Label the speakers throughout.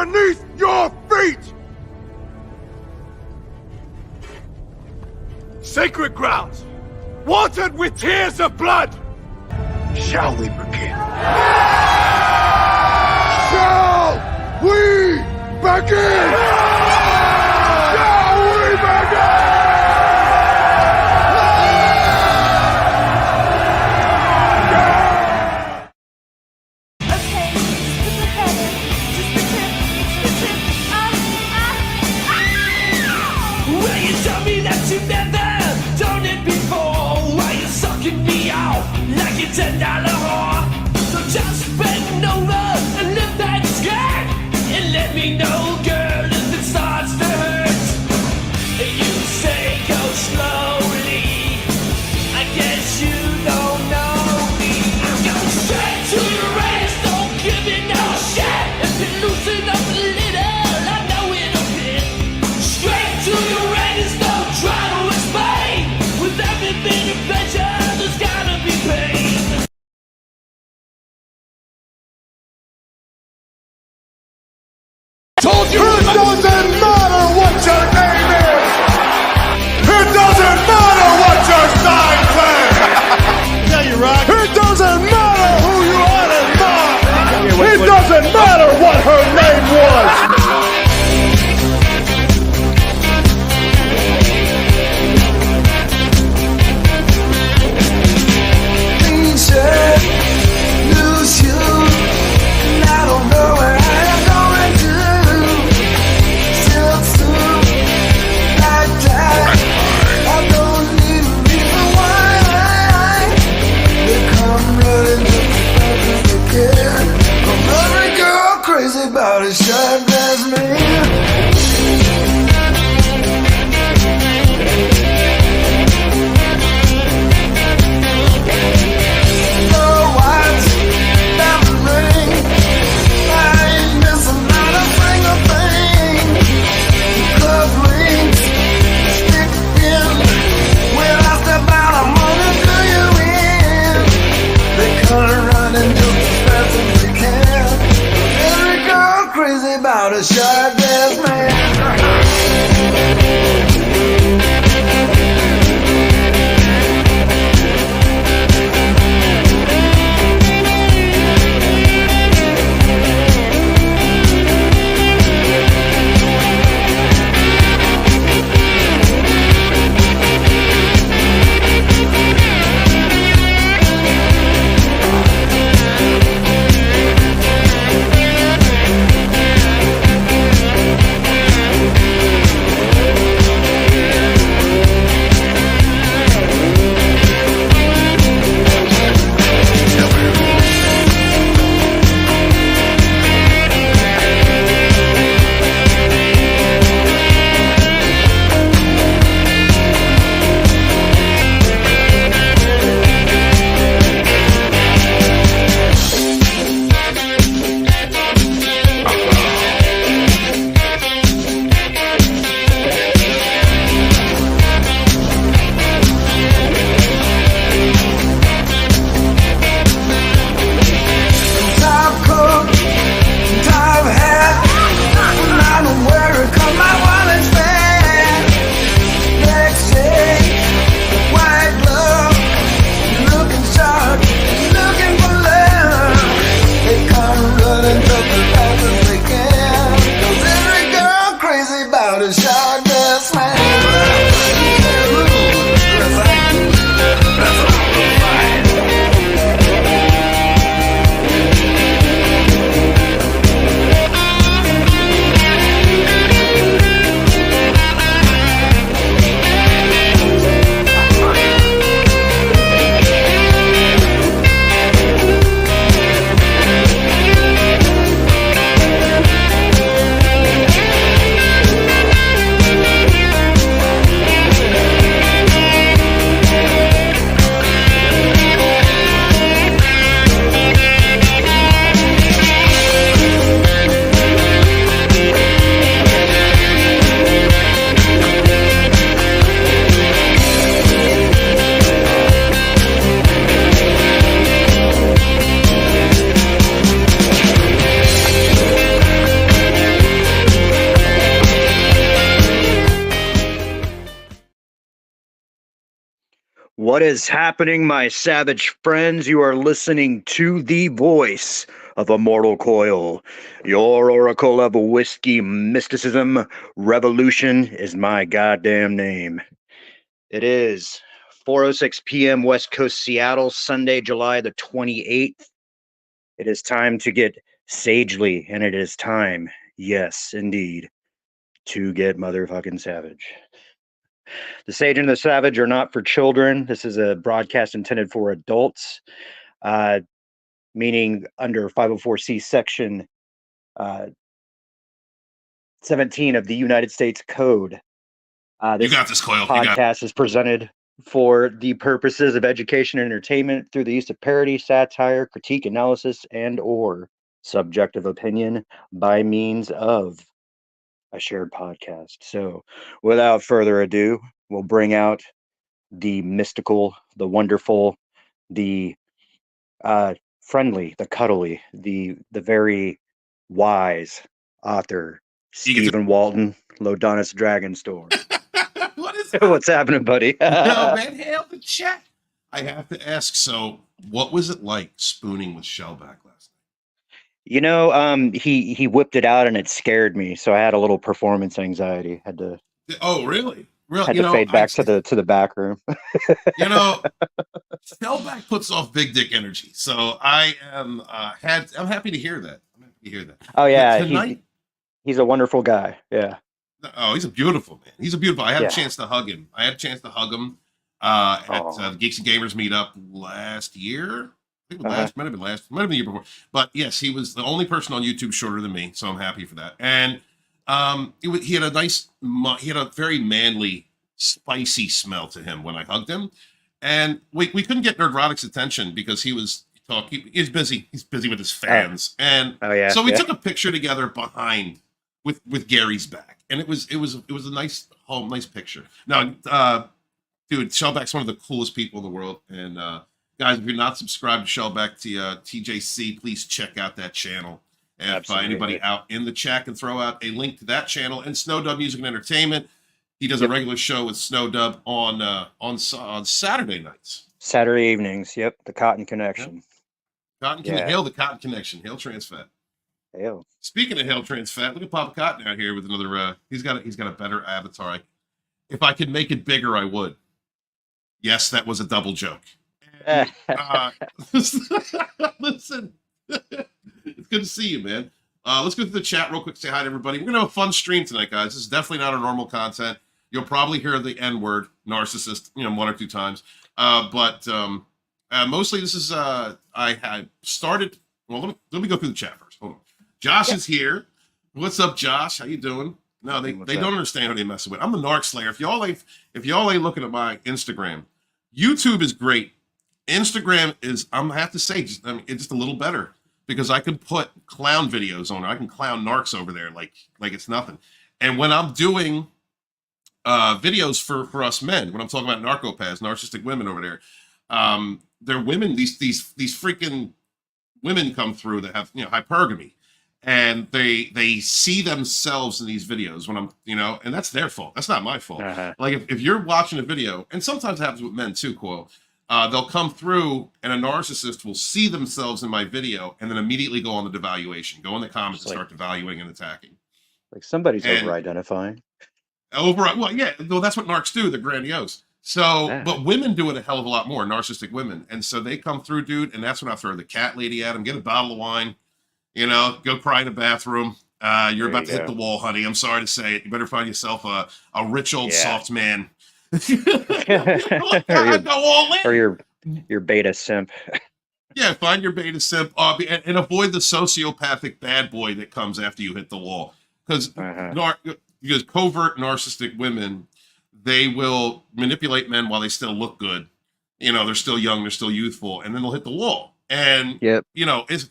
Speaker 1: beneath your feet! Sacred grounds, watered with tears of blood! Shall we begin? Shall we begin? Shall we begin?
Speaker 2: $10 whore. So just bend over and lift that skirt and let me know, girl, if it starts to hurt. You say go slowly, I guess you don't know me. I'm going straight to your ass, don't give me no shit. If you loosen up a little, I know it'll fit. Straight to your ass, don't try to explain. With every bit of pleasure, there's gotta be pain.
Speaker 1: Told you it doesn't matter what your name is! It doesn't matter what your sign says! Yeah, you're right. It doesn't matter who you are in mind! It doesn't matter what her name was!
Speaker 3: Lose you, and I don't know where I am going to. Still soon, like that. I don't need a reason why they come running to the again. I'm every girl crazy about a shot that's me. About a shot glass man.
Speaker 4: What is happening, my savage friends? You are listening to the voice of Immortal Coil. Your oracle of whiskey mysticism. Revolution is my goddamn name. It is 4:06 p.m. West Coast Seattle, Sunday, July the 28th. It is time to get sagely, and it is time, yes, indeed, to get motherfucking savage. The Sage and the Savage are not for children. This is a broadcast intended for adults, meaning under 504C section 17 of the United States Code.
Speaker 5: You got this, Coil.
Speaker 4: Podcast is presented for the purposes of education and entertainment through the use of parody, satire, critique, analysis, and or subjective opinion by means of a shared podcast. So without further ado, we'll bring out the mystical, the wonderful, the friendly, the cuddly, the very wise author, Stephen Walton, Lodonis Dragonstorm.
Speaker 5: What is
Speaker 4: What's happening, buddy?
Speaker 5: No, man, hail the chat. I have to ask, so what was it like spooning with Shellback last night?
Speaker 4: You know, he whipped it out and it scared me, so I had a little performance anxiety. Had to
Speaker 5: Oh, really?
Speaker 4: had to fade back to the back room.
Speaker 5: You know, Shellback puts off big dick energy, so I am I'm happy to hear that. I'm happy to hear that.
Speaker 4: Oh yeah,
Speaker 5: Tonight,
Speaker 4: he's a wonderful guy. Yeah.
Speaker 5: oh, he's a beautiful man. He's a beautiful. I had
Speaker 4: Yeah.
Speaker 5: a chance to hug him. At the Geeks and Gamers meetup last year. I think it was might have been the year before. But yes, he was the only person on YouTube shorter than me, so I'm happy for that. And he had a very manly, spicy smell to him when I hugged him. And we couldn't get Nerdrotic's attention because he was talking. He's busy. He's busy with his fans. So we took a picture together behind with Gary's back, and it was a nice picture. Now, dude, Shellback's one of the coolest people in the world. And guys, if you're not subscribed to Shellback TJC, please check out that channel. And if anybody out in the chat can throw out a link to that channel, and Snowdub Music and Entertainment. He does a regular show with Snowdub on Saturday nights.
Speaker 4: Saturday evenings. Yep, the Cotton Connection.
Speaker 5: Hail the Cotton Connection. Hail Trans Fat.
Speaker 4: Hail.
Speaker 5: Speaking of Hail Trans Fat, look at Papa Cotton out here with another. He's got a better avatar. If I could make it bigger, I would. Yes, that was a double joke. And, listen, it's good to see you, man. Let's go through the chat real quick. Say hi to everybody. We're gonna have a fun stream tonight, guys. This is definitely not our normal content. You'll probably hear the N-word, narcissist, one or two times. But mostly this is I had started. Well, let me go through the chat first. Hold on. Josh is here. What's up, Josh? How you doing? No, they don't understand who they messing with. I'm the Narc Slayer. If y'all ain't looking at my Instagram, YouTube is great. Instagram is, I'm gonna have to say, it's just a little better because I can put clown videos on it. I can clown narcs over there like it's nothing. And when I'm doing videos for us men, when I'm talking about narcopaths, narcissistic women over there, they're women. These freaking women come through that have hypergamy, and they see themselves in these videos when I'm and that's their fault. That's not my fault. Like if you're watching a video, and sometimes it happens with men too, Coil. They'll come through and a narcissist will see themselves in my video and then immediately go on the devaluation, go in the comments and start devaluing and attacking.
Speaker 4: Like somebody's over-identifying.
Speaker 5: Well, yeah, well, that's what narcs do. They're grandiose. So, but women do it a hell of a lot more, narcissistic women. And so they come through, dude, and that's when I throw the cat lady at them, get a bottle of wine, go cry in the bathroom. You're about to hit the wall, honey. I'm sorry to say it. You better find yourself a rich old soft man.
Speaker 4: Or your beta simp.
Speaker 5: Yeah, find your beta simp and avoid the sociopathic bad boy that comes after you hit the wall. Because covert narcissistic women, they will manipulate men while they still look good. They're still young, they're still youthful, and then they'll hit the wall. And it's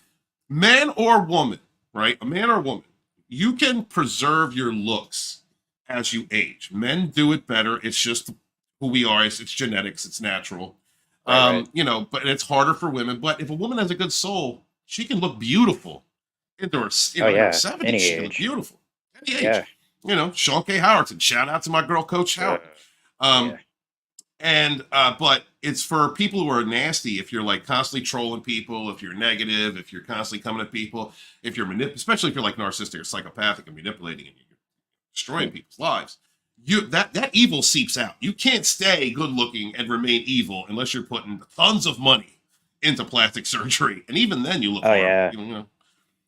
Speaker 5: man or woman, right? A man or a woman, you can preserve your looks as you age. Men do it better. It's just who we are. It's genetics. It's natural. But it's harder for women. But if a woman has a good soul, she can look beautiful into her, in her 70s. She can look beautiful. Any age. Sean K. Howerton. Shout out to my girl, Coach Howard. But it's for people who are nasty. If you're like constantly trolling people, if you're negative, if you're constantly coming at people, if you're especially if you're like narcissistic or psychopathic and manipulating and you're destroying people's lives, that evil seeps out. You can't stay good looking and remain evil unless you're putting tons of money into plastic surgery, and even then you look.
Speaker 4: Oh
Speaker 5: horrible,
Speaker 4: yeah.
Speaker 5: you know?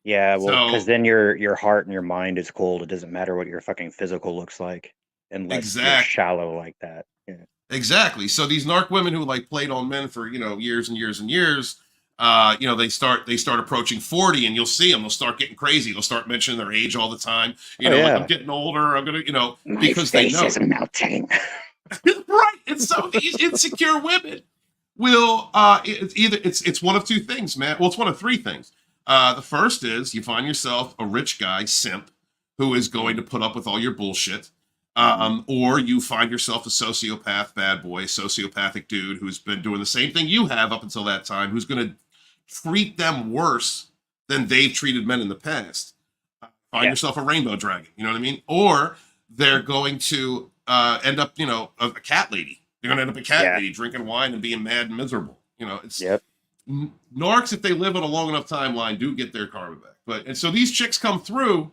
Speaker 4: Yeah, well, because
Speaker 5: So
Speaker 4: then your heart and your mind is cold. It doesn't matter what your fucking physical looks like, unless you're
Speaker 5: exactly.
Speaker 4: shallow like that. Yeah.
Speaker 5: Exactly. So these narc women who like played on men for, you know, years and years and years, you know, they start approaching 40 and you'll see them, they'll start getting crazy. They'll start mentioning their age all the time. You know, like I'm getting older, I'm going to, you know, because they know.
Speaker 4: My face is melting.
Speaker 5: Right. And so these insecure women will, it's one of two things, man. Well, it's one of three things. The first is you find yourself a rich guy simp who is going to put up with all your bullshit. Or you find yourself a sociopath, bad boy, sociopathic dude who's been doing the same thing you have up until that time, who's going to treat them worse than they've treated men in the past. Find yourself a rainbow dragon, you know what I mean? Or they're going to end up, you know, a cat lady. They're going to end up a cat lady drinking wine and being mad and miserable. You know, it's narcs, if they live on a long enough timeline, do get their karma back. And so these chicks come through.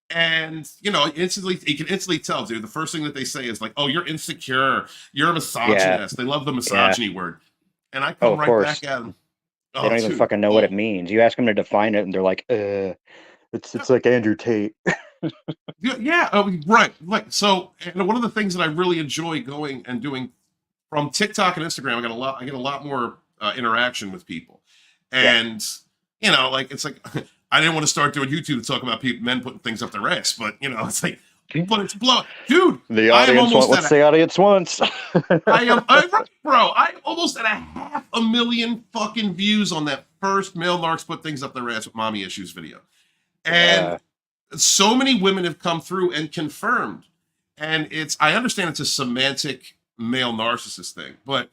Speaker 5: And you know, you can instantly tell, dude. The first thing that they say is like, "Oh, you're insecure. You're a misogynist." They love the misogyny word, and I come right back at them.
Speaker 4: They don't even fucking know what it means. You ask them to define it, and they're like, it's like Andrew Tate."
Speaker 5: Right. Like so, and one of the things that I really enjoy going and doing from TikTok and Instagram, I get a lot more interaction with people, and you know, like it's like. I didn't want to start doing YouTube to talk about men putting things up their ass, but you know, it's like, but it's blowing, dude.
Speaker 4: The audience wants the audience wants.
Speaker 5: I'm almost at 500,000 fucking views on that first male narcs put things up their ass with mommy issues video, and so many women have come through and confirmed. And I understand it's a semantic male narcissist thing, but.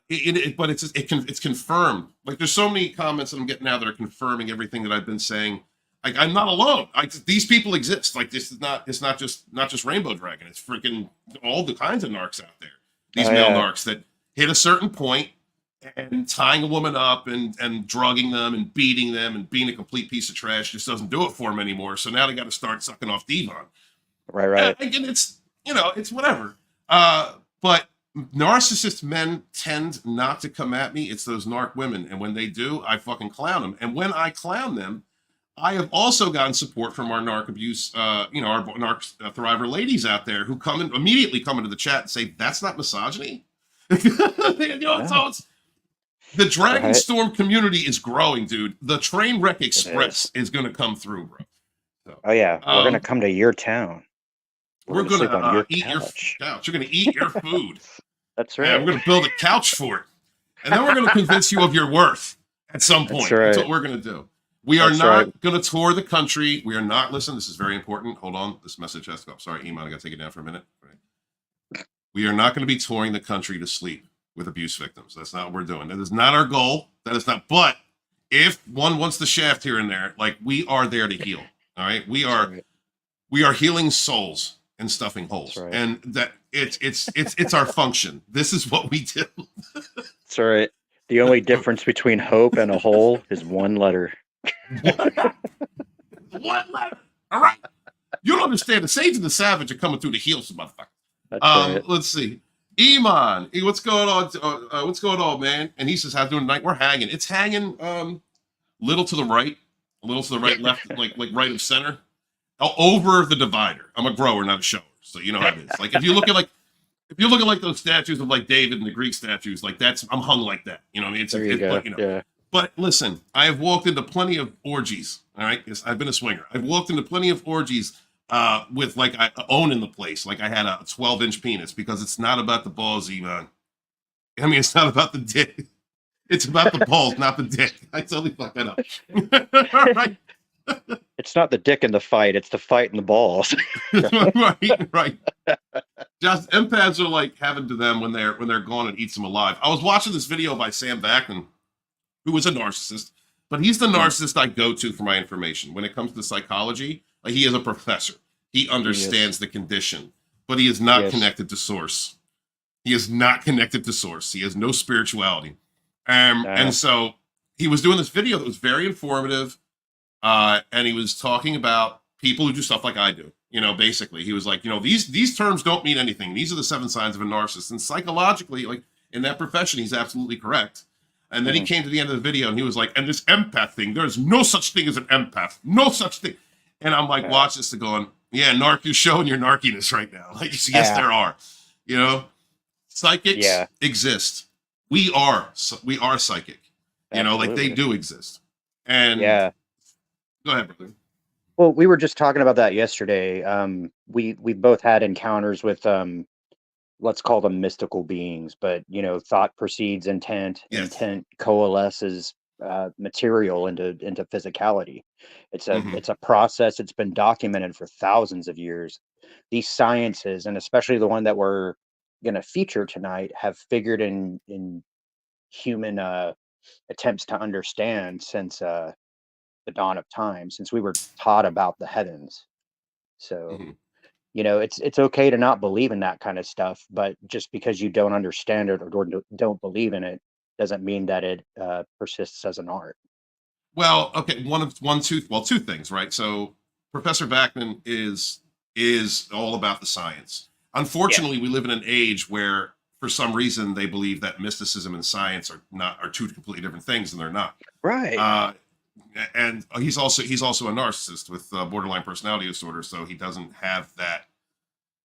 Speaker 5: It's confirmed. Like there's so many comments that I'm getting now that are confirming everything that I've been saying. Like I'm not alone. These people exist. Like it's not just Rainbow Dragon. It's freaking all the kinds of narcs out there. These male narcs that hit a certain point and tying a woman up and drugging them and beating them and being a complete piece of trash just doesn't do it for them anymore. So now they got to start sucking off Devon.
Speaker 4: Right.
Speaker 5: Again, it's it's whatever. But narcissist men tend not to come at me. It's those narc women. And when they do, I fucking clown them. And when I clown them, I have also gotten support from our narc abuse, our narc thriver ladies out there who immediately come into the chat and say, that's not misogyny. So it's, the Dragonstorm community is growing, dude. The train wreck express is going to come through, bro. So,
Speaker 4: we're going to come to your town.
Speaker 5: We're going to eat your couch. You're going to eat your food.
Speaker 4: That's right.
Speaker 5: And we're going to build a couch for it. And then we're going to convince you of your worth at some point. That's what we're going to do. We are not going to tour the country. We are not, listen, this is very important. Hold on. This message has to go. Sorry, Iman, I got to take it down for a minute. Right. We are not going to be touring the country to sleep with abuse victims. That's not what we're doing. That is not our goal. That is not, but if one wants the shaft here and there, like we are there to heal. All right. We are healing souls and stuffing holes. And that it's our function. This is what we do.
Speaker 4: That's right. The only difference between hope and a hole is one letter.
Speaker 5: One letter. All right. You don't understand. The sage and the savage are coming through to heal some motherfucker.
Speaker 4: That's right.
Speaker 5: Let's see. Iman, what's going on? What's going on, man? And he says, "How's it doing tonight?" We're hanging. It's hanging little to the right, left, like right of center. Over the divider. I'm a grower, not a shower. So you know how it is. Like if you look at like those statues of like David and the Greek statues, like I'm hung like that. You know what I mean?
Speaker 4: Yeah.
Speaker 5: But listen, I have walked into plenty of orgies. All right. I've been a swinger. I've walked into plenty of orgies with like I own in the place. Like I had a 12-inch penis because it's not about the balls, Iman. I mean, it's not about the dick. It's about the balls, not the dick. I totally fucked that up. All right.
Speaker 4: It's not the dick in the fight, it's the fight in the balls.
Speaker 5: right. Just empaths are like heaven to them when they're gone and eats them alive. I was watching this video by Sam Vaknin, who was a narcissist, but he's the narcissist I go to for my information. When it comes to psychology, like he is a professor. He understands the condition, but he is not connected to source. He is not connected to source. He has no spirituality. And
Speaker 4: Uh,
Speaker 5: so he was doing this video that was very informative. And he was talking about people who do stuff like I do. You know, basically, he was like, you know, these terms don't mean anything. These are the 7 signs of a narcissist. And psychologically, like in that profession, he's absolutely correct. And then he came to the end of the video and he was like, and this empath thing, there's no such thing as an empath. No such thing. And I'm like, watch this and going, yeah, Narc, you're showing your narkiness right now. Like, yes, there are. You know, psychics exist. We are psychic. You know, like they do exist. And go ahead, brother.
Speaker 4: Well, we were just talking about that yesterday. We both had encounters with let's call them mystical beings, but you know, thought precedes intent, intent coalesces material into physicality. It's a process. It's been documented for thousands of years. These sciences, and especially the one that we're going to feature tonight, have figured in human attempts to understand since the dawn of time, since we were taught about the heavens. So you know, it's okay to not believe in that kind of stuff, but just because you don't understand it or don't believe in it doesn't mean that it persists as an art.
Speaker 5: Well, okay, two things, right? So Professor Vakman is all about the science. Unfortunately, we live in an age where for some reason they believe that mysticism and science are two completely different things, and they're not.
Speaker 4: Right.
Speaker 5: And he's also a narcissist with borderline personality disorder, so he doesn't have that.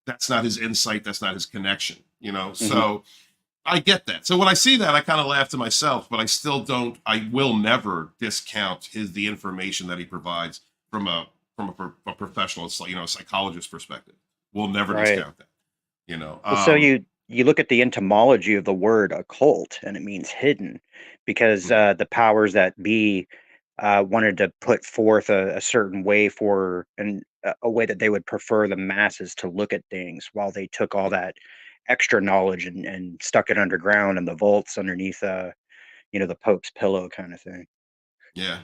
Speaker 5: That's not his insight. That's not his connection. You know, so I get that. So when I see that, I kind of laugh to myself, but I still don't. I will never discount the information that he provides from a professional, you know, psychologist perspective. We'll never discount that. You know.
Speaker 4: So you look at the etymology of the word occult, and it means hidden, because the powers that be wanted to put forth a certain way for a way that they would prefer the masses to look at things, while they took all that extra knowledge and stuck it underground in the vaults underneath you know, the Pope's pillow kind of thing.
Speaker 5: Yeah,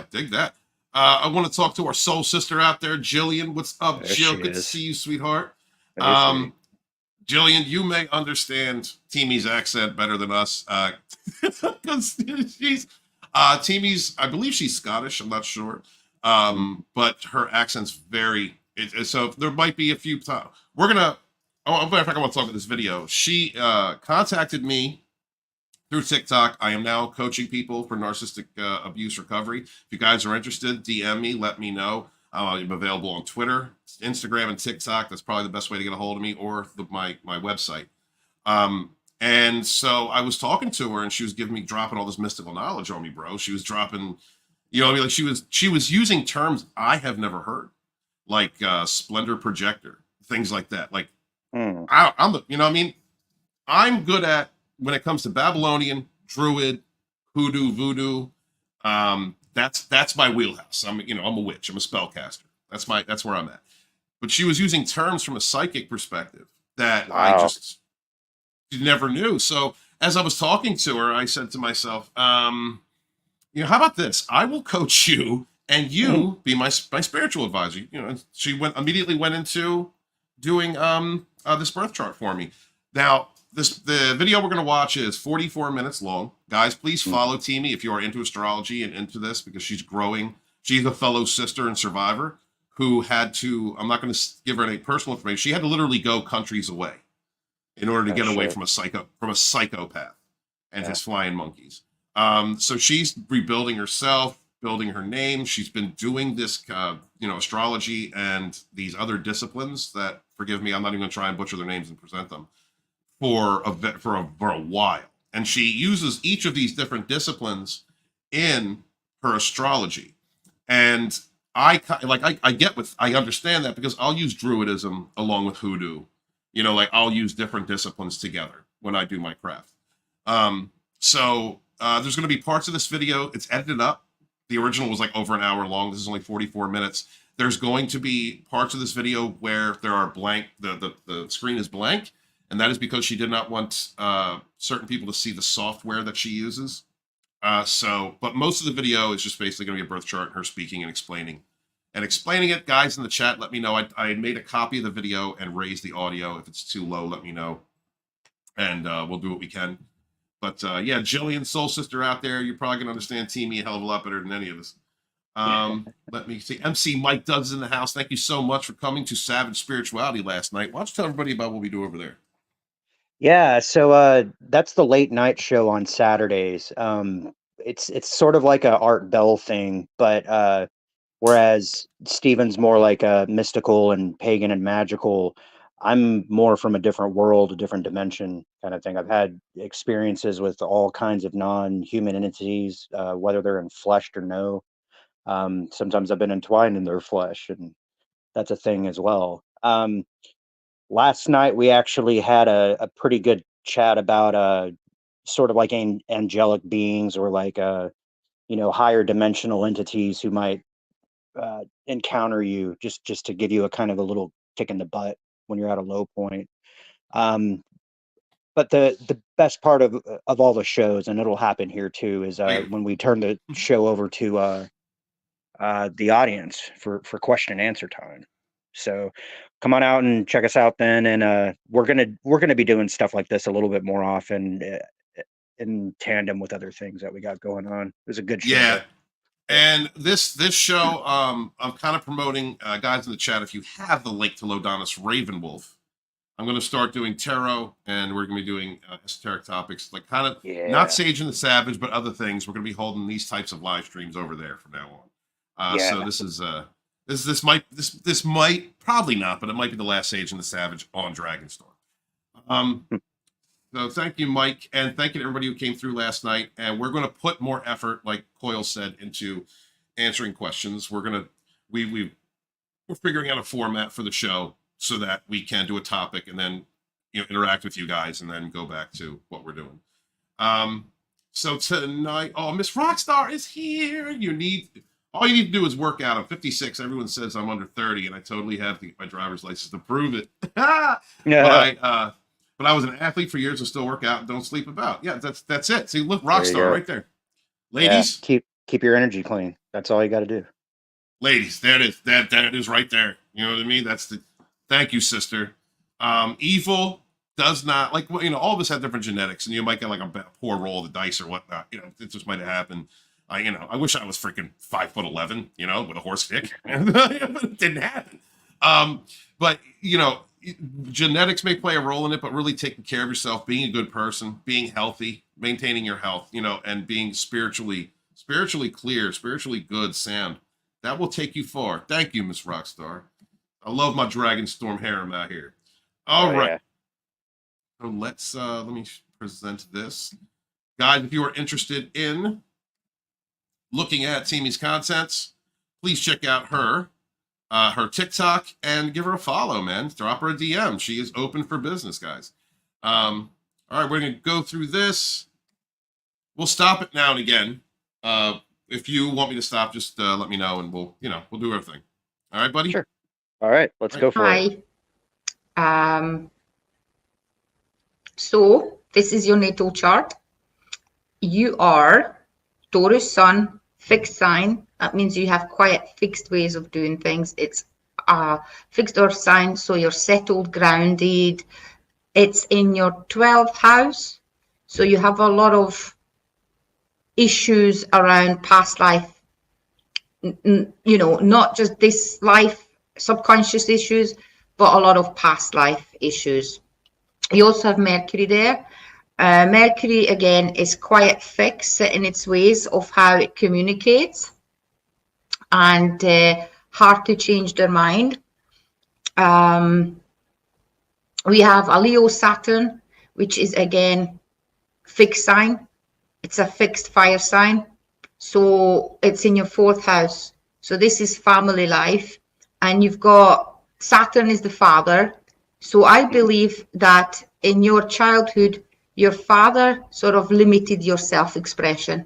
Speaker 5: dig that. I want to talk to our soul sister out there, Jillian. What's up, Jill? Good to see you, sweetheart. Jillian, you may understand Timmy's accent better than us, because she's Timmy's, I believe she's Scottish, I'm not sure. But her accent's very, so there might be a few times. Matter of fact, I want to talk about this video. She contacted me through TikTok. I am now coaching people for narcissistic abuse recovery. If you guys are interested, DM me, let me know. I'm available on Twitter, Instagram, and TikTok. That's probably the best way to get a hold of me, or my website. And so I was talking to her, and she was dropping all this mystical knowledge on me, bro. She was dropping, you know, I mean, like she was using terms I have never heard, like splendor projector, things like that. Like I'm the, you know, what I mean, I'm good at when it comes to Babylonian, Druid, hoodoo, voodoo. That's my wheelhouse. I'm a witch. I'm a spellcaster. That's where I'm at. But she was using terms from a psychic perspective that I just never knew. So as I was talking to her, I said to myself, you know, how about this? I will coach you, and you be my spiritual advisor. You know, she immediately went into doing this birth chart for me. Now, the video we're going to watch is 44 minutes long. Guys, please follow Timea if you are into astrology and into this, because she's growing. She's a fellow sister and survivor who had to, I'm not going to give her any personal information. She had to literally go countries away in order to get away from a psychopath and his flying monkeys. So she's rebuilding herself, building her name. She's been doing this, astrology and these other disciplines that, forgive me, I'm not even going to try and butcher their names and present them, for a while. And she uses each of these different disciplines in her astrology. And I understand that, because I'll use Druidism along with hoodoo. You know, like I'll use different disciplines together when I do my craft. So there's going to be parts of this video. It's edited up. The original was like over an hour long. This is only 44 minutes. There's going to be parts of this video where there are blank, the screen is blank. And that is because she did not want certain people to see the software that she uses. But most of the video is just basically going to be a birth chart and her speaking and explaining it. Guys in the chat, let me know. I made a copy of the video and raised the audio. If it's too low, let me know. and we'll do what we can. But yeah, Jillian, soul sister out there, you're probably gonna understand Timea a hell of a lot better than any of us. Let me see. MC Mike Doug's in the house. Thank you so much for coming to Savage Spirituality last night. Why don't you tell everybody about what we do over there?
Speaker 4: Yeah, so that's the late night show on Saturdays. It's sort of like a Art Bell thing, but whereas Steven's more like a mystical and pagan and magical, I'm more from a different world, a different dimension kind of thing. I've had experiences with all kinds of non-human entities, whether they're in flesh or no. Sometimes I've been entwined in their flesh, and that's a thing as well. Last night we actually had a pretty good chat about sort of like angelic beings, or like higher dimensional entities who might encounter you, just to give you a kind of a little kick in the butt when you're at a low point. But the best part of all the shows, and it'll happen here too, is when we turn the show over to the audience for question and answer time. So come on out and check us out then, and we're gonna be doing stuff like this a little bit more often, in tandem with other things that we got going on. It was a good show.
Speaker 5: Yeah. And this show, I'm kind of promoting, guys in the chat, if you have the link to Lodonis Ravenwolf, I'm going to start doing tarot, and we're going to be doing esoteric topics, like kind of not Sage and the Savage, but other things. We're going to be holding these types of live streams over there from now on. So this might probably not, but it might be the last Sage and the Savage on Dragonstorm. So thank you, Mike, and thank you to everybody who came through last night. And we're going to put more effort, like Coyle said, into answering questions. We're figuring out a format for the show so that we can do a topic and then interact with you guys and then go back to what we're doing. So tonight, Miss Rockstar is here. All you need to do is work out. I'm 56. Everyone says I'm under 30, and I totally have my driver's license to prove it. But I was an athlete for years and still work out and don't sleep about. Yeah, that's it. See, look, Rockstar right there. Ladies.
Speaker 4: Yeah, keep your energy clean. That's all you got to do.
Speaker 5: Ladies, there it is. That it is right there. You know what I mean? Thank you, sister. Evil does not, like, all of us have different genetics, and you might get like a poor roll of the dice or whatnot. It just might have happened. I wish I was freaking 5'11", with a horse kick. It didn't happen. But genetics may play a role in it, but really taking care of yourself, being a good person, being healthy, maintaining your health, and being spiritually clear, spiritually good, sound, that will take you far. Thank you, Miss Rockstar. I love my Dragonstorm harem out here. All right. Yeah. So let me present this. Guys, if you are interested in looking at Timea's contents, please check out her TikTok and give her a follow, man. Drop her a DM. She is open for business, guys. All right, we're going to go through this. We'll stop it now and again. If you want me to stop, just let me know, and we'll do everything. All right, buddy?
Speaker 4: Sure. All right, let's go for it.
Speaker 6: So this is your natal chart. You are Taurus Sun, fixed sign. That means you have quite fixed ways of doing things. It's fixed earth sign, so you're settled, grounded. It's in your 12th house, so you have a lot of issues around past life, not just this life, subconscious issues, but a lot of past life issues. You also have Mercury there. Mercury, again, is quite fixed, set in its ways of how it communicates, and hard to change their mind. We have a Leo Saturn, which is, again, fixed sign. It's a fixed fire sign. So it's in your 4th house. So this is family life. And you've got Saturn is the father. So I believe that in your childhood, your father sort of limited your self-expression.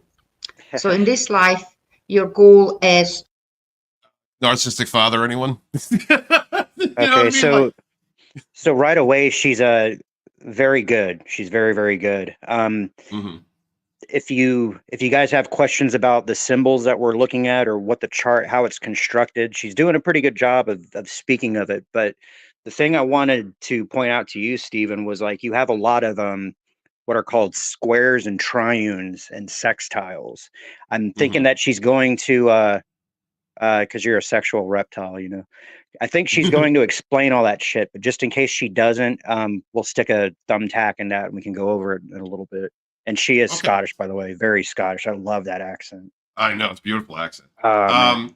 Speaker 6: So in this life, your goal is...
Speaker 5: Narcissistic father, anyone?
Speaker 4: Okay, so right away, she's very good. She's very, very good. If you guys have questions about the symbols that we're looking at, or what the chart, how it's constructed, she's doing a pretty good job of speaking of it. But the thing I wanted to point out to you, Stephen, was like you have a lot of what are called squares and triunes and sextiles. I'm thinking that she's going to because you're a sexual reptile, you know. I think she's going to explain all that shit, but just in case she doesn't, we'll stick a thumbtack in that and we can go over it in a little bit. And she is
Speaker 5: Okay.
Speaker 4: Scottish, by the way, very Scottish. I love that accent.
Speaker 5: I know, it's a beautiful accent.
Speaker 4: Man.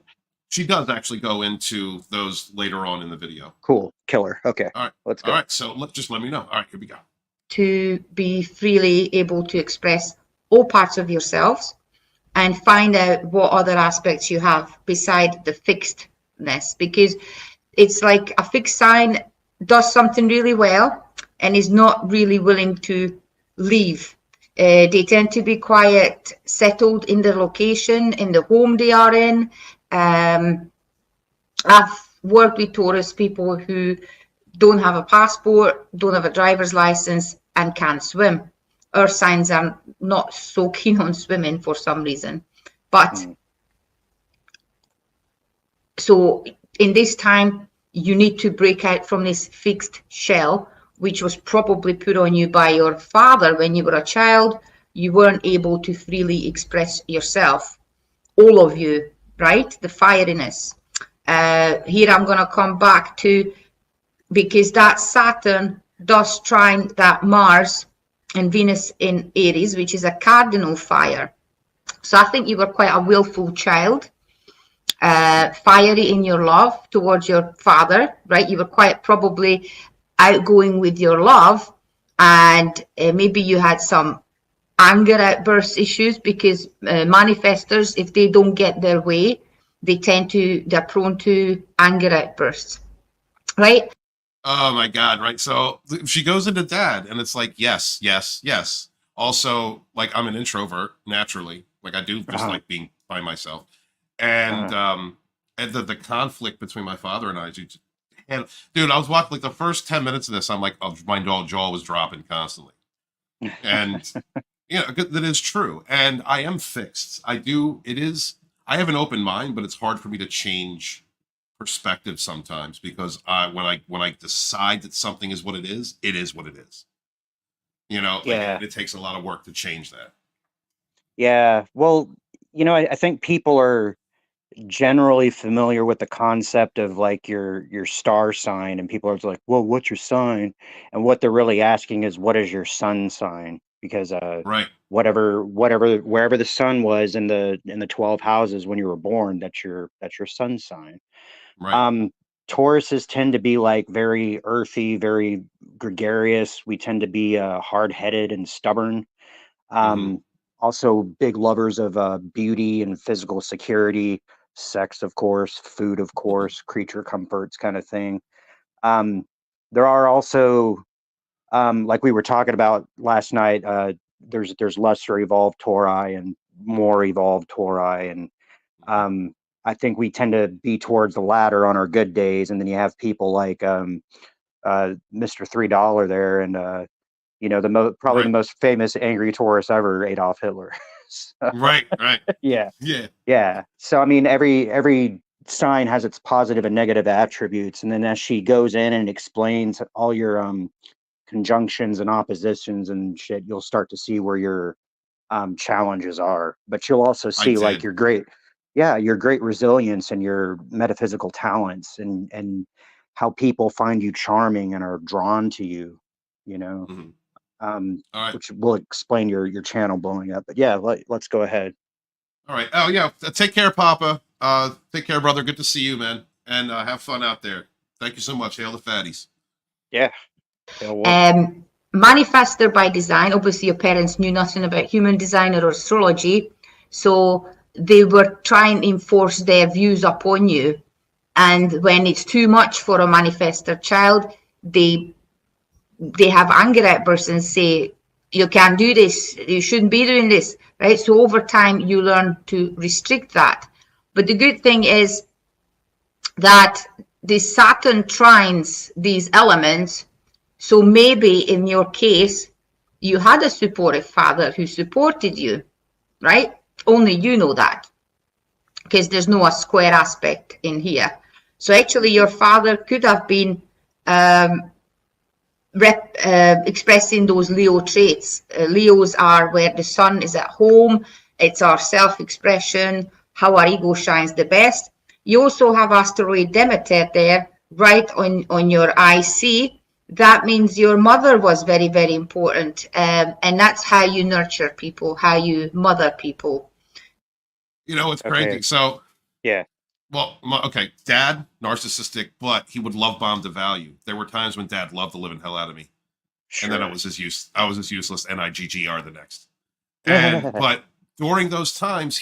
Speaker 5: She does actually go into those later on in the video.
Speaker 4: Cool. Killer. Okay.
Speaker 5: All right.
Speaker 4: Let's go.
Speaker 5: All right. So just let me know. All right, here we go.
Speaker 6: To be freely able to express all parts of yourselves and find out what other aspects you have beside the fixedness, because it's like a fixed sign does something really well and is not really willing to leave. They tend to be quite settled in their location, in the home they are in. I've worked with Taurus people who don't have a passport, don't have a driver's license, and can't swim. Earth signs are not so keen on swimming for some reason. But so in this time, you need to break out from this fixed shell, which was probably put on you by your father when you were a child. You weren't able to freely express yourself, all of you, right? The fieriness. Here I'm going to come back to, because that Saturn does trine that Mars and Venus in Aries, which is a cardinal fire. So I think you were quite a willful child, fiery in your love towards your father, right? You were quite probably outgoing with your love, and maybe you had some anger outburst issues, because manifestors, if they don't get their way, they're prone to anger outbursts, right?
Speaker 5: Oh my God, right? So she goes into dad, and it's like, yes, yes, yes. Also, like, I'm an introvert naturally. Like, I do just like being by myself. And the conflict between my father and I, dude, I was watching like the first 10 minutes of this. I'm like, oh, my jaw was dropping constantly. And that is true. And I am fixed. I have an open mind, but it's hard for me to change perspective sometimes, because when I decide that something is what it is what it is. It takes a lot of work to change that.
Speaker 4: Yeah. Well, I think people are generally familiar with the concept of like your star sign, and people are like, well, what's your sign? And what they're really asking is, what is your sun sign? Because
Speaker 5: right,
Speaker 4: wherever the sun was in the 12 houses when you were born, that's your sun sign.
Speaker 5: right.
Speaker 4: Tauruses tend to be like very earthy, very gregarious. We tend to be hard-headed and stubborn. Also big lovers of beauty and physical security, sex, of course, food, of course, creature comforts kind of thing. There are also, like we were talking about last night, there's lesser evolved Tauri and more evolved Tauri, and I think we tend to be towards the latter on our good days, and then you have people like Mr. $3 there, and probably the most famous angry Taurus ever, Adolf Hitler. So,
Speaker 5: right.
Speaker 4: yeah. So I mean, every sign has its positive and negative attributes, and then as she goes in and explains all your conjunctions and oppositions and shit, you'll start to see where your challenges are. But you'll also see like your great resilience and your metaphysical talents, and how people find you charming and are drawn to you, all right. Which will explain your channel blowing up. But yeah, let's go ahead.
Speaker 5: All right. Oh yeah. Take care, Papa. Take care, brother. Good to see you, man. And have fun out there. Thank you so much. Hail the fatties.
Speaker 4: Yeah.
Speaker 6: Manifestor by design. Obviously, your parents knew nothing about human design or astrology, so they were trying to enforce their views upon you. And when it's too much for a manifestor child, they have anger outbursts and say, you can't do this, you shouldn't be doing this, right? So over time, you learn to restrict that. But the good thing is that the Saturn trines these elements. So maybe in your case, you had a supportive father who supported you, right? Only you know that, because there's no square aspect in here. So actually your father could have been expressing those Leo traits. Leos are where the sun is at home. It's our self-expression, how our ego shines the best. You also have asteroid Demeter there, right on your IC. That means your mother was very, very important. And that's how you nurture people, how you mother people.
Speaker 5: You know, it's
Speaker 4: Okay.
Speaker 5: crazy. So,
Speaker 4: Yeah.
Speaker 5: well, okay, dad, narcissistic, but he would love bomb to value. There were times when dad loved the living hell out of me.
Speaker 4: Sure.
Speaker 5: And then I was as useless NIGGR the next. And but during those times,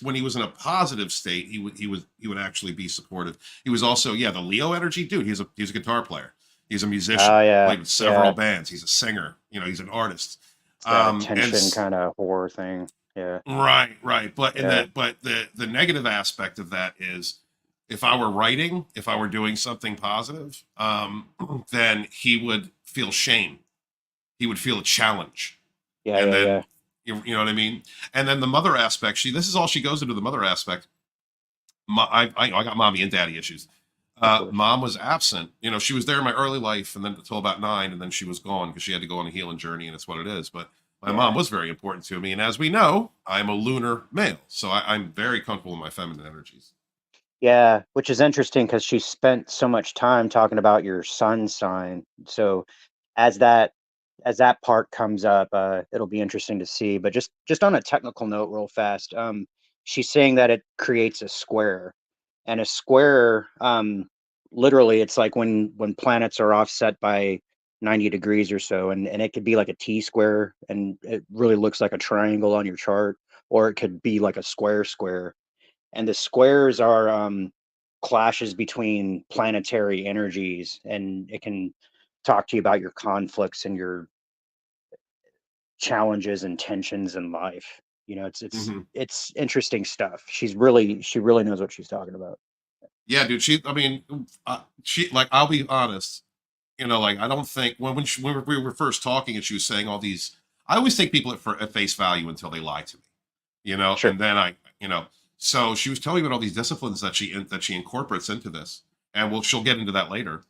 Speaker 5: when he was in a positive state, he would actually be supportive. He was also, the Leo energy dude. He's a guitar player. He's a musician.
Speaker 4: Oh, yeah.
Speaker 5: Played with several bands. He's a singer. He's an artist.
Speaker 4: It's that attention kind of horror thing. Yeah.
Speaker 5: Right. But the negative aspect of that is, if I were writing, if I were doing something positive, then he would feel shame. He would feel a challenge.
Speaker 4: Yeah.
Speaker 5: And then,
Speaker 4: yeah.
Speaker 5: You know what I mean? And then the mother aspect, this is all she goes into, the mother aspect. I got mommy and daddy issues. Mom was absent. She was there in my early life, and then until about 9, and then she was gone because she had to go on a healing journey, and it's what it is. But my mom was very important to me. And as we know, I'm a lunar male, so I'm very comfortable in my feminine energies.
Speaker 4: Yeah, which is interesting because she spent so much time talking about your sun sign. So as that part comes up, it'll be interesting to see. But just on a technical note, real fast, she's saying that it creates a square, and a square, literally, it's like when planets are offset by 90 degrees or so, and it could be like a T-square, and it really looks like a triangle on your chart, or it could be like a square. And the squares are clashes between planetary energies, and it can talk to you about your conflicts and your challenges and tensions in life. It's interesting stuff. She really knows what she's talking about.
Speaker 5: Yeah, dude. She like, I'll be honest. Like, I don't think when we were first talking and she was saying all these, I always take people at face value until they lie to me.
Speaker 4: Sure.
Speaker 5: And then so she was telling me about all these disciplines that she incorporates into this, and she'll get into that later.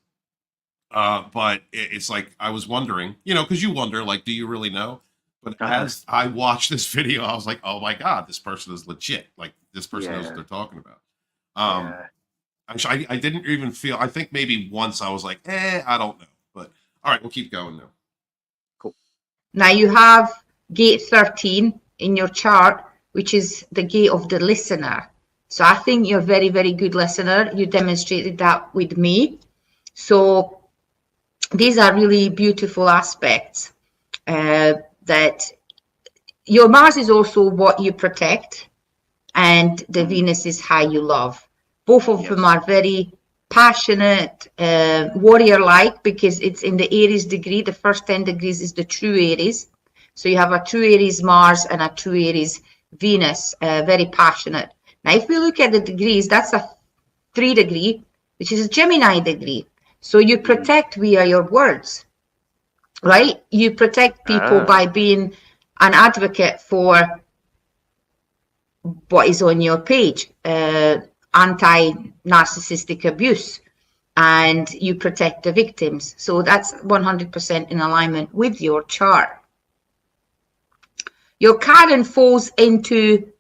Speaker 5: But it's like, I was wondering, because you wonder, like, do you really know? But as I watched this video, I was like, oh my God, this person is legit. Like, this person knows what they're talking about. I didn't even feel, I think maybe once I was like, I don't know. But all right, we'll keep going now.
Speaker 4: Cool.
Speaker 6: Now you have gate 13 in your chart, which is the gate of the listener. So I think you're a very, very good listener. You demonstrated that with me. So these are really beautiful aspects, that your Mars is also what you protect, and the Venus is how you love. Both of them are very passionate, warrior-like, because it's in the Aries degree. The first 10 degrees is the true Aries. So you have a true Aries Mars and a true Aries Venus, very passionate. Now, if we look at the degrees, that's a 3 degree, which is a Gemini degree. So you protect via your words, right? You protect people by being an advocate for what is on your page, anti-narcissistic abuse, and you protect the victims. So that's 100% in alignment with your chart. Your Chiron falls into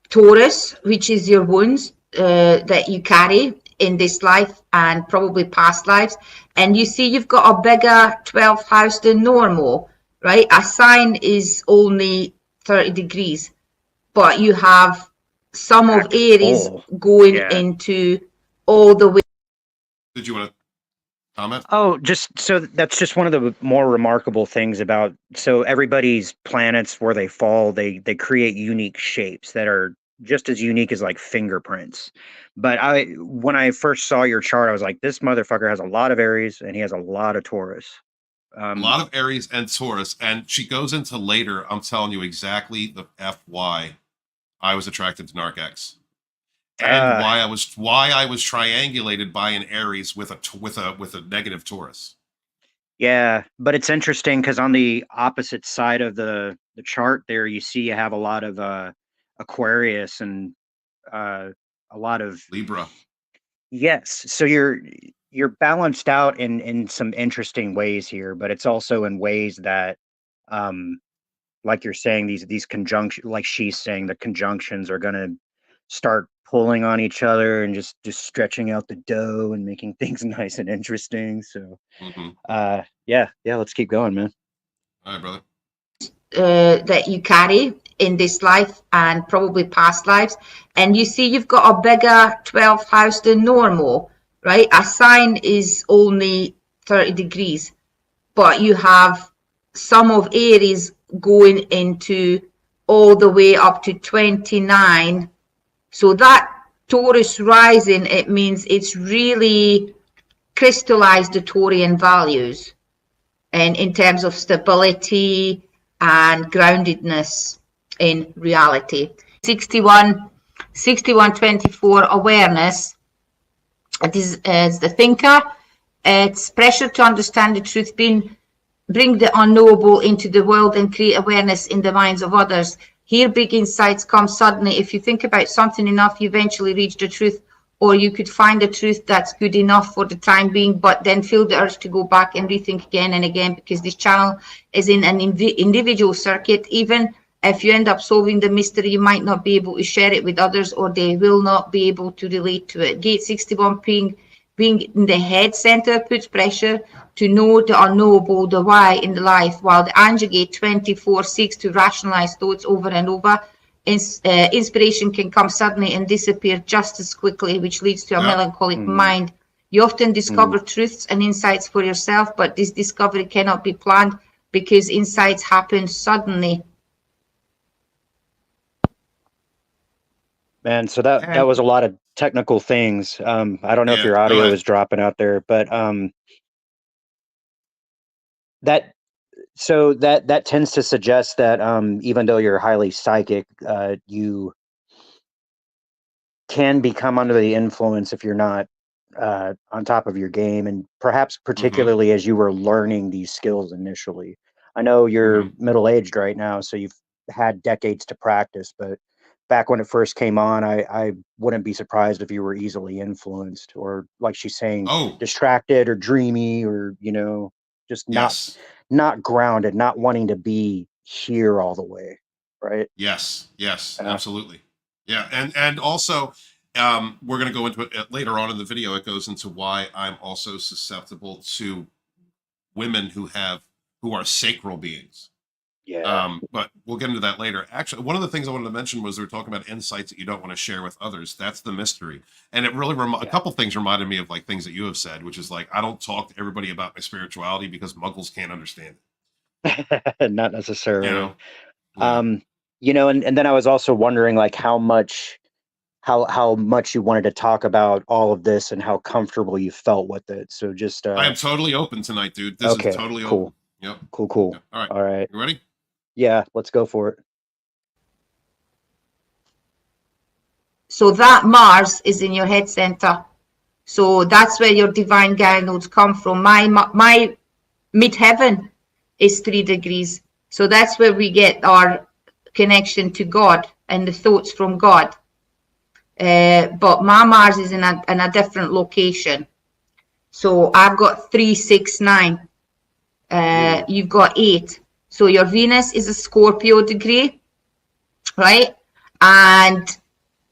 Speaker 6: Taurus, which is your wounds that you carry in this life and probably past lives. And you see you've got a bigger 12th house than normal, right? A sign is only 30 degrees, but you have some of Aries going into all the way.
Speaker 5: Did you want to comment?
Speaker 4: Oh, that's just one of the more remarkable things about, so everybody's planets, where they fall, they create unique shapes that are just as unique as like fingerprints. But when I first saw your chart, I was like, this motherfucker has a lot of Aries and he has a lot of Taurus.
Speaker 5: A lot of Aries and Taurus, and she goes into later. I'm telling you exactly the why I was attracted to NarcX, and why I was triangulated by an Aries with a negative Taurus.
Speaker 4: Yeah, but it's interesting because on the opposite side of the chart there, you see you have a lot of Aquarius and a lot of
Speaker 5: Libra.
Speaker 4: Yes, so you're balanced out in some interesting ways here, but it's also in ways that, like you're saying, these conjunction, like she's saying, the conjunctions are gonna start pulling on each other and just stretching out the dough and making things nice and interesting. So, yeah, let's keep going, man.
Speaker 5: All right, brother.
Speaker 6: That you carry in this life and probably past lives, and you see you've got a bigger 12th house than normal, right? A sign is only 30 degrees, but you have some of Aries going into all the way up to 29. So that Taurus rising, it means it's really crystallized the Taurian values, and in terms of stability and groundedness in reality. 6124 awareness. It is as the thinker. It's pressure to understand the truth, bring the unknowable into the world and create awareness in the minds of others. Here, big insights come suddenly. If you think about something enough, you eventually reach the truth, or you could find a truth that's good enough for the time being, but then feel the urge to go back and rethink again and again, because this channel is in an individual circuit. Even if you end up solving the mystery, you might not be able to share it with others, or they will not be able to relate to it. Gate 61 being in the head center puts pressure to know the unknowable, the why in the life, while the Angel Gate 24 seeks to rationalize thoughts over and over. Inspiration can come suddenly and disappear just as quickly, which leads to a melancholic mind. You often discover truths and insights for yourself, but this discovery cannot be planned because insights happen suddenly.
Speaker 4: Man, so that was a lot of technical things. I don't know if your audio is dropping out there, but that tends to suggest that even though you're highly psychic, you can become under the influence if you're not on top of your game, and perhaps particularly as you were learning these skills initially. I know you're middle-aged right now, so you've had decades to practice, but back when it first came on, I wouldn't be surprised if you were easily influenced, or like she's saying, distracted or dreamy, or just not grounded, not wanting to be here all the way, right?
Speaker 5: Yes, absolutely. Yeah, and also we're going to go into it later on in the video. It goes into why I'm also susceptible to women who are sacral beings.
Speaker 4: Yeah.
Speaker 5: But we'll get into that later. Actually, one of the things I wanted to mention was we were talking about insights that you don't want to share with others. That's the mystery. And it really a couple things reminded me of like things that you have said, which is like, I don't talk to everybody about my spirituality because muggles can't understand
Speaker 4: it. Not necessarily.
Speaker 5: Yeah.
Speaker 4: And then I was also wondering like how much you wanted to talk about all of this and how comfortable you felt with it. So just
Speaker 5: I am totally open tonight, dude. This is totally
Speaker 4: cool.
Speaker 5: open. Yep.
Speaker 4: Cool.
Speaker 5: Yeah.
Speaker 4: All right.
Speaker 5: You ready?
Speaker 4: Yeah, let's go for it.
Speaker 6: So that Mars is in your head center. So that's where your divine guide come from. My midheaven is 3 degrees. So that's where we get our connection to God and the thoughts from God. But my Mars is in a different location. So I've got 3, 6, 9. You've got 8. So your Venus is a Scorpio degree, right? And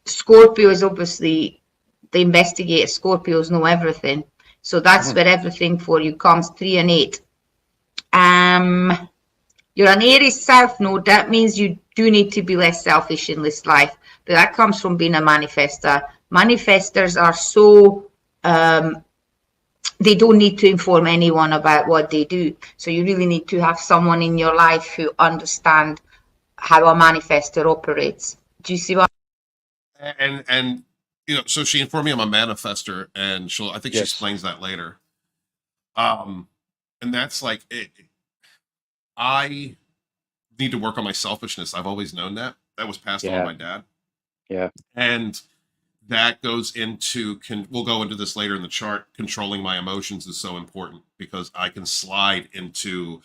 Speaker 6: Scorpio is obviously the investigator. Scorpios know everything. So that's where everything for you comes, 3 and 8. You're an Aries South node. That means you do need to be less selfish in this life. But that comes from being a manifester. Manifestors are so... they don't need to inform anyone about what they do. So you really need to have someone in your life who understand how a manifestor operates. Do you see what?
Speaker 5: And so she informed me I'm a manifestor, and I think she explains that later. And that's like it. I need to work on my selfishness. I've always known that. That was passed on to my dad.
Speaker 4: Yeah.
Speaker 5: And that goes into, we'll go into this later in the chart, controlling my emotions is so important because I can slide into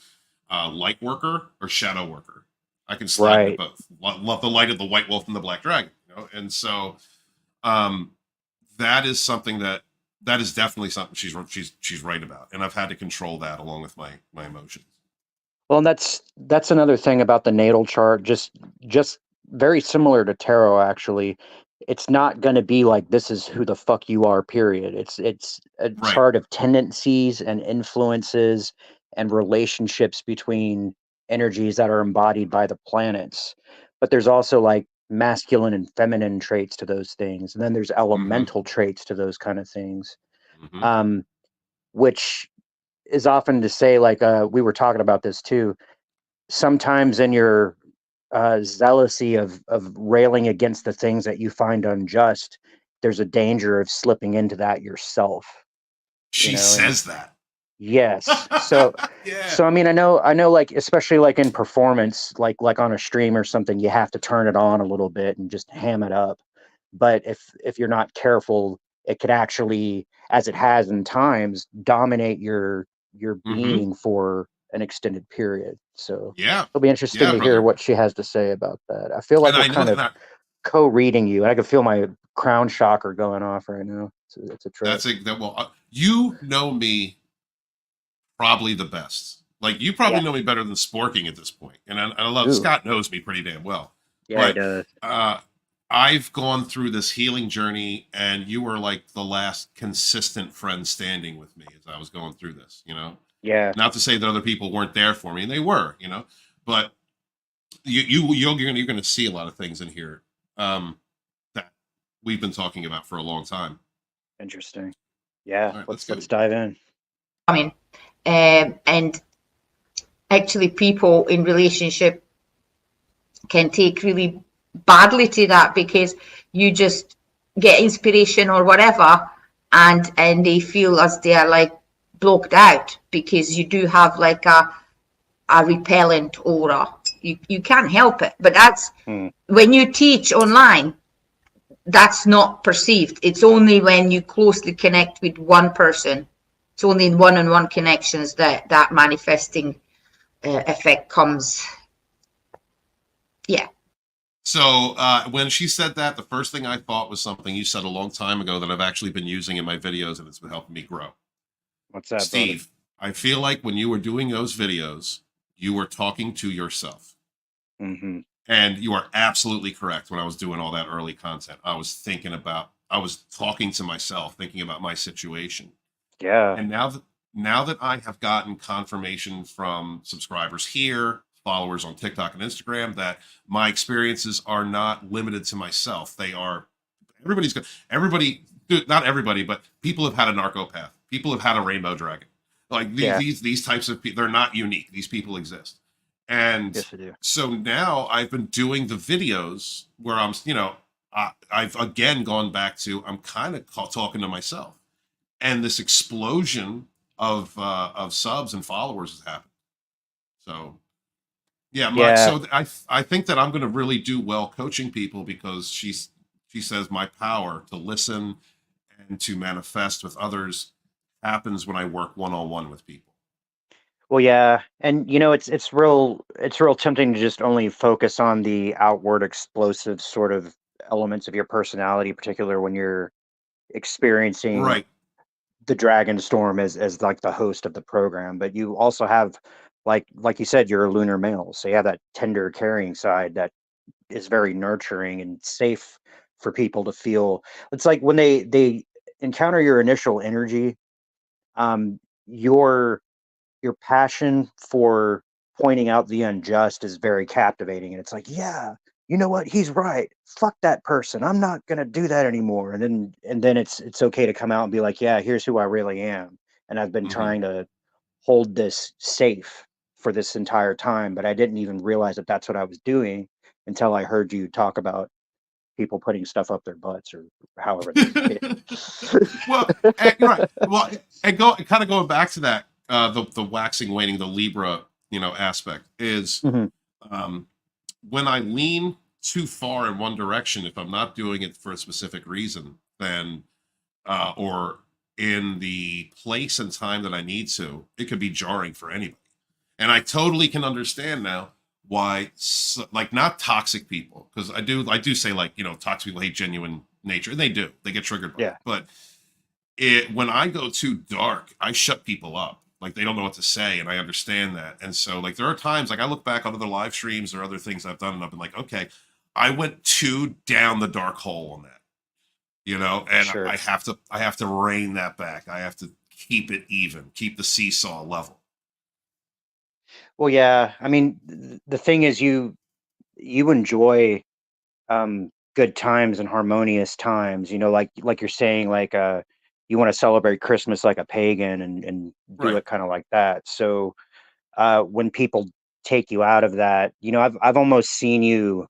Speaker 5: light worker or shadow worker. I can slide into both. Love the light of the white wolf and the black dragon. And so that is something that that is definitely something she's right about, and I've had to control that along with my emotions.
Speaker 4: Well, and that's another thing about the natal chart. Just very similar to tarot, actually. It's not going to be like this is who the fuck you are. Period. It's a
Speaker 5: Right.
Speaker 4: chart of tendencies and influences and relationships between energies that are embodied by the planets. But there's also like masculine and feminine traits to those things, and then there's elemental traits to those kind of things.
Speaker 5: Mm-hmm.
Speaker 4: Which is often to say, like, we were talking about this too. Sometimes in your zealousy of railing against the things that you find unjust, there's a danger of slipping into that yourself.
Speaker 5: She
Speaker 4: And
Speaker 5: says that.
Speaker 4: yes. So
Speaker 5: Yeah.
Speaker 4: I mean, I know, like, especially like in performance, like on a stream or something, you have to turn it on a little bit and just ham it up. But if you're not careful, it could actually, as it has in times, dominate your
Speaker 5: Mm-hmm.
Speaker 4: being for an extended period. So
Speaker 5: Yeah.
Speaker 4: it'll be interesting
Speaker 5: Yeah,
Speaker 4: to hear
Speaker 5: brother.
Speaker 4: what she has to say about that. I feel like
Speaker 5: And
Speaker 4: we're
Speaker 5: I know
Speaker 4: kind of
Speaker 5: that
Speaker 4: co-reading you, and I can feel my crown chakra going off right now. It's a trip.
Speaker 5: you know me probably the best. Like, you probably
Speaker 4: Yeah.
Speaker 5: know me better than Sporking at this point. And I love
Speaker 4: Ooh.
Speaker 5: Scott knows me pretty damn well.
Speaker 4: Yeah, he
Speaker 5: But
Speaker 4: does.
Speaker 5: I've gone through this healing journey, and you were like the last consistent friend standing with me as I was going through this, you know?
Speaker 4: Yeah.
Speaker 5: Not to say that other people weren't there for me, and they were, you know, but you're gonna see a lot of things in here that we've been talking about for a long time.
Speaker 4: Interesting. Yeah.
Speaker 5: All right,
Speaker 4: let's dive in.
Speaker 6: I mean, and actually people in relationship can take really badly to that, because you just get inspiration or whatever, and they feel as they are like blocked out, because you do have like a repellent aura. You can't help it. But that's when you teach online, that's not perceived. It's only when you closely connect with one person. It's only in one-on-one connections that manifesting effect comes. Yeah.
Speaker 5: So when she said that, the first thing I thought was something you said a long time ago that I've actually been using in my videos, and it's been helping me grow.
Speaker 4: What's that,
Speaker 5: Steve, I feel like when you were doing those videos, you were talking to yourself.
Speaker 4: Mm-hmm.
Speaker 5: And you are absolutely correct. When I was doing all that early content, I was talking to myself, thinking about my situation.
Speaker 4: Yeah.
Speaker 5: And now that I have gotten confirmation from subscribers here, followers on TikTok and Instagram, that my experiences are not limited to myself. They are not everybody, but people have had a narcopath. People have had a rainbow dragon. Like these types of people, they're not unique. These people exist. And
Speaker 4: Yes, I do.
Speaker 5: so now I've been doing the videos where I'm, I've again gone back to, I'm kind of talking to myself, and this explosion of subs and followers has happened. So so I think that I'm going to really do well coaching people, because she says my power to listen and to manifest with others happens when I work one-on-one with people.
Speaker 4: Well, yeah, and it's real tempting to just only focus on the outward explosive sort of elements of your personality, particularly when you're experiencing
Speaker 5: Right.
Speaker 4: the Dragonstorm as like the host of the program. But you also have, like you said, you're a lunar male, so you have that tender, caring side that is very nurturing and safe for people to feel. It's like when they encounter your initial energy, your passion for pointing out the unjust is very captivating, and it's like, yeah, you know what, he's right, fuck that person, I'm not gonna do that anymore. And then it's okay to come out and be like, yeah, here's who I really am, and I've been trying to hold this safe for this entire time, but I didn't even realize that that's what I was doing until I heard you talk about people putting stuff up their butts, or however they say it.
Speaker 5: Well, right. Well, and kind of going back to that, the waxing, waning, the Libra, aspect is when I lean too far in one direction, if I'm not doing it for a specific reason, then or in the place and time that I need to, it could be jarring for anybody. And I totally can understand now why, like, not toxic people, because I do say, like, toxic people hate genuine nature, and they do. They get triggered by it. But when I go too dark, I shut people up. Like they don't know what to say, and I understand that. And so, like, there are times, like I look back on other live streams or other things I've done, and I've been like, okay, I went too down the dark hole on that, and
Speaker 4: Sure.
Speaker 5: I have to rein that back. I have to keep it even, keep the seesaw level.
Speaker 4: Well, yeah. I mean, the thing is, you enjoy good times and harmonious times. Like you're saying, like you want to celebrate Christmas like a pagan and do
Speaker 5: Right.
Speaker 4: it kind of like that. So when people take you out of that, I've almost seen you.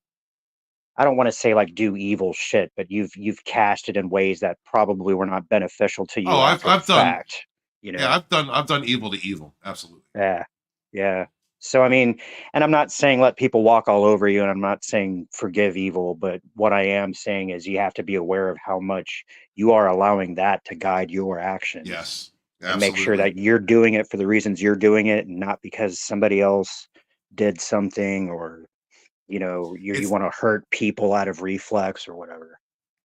Speaker 4: I don't want to say like do evil shit, but you've cast it in ways that probably were not beneficial to
Speaker 5: Oh,
Speaker 4: you
Speaker 5: I've
Speaker 4: after the
Speaker 5: I've done
Speaker 4: fact.
Speaker 5: yeah, I've done evil to evil. Absolutely.
Speaker 4: Yeah. Yeah. So I mean, and I'm not saying let people walk all over you, and I'm not saying forgive evil, but what I am saying is you have to be aware of how much you are allowing that to guide your actions,
Speaker 5: Yes.
Speaker 4: and make sure
Speaker 5: Absolutely.
Speaker 4: that you're doing it for the reasons you're doing it, and not because somebody else did something, or you
Speaker 5: It's
Speaker 4: want to hurt people out of reflex or whatever.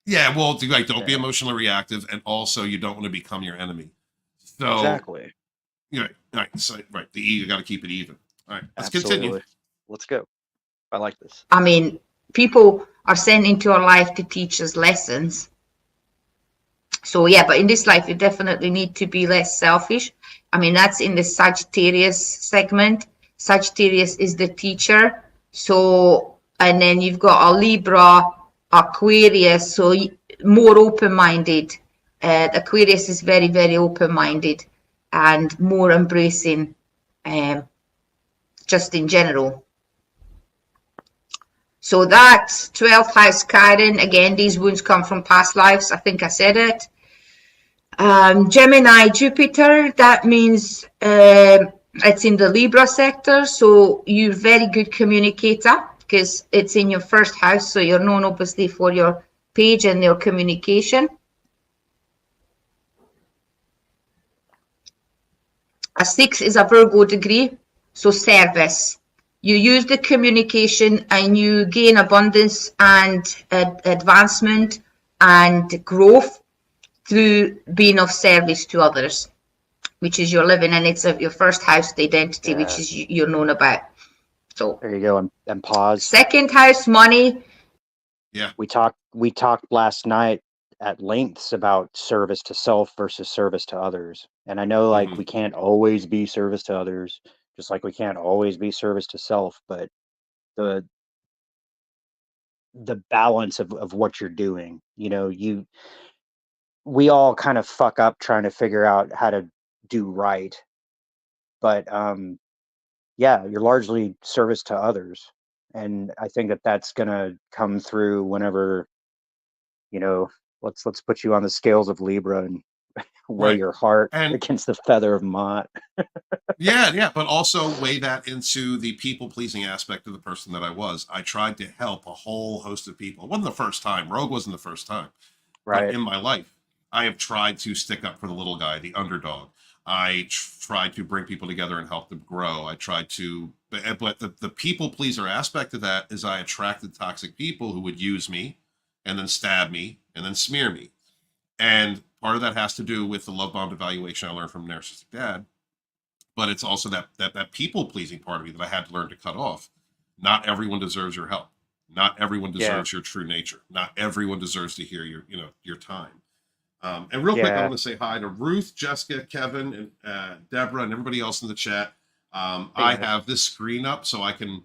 Speaker 5: Yeah, well, like, don't be
Speaker 4: Yeah,
Speaker 5: emotionally reactive, and also you don't want to become your enemy. So,
Speaker 4: exactly.
Speaker 5: right, so right, you got to keep it even. All right, let's continue.
Speaker 4: Absolutely. Let's go. I like this.
Speaker 6: I mean, people are sent into our life to teach us lessons. So yeah, but in this life, you definitely need to be less selfish. I mean, that's in the Sagittarius segment. Sagittarius is the teacher. So, and then you've got a Libra, Aquarius, so more open-minded. Aquarius is very, very open-minded and more embracing, just in general. So that's 12th house, Karen. Again, these wounds come from past lives. I think I said it. Gemini, Jupiter, that means it's in the Libra sector. So you're a very good communicator because it's in your first house. So you're known obviously for your page and your communication. A 6 is a Virgo degree, so service. You use the communication and you gain abundance and advancement and growth through being of service to others, which is your living, and it's your first house, the identity, which is you're known about. So
Speaker 4: There you go. And pause.
Speaker 6: second house, money.
Speaker 5: Yeah,
Speaker 4: We talked last night at lengths about service to self versus service to others. And I know like
Speaker 5: mhm,
Speaker 4: we can't always be service to others, just like we can't always be service to self, but the balance of what you're doing, we all kind of fuck up trying to figure out how to do right. But yeah, you're largely service to others. And I think that that's gonna come through whenever, you know, let's put you on the scales of Libra and weigh
Speaker 5: right,
Speaker 4: your heart
Speaker 5: and
Speaker 4: against the feather of Mott.
Speaker 5: yeah, but also weigh that into the people pleasing aspect of the person that I was. I tried to help a whole host of people. It wasn't the first time. Rogue wasn't the first time, but
Speaker 4: Right.
Speaker 5: in my life, I have tried to stick up for the little guy, the underdog. I tried to bring people together and help them grow. I tried to, but the people pleaser aspect of that is I attracted toxic people who would use me and then stab me and then smear me. And part of that has to do with the love bombed evaluation I learned from Narcissistic Dad, but it's also that people pleasing part of me that I had to learn to cut off. Not everyone deserves your help. Not everyone
Speaker 4: Yeah.
Speaker 5: deserves your true nature. Not everyone deserves to hear your time. And real quick, I
Speaker 4: Yeah.
Speaker 5: want to say hi to Ruth, Jessica, Kevin, and Deborah, and everybody else in the chat.
Speaker 4: Hey,
Speaker 5: I
Speaker 4: guys.
Speaker 5: have this screen up so I can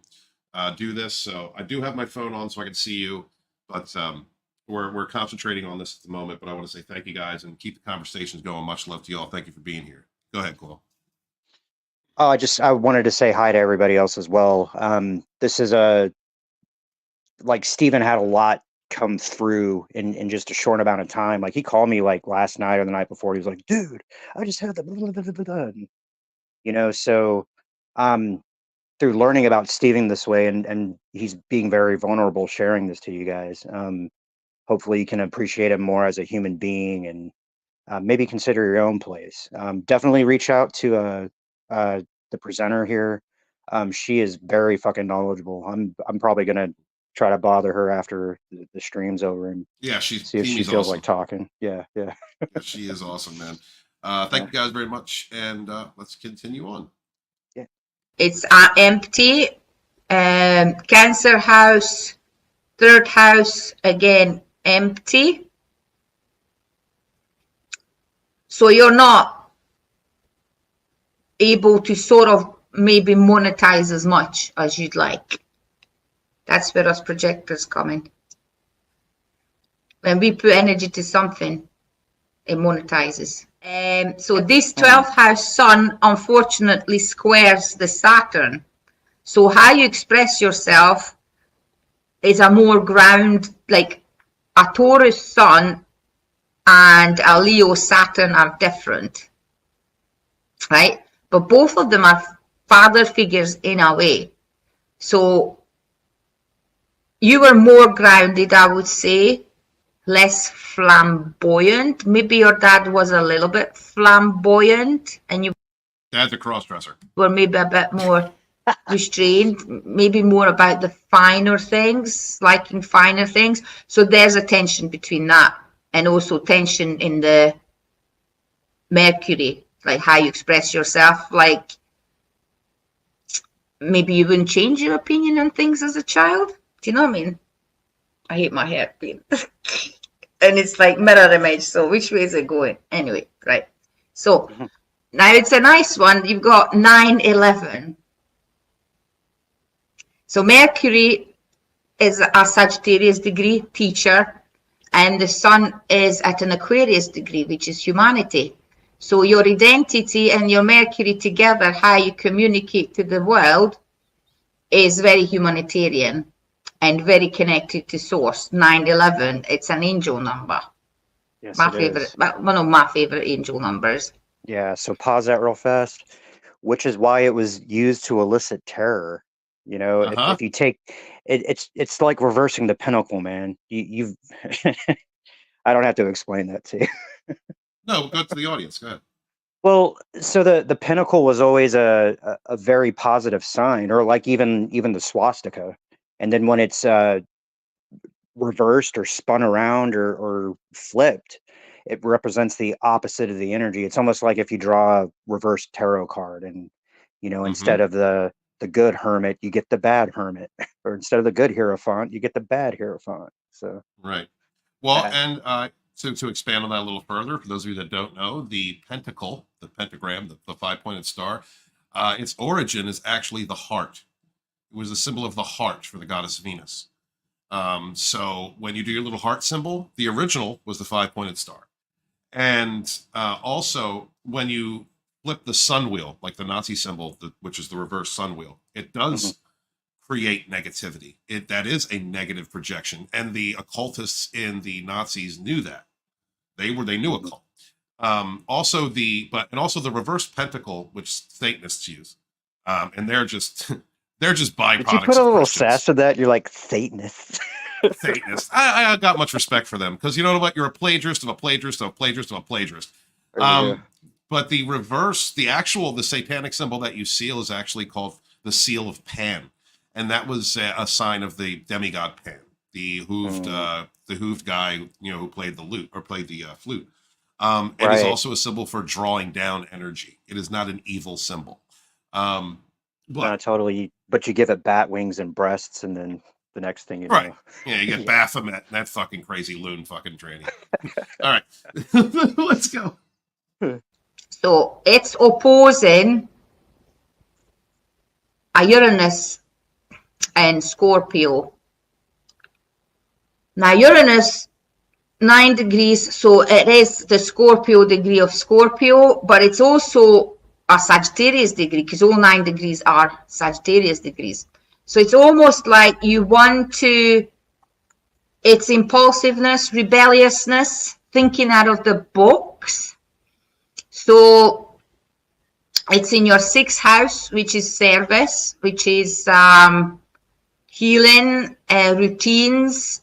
Speaker 5: do this. So I do have my phone on so I can see you, but we're concentrating on this at the moment. But I want to say thank you guys and keep the conversations going. Much love to you all. Thank you for being here. Go ahead, Chloe.
Speaker 4: Oh, I wanted to say hi to everybody else as well. This is like Stephen had a lot come through in just a short amount of time. Like he called me like last night or the night before. He was like, dude, I just had the blah, blah, blah, blah, so um through learning about Stephen this way, and he's being very vulnerable sharing this to you guys. Hopefully you can appreciate him more as a human being, and maybe consider your own place. Definitely reach out to the presenter here. She is very fucking knowledgeable. I'm probably gonna try to bother her after the stream's over and
Speaker 5: Yeah,
Speaker 4: see if she
Speaker 5: Timmy's
Speaker 4: feels
Speaker 5: awesome.
Speaker 4: like talking. Yeah.
Speaker 5: Yeah, she is awesome, man. Thank you guys very much, and let's continue on.
Speaker 6: It's empty. Cancer house, third house, again, empty. So you're not able to sort of maybe monetize as much as you'd like. That's where us projectors come in. When we put energy to something, it monetizes. So this 12th house sun unfortunately squares the Saturn. So how you express yourself is a more ground, like a Taurus sun and a Leo Saturn are different, right? But both of them are father figures in a way. So you were more grounded, I would say, less flamboyant. Maybe your dad was a little bit flamboyant and you
Speaker 5: Dad's a cross-dresser.
Speaker 6: were maybe a bit more restrained, maybe more about the finer things, liking finer things. So there's a tension between that and also tension in the Mercury, like how you express yourself. Like maybe you wouldn't change your opinion on things as a child. Do you know what I mean? I hate my hair being and it's like mirror image. So which way is it going? Anyway, right. So now it's a nice one. You've got 9-11. So Mercury is a Sagittarius degree teacher, and the Sun is at an Aquarius degree, which is humanity. So your identity and your Mercury together, how you communicate to the world, is very humanitarian and very connected to source. 9-11, it's an angel number.
Speaker 4: Yes,
Speaker 6: My
Speaker 4: it
Speaker 6: favorite,
Speaker 4: is.
Speaker 6: one of my favorite angel numbers.
Speaker 4: Yeah. So pause that real fast, which is why it was used to elicit terror. You know, if you take it's like reversing the pinnacle, man. You've I don't have to explain that to you.
Speaker 5: No, go to the audience. Go ahead.
Speaker 4: Well, so the pinnacle was always a very positive sign, or like even the swastika. And then when it's reversed or spun around or flipped, it represents the opposite of the energy. It's almost like if you draw a reverse tarot card, and instead of the good hermit, you get the bad hermit, or instead of the good hierophant, you get the bad hierophant. So
Speaker 5: Right. Well,
Speaker 4: Yeah.
Speaker 5: and to expand on that a little further, for those of you that don't know, the pentacle, the pentagram, the five-pointed star, its origin is actually the heart. It was a symbol of the heart for the goddess Venus. So when you do your little heart symbol, the original was the five-pointed star. And also, when you flip the sun wheel, like the Nazi symbol, which is the reverse sun wheel, it does create negativity. That is a negative projection. And the occultists in the Nazis knew that. They knew occult. Also the reverse pentacle, which Satanists use. And they're just byproducts.
Speaker 4: Did you put a
Speaker 5: of
Speaker 4: little
Speaker 5: Christians.
Speaker 4: sass to that? You're like Satanist.
Speaker 5: Satanists. I got much respect for them because you know what? You're a plagiarist of a plagiarist of a plagiarist of a plagiarist. But the satanic symbol that you seal is actually called the seal of Pan, and that was a sign of the demigod Pan, the hooved guy, who played the lute or played the flute. It is also a symbol for drawing down energy. It is not an evil symbol.
Speaker 4: Not totally, but you give it bat wings and breasts, and then the next thing you know.
Speaker 5: Right. Yeah, you get Baphomet, that fucking crazy loon fucking tranny. All right. Let's go.
Speaker 6: So it's opposing a Uranus and Scorpio. Now Uranus, 9 degrees, so it is the Scorpio degree of Scorpio, but it's also a Sagittarius degree because all 9 degrees are Sagittarius degrees. So it's almost like you want to, it's impulsiveness, rebelliousness, thinking out of the box. So it's in your 6th house, which is service, which is healing, routines.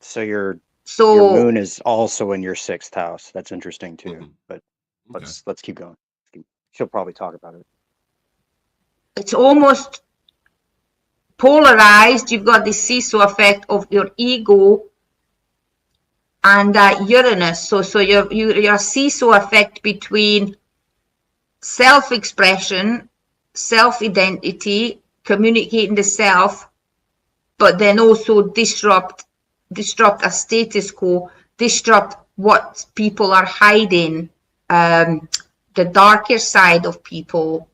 Speaker 4: So your moon is also in your 6th house. That's interesting too. But let's keep going. She'll probably talk about it.
Speaker 6: It's almost polarized. You've got the seesaw effect of your ego and Uranus. So you're a seesaw effect between self-expression, self-identity, communicating the self, but then also disrupt a status quo, disrupt what people are hiding, the darker side of people,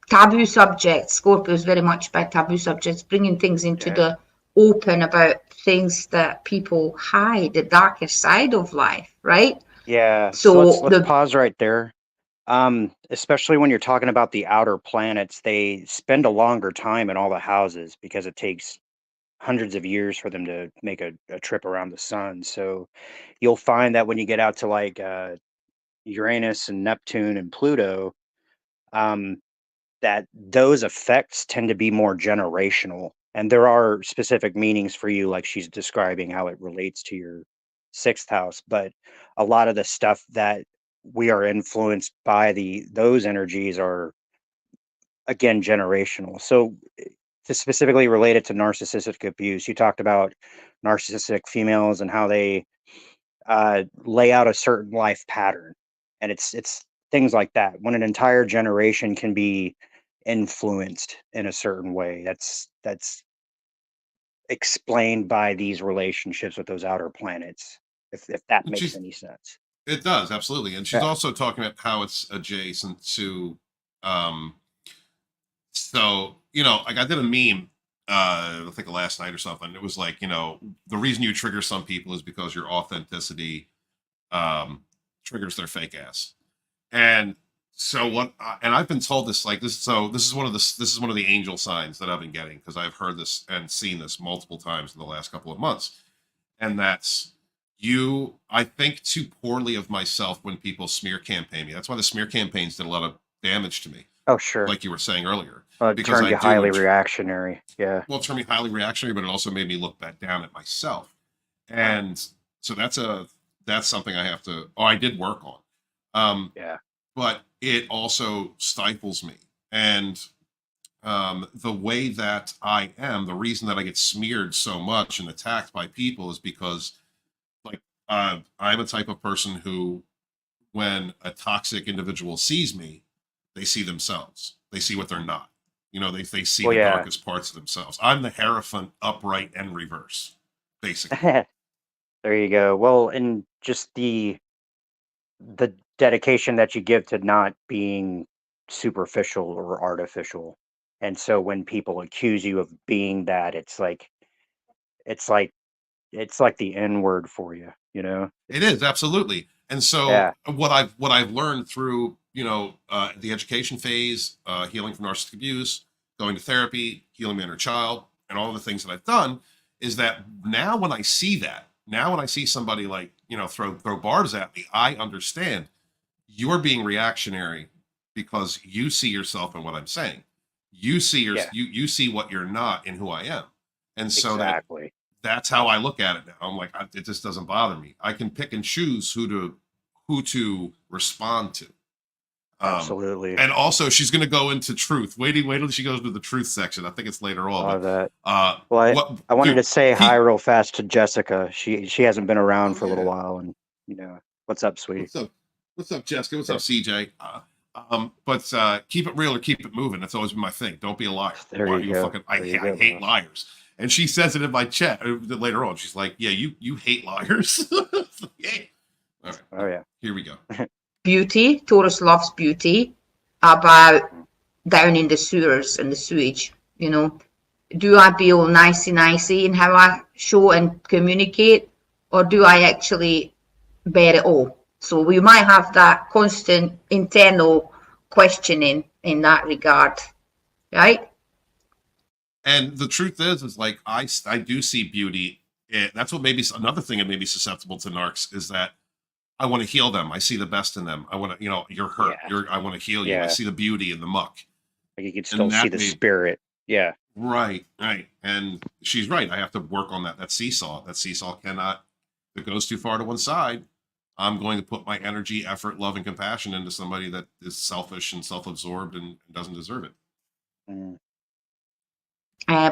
Speaker 6: taboo subjects. Scorpio is very much about taboo subjects, bringing things into the open about things that people hide, the darker side of life, right?
Speaker 4: Yeah.
Speaker 6: So
Speaker 4: let's pause right there. Especially when you're talking about the outer planets, they spend a longer time in all the houses because it takes hundreds of years for them to make a trip around the sun. So you'll find that when you get out to like Uranus and Neptune and Pluto, that those effects tend to be more generational. And there are specific meanings for you, like she's describing how it relates to your sixth house. But a lot of the stuff that we are influenced by those energies are again generational. So to specifically relate it to narcissistic abuse, you talked about narcissistic females and how they lay out a certain life pattern, and it's things like that. When an entire generation can be influenced in a certain way, that's explained by these relationships with those outer planets. If that
Speaker 5: And
Speaker 4: makes any sense.
Speaker 5: it does, absolutely. And she's
Speaker 4: Yeah.
Speaker 5: also talking about how it's adjacent to, so, like I did a meme, I think last night or something. It was like, the reason you trigger some people is because your authenticity triggers their fake ass. And so and I've been told this, like this. So this is one of the angel signs that I've been getting, because I've heard this and seen this multiple times in the last couple of months. And that's, I think too poorly of myself when people smear campaign me. That's why the smear campaigns did a lot of damage to me.
Speaker 4: Oh, sure.
Speaker 5: Like you were saying earlier.
Speaker 4: It
Speaker 5: because
Speaker 4: turned
Speaker 5: I
Speaker 4: you
Speaker 5: do
Speaker 4: highly reactionary. Yeah.
Speaker 5: Well, it turned me highly reactionary, but it also made me look back down at myself. And so that's something I did work on.
Speaker 4: Yeah.
Speaker 5: But it also stifles me. And the way that I am, the reason that I get smeared so much and attacked by people is because, like, I'm a type of person who, when a toxic individual sees me, they see themselves. They see what they're not. They see the darkest parts of themselves. I'm the Hierophant, upright and reverse, basically.
Speaker 4: There you go. Well, and just the dedication that you give to not being superficial or artificial. And so when people accuse you of being that, it's like the N word for you,
Speaker 5: It is, absolutely. And so what I've learned through, the education phase, healing from narcissistic abuse, going to therapy, healing my inner child, and all the things that I've done, is that now when I see somebody like, throw barbs at me, I understand you're being reactionary because you see yourself in what I'm saying. You see you see what you're not in who I am. And so that's how I look at it now. I'm like, it just doesn't bother me. I can pick and choose who to respond to.
Speaker 4: Absolutely.
Speaker 5: And also, she's going to go into truth. Wait till she goes to the truth section. I think it's later on.
Speaker 4: I wanted to say hi real fast to Jessica. She hasn't been around for a little while, and what's up, sweetie?
Speaker 5: What's up, Jessica? What's up, CJ? But keep it real or keep it moving. That's always been my thing. Don't be a liar.
Speaker 4: There you go.
Speaker 5: I hate liars. And she says it in my chat later on. She's like, "Yeah, you hate liars." Yeah. All right.
Speaker 4: Oh yeah.
Speaker 5: Here we go.
Speaker 6: Beauty. Taurus loves beauty. About down in the sewers and the sewage. Do I be all nicey in how I show and communicate, or do I actually bear it all? So we might have that constant internal questioning in that regard, right?
Speaker 5: And the truth is like I do see beauty. That's what maybe another thing that may be susceptible to narcs is that I want to heal them. I see the best in them. I want to, you're hurt. I want to heal you. I see the beauty in the muck.
Speaker 4: Like you can still see the spirit. Yeah.
Speaker 5: Right. And she's right. I have to work on that seesaw. That seesaw cannot, if it goes too far to one side, I'm going to put my energy, effort, love, and compassion into somebody that is selfish and self-absorbed and doesn't deserve it.
Speaker 6: And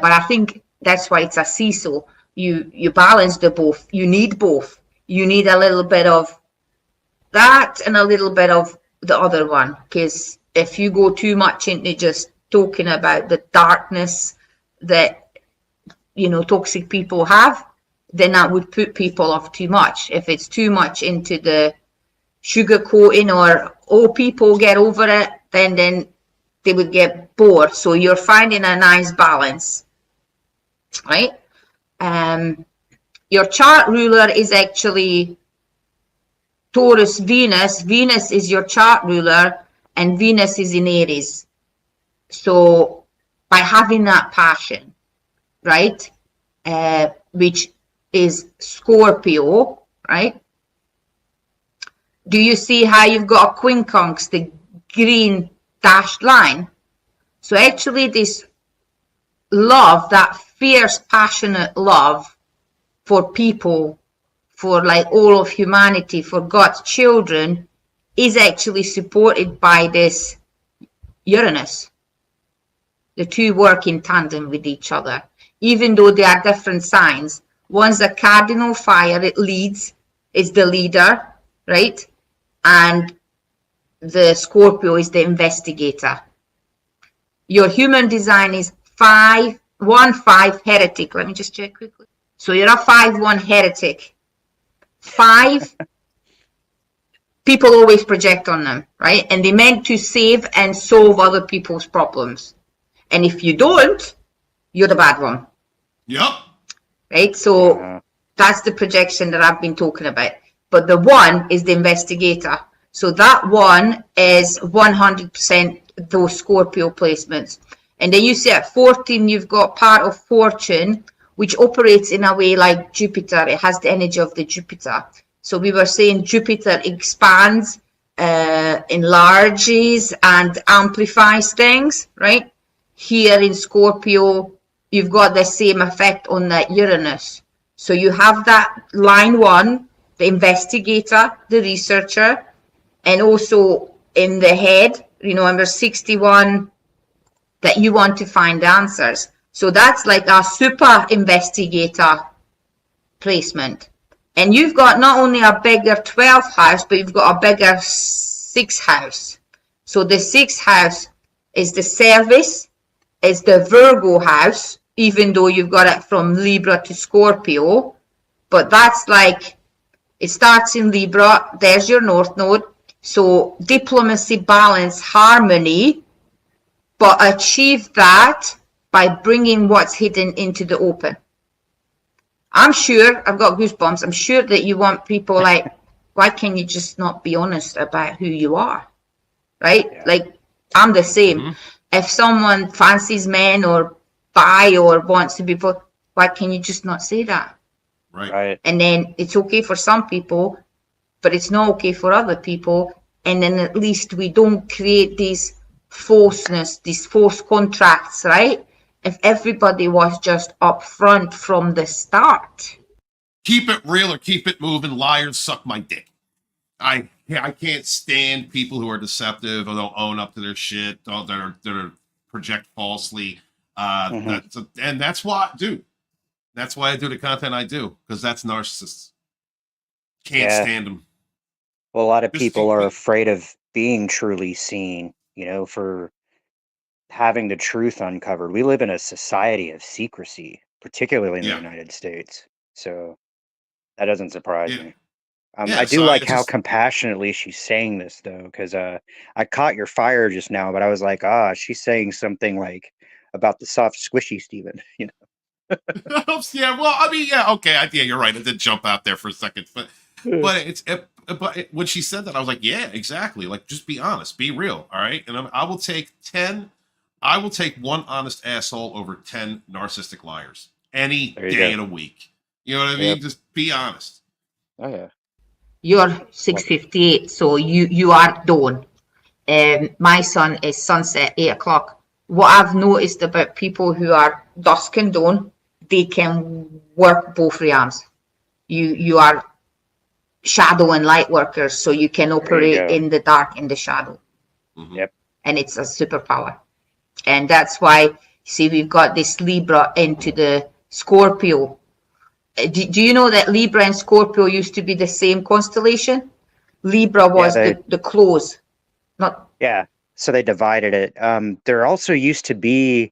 Speaker 6: But I think that's why it's a seesaw. You balance the both. You need both. You need a little bit of that and a little bit of the other one, because if you go too much into just talking about the darkness that, you know, toxic people have, then that would put people off too much. If it's too much into the sugarcoating or, oh, people get over it, then they would get bored. So you're finding a nice balance, right? Your chart ruler is actually Taurus Venus. Venus is your chart ruler, and Venus is in Aries. So by having that passion, right, which is Scorpio, right? Do you see how you've got a quincunx, the green dashed line? So actually this love, that fierce, passionate love for people, for like all of humanity, for God's children, is actually supported by this Uranus. The two work in tandem with each other, even though they are different signs. One's a cardinal fire, it leads, is the leader, right? And the Scorpio is the investigator. Your human design is 5-1-5 heretic. Let me just check quickly. So you're a 5-1 heretic. 5 people always project on them, right? And they meant to save and solve other people's problems. And if you don't, you're the bad one.
Speaker 5: Yep.
Speaker 6: Right? So that's the projection that I've been talking about. But the 1 is the investigator. So that 1 is 100% those Scorpio placements. And then you see at 14, you've got part of fortune, which operates in a way like Jupiter. It has the energy of the Jupiter. So we were saying Jupiter expands, enlarges, and amplifies things, right? Here in Scorpio, you've got the same effect on that Uranus. So you have that line 1, the investigator, the researcher, and also in the head, you know, number 61, that you want to find answers. So that's like a super investigator placement. And you've got not only a bigger 12th house, but you've got a bigger 6th house. So the 6th house is the service, is the Virgo house, even though you've got it from Libra to Scorpio. But that's like, it starts in Libra, there's your North Node. So diplomacy, balance, harmony, but achieve that by bringing what's hidden into the open. I'm sure, I've got goosebumps, I'm sure that you want people like, why can you just not be honest about who you are, right? Yeah. Like, I'm the same. Mm-hmm. If someone fancies men or bi or wants to be, why can you just not say that?
Speaker 5: Right.
Speaker 6: And then it's okay for some people, but it's not okay for other people. And then at least we don't create these falseness, these false contracts, right? If everybody was just upfront from the start.
Speaker 5: Keep it real or keep it moving. Liars suck my dick. I can't stand people who are deceptive or don't own up to their shit, that are project falsely. That's why, dude. That's why I do the content I do, because that's narcissists. Can't stand them.
Speaker 4: Well, a lot of people are afraid of being truly seen, you know, for having the truth uncovered. We live in a society of secrecy, particularly in the United States. So that doesn't surprise me. I do like how compassionately she's saying this, though, because I caught your fire just now, but I was like, she's saying something like about the soft, squishy Stephen, you know.
Speaker 5: Yeah, well, I mean, yeah, you're right. It did jump out there for a second, but when she said that, I was like, yeah, exactly. Like, just be honest, be real, all right. And I will take 1 honest asshole over 10 narcissistic liars any day of the week. You know what I mean? Yep. Just be honest.
Speaker 4: Oh yeah.
Speaker 6: You're 6:58, so you are dawn. My son is sunset, 8 o'clock. What I've noticed about people who are dusk and dawn, they can work both realms. You are shadow and light workers, so you can operate in the dark, in the shadow.
Speaker 5: Mm-hmm.
Speaker 4: Yep.
Speaker 6: And it's a superpower. And that's why See, we've got this Libra into the Scorpio. Do you know that Libra and Scorpio used to be the same constellation? Libra was the close, not.
Speaker 4: Yeah, so they divided it. There also used to be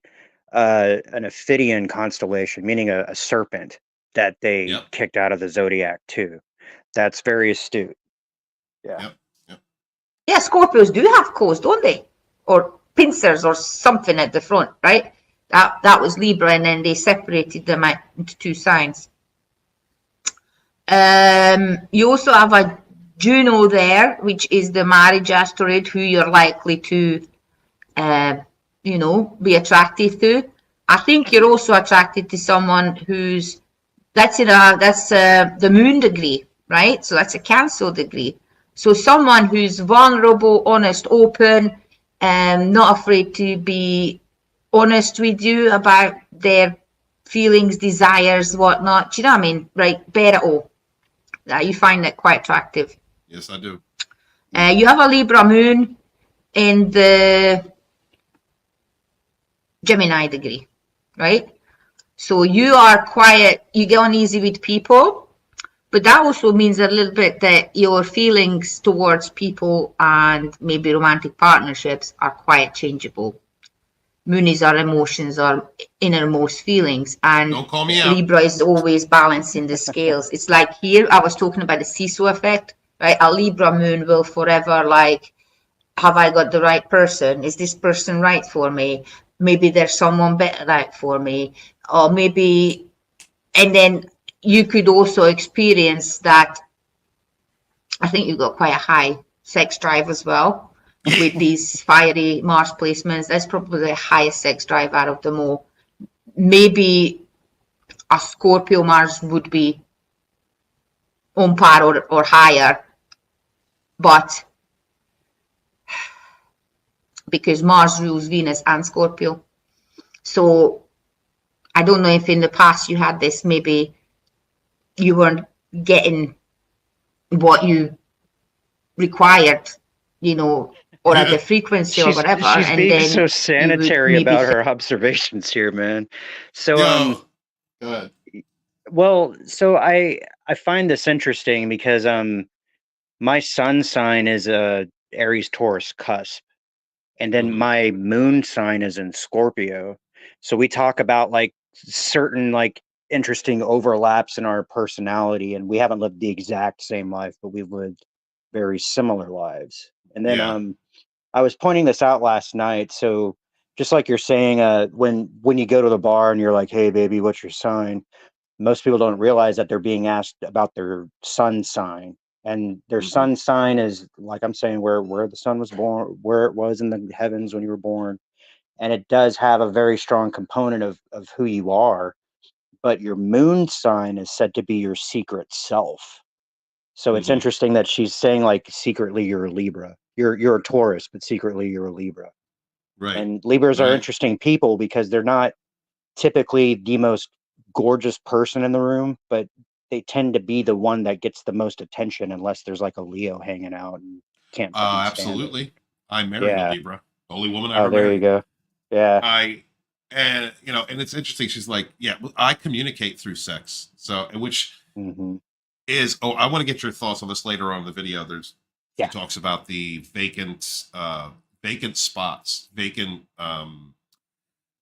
Speaker 4: an Ophidian constellation, meaning a serpent, that they kicked out of the zodiac too. That's very astute. Yeah.
Speaker 6: Yeah, Scorpios do have claws, don't they? Or pincers or something at the front, right? That was Libra, and then they separated them out into two signs. You also have a Juno there, which is the marriage asteroid, who you're likely to, be attracted to. I think you're also attracted to someone who's that's the moon degree, right? So that's a Cancer degree. So someone who's vulnerable, honest, open, not afraid to be honest with you about their feelings, desires, whatnot. Do you know what I mean? Right, bear it all. You find that quite attractive.
Speaker 5: Yes, I do.
Speaker 6: You have a Libra moon in the Gemini degree, right? So you are quiet, you get on easy with people, but that also means a little bit that your feelings towards people and maybe romantic partnerships are quite changeable. Moonies are emotions, are innermost feelings, and
Speaker 5: don't call me out.
Speaker 6: Libra is always balancing the scales. It's like here, I was talking about the seesaw effect, right? A Libra moon will forever like, have I got the right person? Is this person right for me? Maybe there's someone better right for me. Or maybe, and then you could also experience that. I think you've got quite a high sex drive as well with these fiery Mars placements. That's probably the highest sex drive out of them all. Maybe a Scorpio Mars would be on par or higher, but because Mars rules Venus and Scorpio. So I don't know if in the past you had this, maybe you weren't getting what you required, or at the frequency or whatever.
Speaker 4: She's being then so sanitary about her observations here, man. So,
Speaker 5: go ahead.
Speaker 4: Well, so I find this interesting because my sun sign is a Aries Taurus cusp, and then my moon sign is in Scorpio. So we talk about like certain like interesting overlaps in our personality, and we haven't lived the exact same life, but we've lived very similar lives. And then I was pointing this out last night. So just like you're saying, when you go to the bar and you're like, hey baby, what's your sign? Most people don't realize that they're being asked about their sun sign, and their sun sign is, like I'm saying, where the sun was born, where it was in the heavens when you were born. And it does have a very strong component of who you are, but your moon sign is said to be your secret self. So it's interesting that she's saying like secretly you're a Libra. You're a Taurus, but secretly you're a Libra.
Speaker 5: Right.
Speaker 4: And Libras are interesting people because they're not typically the most gorgeous person in the room, but they tend to be the one that gets the most attention unless there's like a Leo hanging out and can't fucking stand
Speaker 5: absolutely
Speaker 4: it.
Speaker 5: I married a Libra, the only woman I ever
Speaker 4: there
Speaker 5: married.
Speaker 4: You go. Yeah.
Speaker 5: And it's interesting, she's like, I communicate through sex, so which is I want to get your thoughts on this later on in the video. She talks about the vacant spots, vacant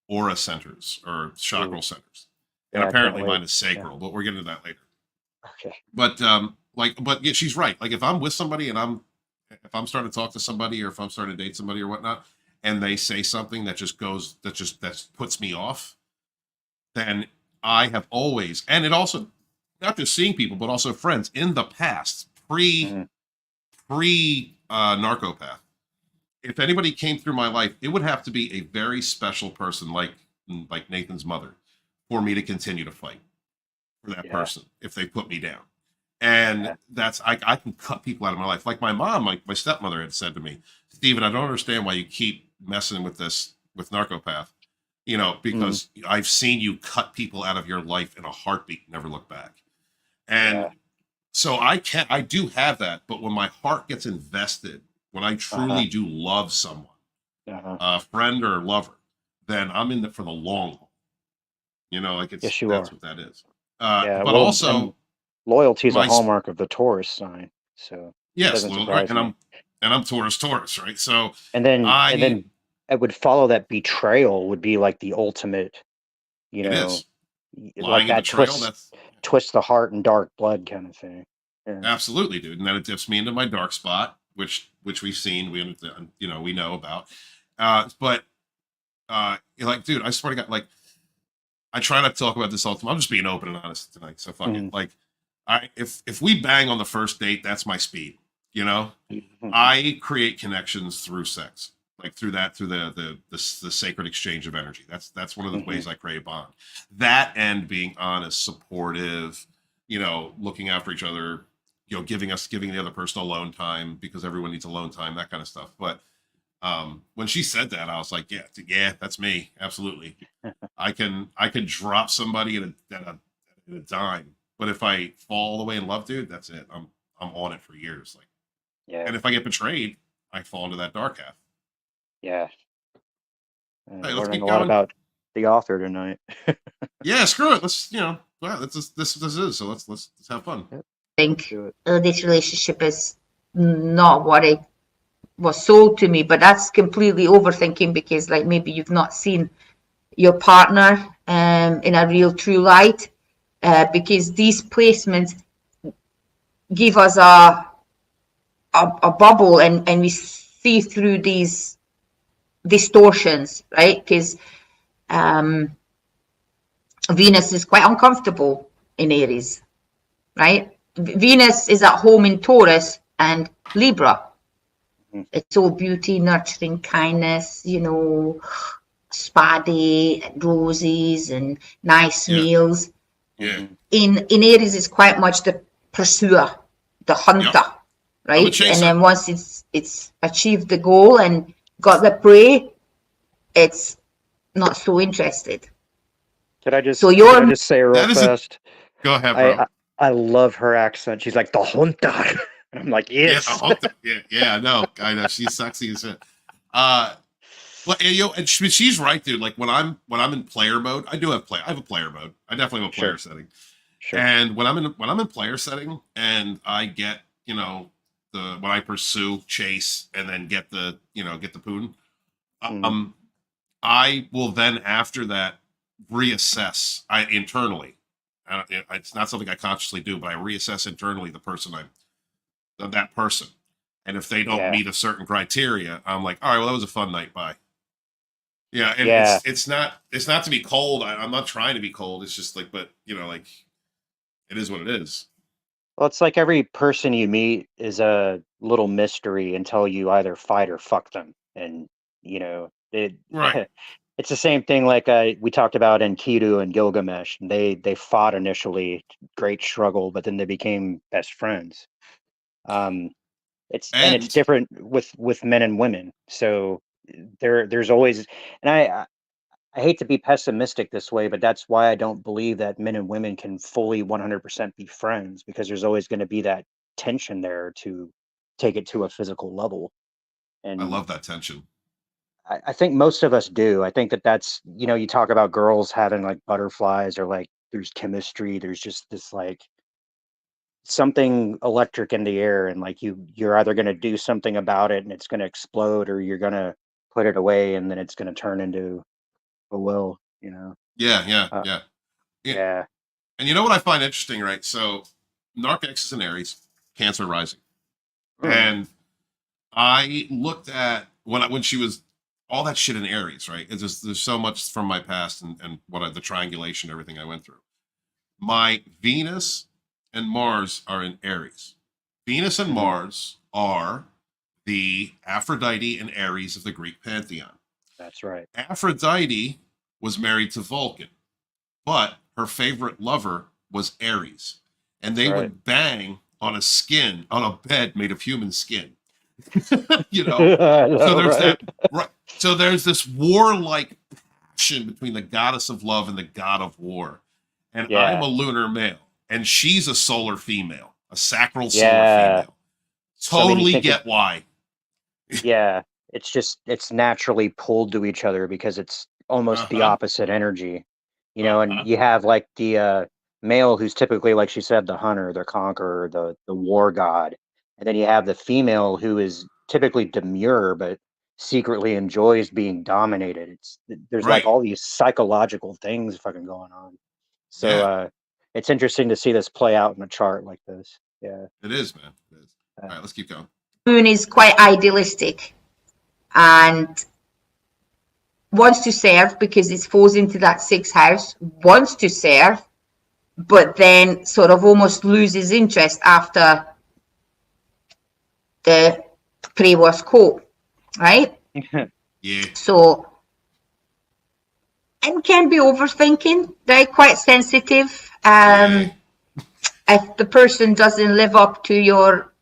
Speaker 5: aura centers or chakral centers. And apparently mine is sacral, but we're getting to that later.
Speaker 4: Okay.
Speaker 5: But but she's right. Like if I'm with somebody and if I'm starting to talk to somebody, or if I'm starting to date somebody or whatnot, and they say something that puts me off, then I have always, and it also, not just seeing people, but also friends in the past, pre Narcopath. If anybody came through my life, it would have to be a very special person, like Nathan's mother, for me to continue to fight for that person if they put me down. And that's, I can cut people out of my life. Like my mom, my stepmother had said to me, Stephen, I don't understand why you keep messing with Narcopath, because I've seen you cut people out of your life in a heartbeat, never look back. And so I do have that, but when my heart gets invested, when I truly do love someone, a friend or lover, then I'm in it for the long haul. You know, like
Speaker 4: Yes, you
Speaker 5: that's
Speaker 4: are.
Speaker 5: what that is.
Speaker 4: Yeah,
Speaker 5: But
Speaker 4: well,
Speaker 5: also
Speaker 4: loyalty is a
Speaker 5: my
Speaker 4: hallmark of the Taurus sign, so it
Speaker 5: yes,
Speaker 4: doesn't
Speaker 5: well, right,
Speaker 4: surprise me.
Speaker 5: and I'm Taurus, right? So
Speaker 4: And then
Speaker 5: I
Speaker 4: it would follow that betrayal would be like the ultimate,
Speaker 5: it is
Speaker 4: like
Speaker 5: lying and
Speaker 4: that
Speaker 5: betrayal. That's
Speaker 4: twist the heart and dark blood kind of thing. Yeah.
Speaker 5: absolutely, dude. And then it dips me into my dark spot, which we've seen, we know about. But like, dude, I swear to God, like, I try not to talk about this all the time. I'm just being open and honest tonight. So fuck it. Like, if we bang on the first date, that's my speed. You know, I create connections through sex, like through the sacred exchange of energy. That's one of the ways I create a bond. That and being honest, supportive, looking after each other, giving the other person alone time because everyone needs alone time, that kind of stuff. But when she said that, I was like, yeah, that's me, absolutely. I can drop somebody at a dime, but if I fall all the way in love, dude, that's it. I'm on it for years. Like,
Speaker 4: Yeah.
Speaker 5: and if I get betrayed, I fall into that dark half.
Speaker 4: Yeah.
Speaker 5: Hey, let's
Speaker 4: Learning
Speaker 5: keep
Speaker 4: a lot
Speaker 5: going.
Speaker 4: about the author tonight.
Speaker 5: Yeah, screw it. Let's wow, this is so let's have fun.
Speaker 6: I think
Speaker 4: Do it.
Speaker 6: this relationship is not what it was sold to me, but that's completely overthinking because like maybe you've not seen your partner in a real true light, because these placements give us a bubble and we see through these distortions, right? Because Venus is quite uncomfortable in Aries, right? Venus is at home in Taurus and Libra. It's all beauty, nurturing, kindness, spa day, roses and nice meals.
Speaker 5: Yeah.
Speaker 6: In Aries, it's quite much the pursuer, the hunter, right? And then once it's achieved the goal and got the prey, it's not so interested.
Speaker 4: Could I just say real
Speaker 5: That
Speaker 4: fast?
Speaker 5: Go ahead, bro.
Speaker 4: I love her accent. She's like the hunter. And I'm like, yes.
Speaker 5: I know. She's sexy as shit. But and she's right, dude. Like when I'm in player mode, I have a player mode. I definitely have a player setting.
Speaker 4: Sure.
Speaker 5: And when I'm in player setting and I get, when I pursue, chase, and then get the poon, I will then after that reassess internally. It's not something I consciously do, but I reassess internally that person. And if they don't meet a certain criteria, I'm like, all right, well, that was a fun night. Bye. Yeah. And it's not to be cold. I'm not trying to be cold. It's just like, but like it is what it is.
Speaker 4: Well, it's like every person you meet is a little mystery until you either fight or fuck them. And,
Speaker 5: Right.
Speaker 4: It's the same thing like we talked about in Kidu and Gilgamesh. They fought initially, great struggle, but then they became best friends. It's different with men and women. So there's always, and I hate to be pessimistic this way, but that's why I don't believe that men and women can fully 100% be friends, because there's always going to be that tension there to take it to a physical level. And
Speaker 5: I love that tension.
Speaker 4: I think most of us do. I think that's, you talk about girls having like butterflies or like there's chemistry. There's just this like something electric in the air, and like you're either going to do something about it and it's going to explode, or you're going to put it away and then it's going to turn into a will,
Speaker 5: Yeah.
Speaker 4: Yeah.
Speaker 5: And you know what I find interesting, right? So Narc-X is in Aries, Cancer rising. And I looked at when she was all that shit in Aries, right? It's just, there's so much from my past and the triangulation, everything I went through. My Venus and Mars are in Aries. Venus and Mars are the Aphrodite and Aries of the Greek pantheon.
Speaker 4: That's right.
Speaker 5: Aphrodite was married to Vulcan, but her favorite lover was Aries. And they would bang on a bed made of human skin. So there's that, right? So there's this warlike passion between the goddess of love and the god of war. And I'm a lunar male, and she's a solar female, a sacral solar female. Totally get why.
Speaker 4: Yeah, it's naturally pulled to each other because it's almost the opposite energy, you know,
Speaker 5: Uh-huh.
Speaker 4: and you have like the male who's typically, like she said, the hunter, the conqueror, the war god, and then you have the female who is typically demure but secretly enjoys being dominated. There's like
Speaker 5: Right.
Speaker 4: all these psychological things fucking going on. So
Speaker 5: Yeah.
Speaker 4: it's interesting to see this play out in a chart like this. Yeah.
Speaker 5: It is, man. It is. All right, let's keep going.
Speaker 6: Moon is quite idealistic and wants to serve because it falls into that 6th house, wants to serve, but then sort of almost loses interest after the prey was caught, right?
Speaker 5: Yeah.
Speaker 6: So, and can be overthinking, they're quite sensitive. If the person doesn't live up to your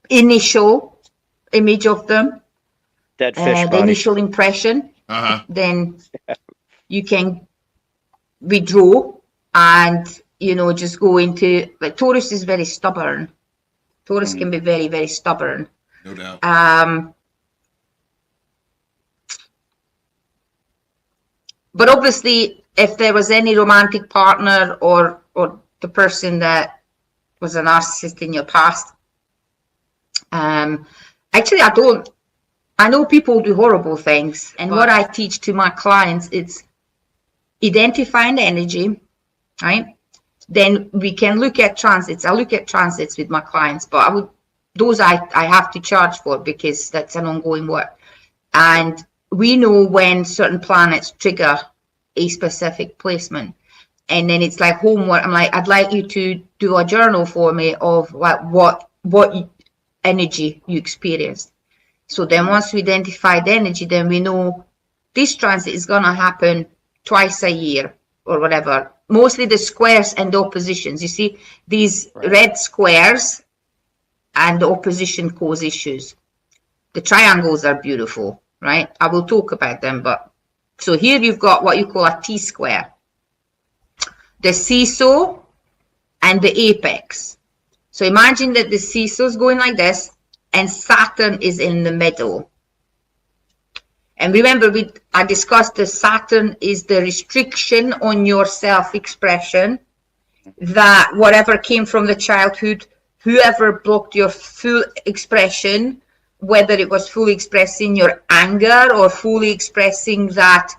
Speaker 6: initial image of them,
Speaker 4: Dead fish
Speaker 6: the
Speaker 4: body.
Speaker 6: initial impression,
Speaker 5: Uh-huh.
Speaker 6: then you can withdraw and, you know, just go into, like Taurus is very stubborn. Taurus can be very, very stubborn.
Speaker 5: No doubt.
Speaker 6: But obviously, if there was any romantic partner or the person that was a narcissist in your past, actually, I know people do horrible things. And what I teach to my clients, it's identifying the energy, right? Then we can look at transits. I look at transits with my clients, but those I have to charge for because that's an ongoing work. And we know when certain planets trigger a specific placement. And then it's like homework. I'm like, I'd like you to do a journal for me of like what energy you experienced. So then once we identify the energy, then we know this transit is going to happen twice a year or whatever. Mostly the squares and the oppositions. You see, these red squares and the opposition cause issues. The triangles are beautiful, right? I will talk about them, but so here you've got what you call a T-square. The seesaw and the apex. So imagine that the seesaw is going like this and Saturn is in the middle. And remember, I discussed that Saturn is the restriction on your self-expression, that whatever came from the childhood, whoever blocked your full expression, whether it was fully expressing your anger or fully expressing that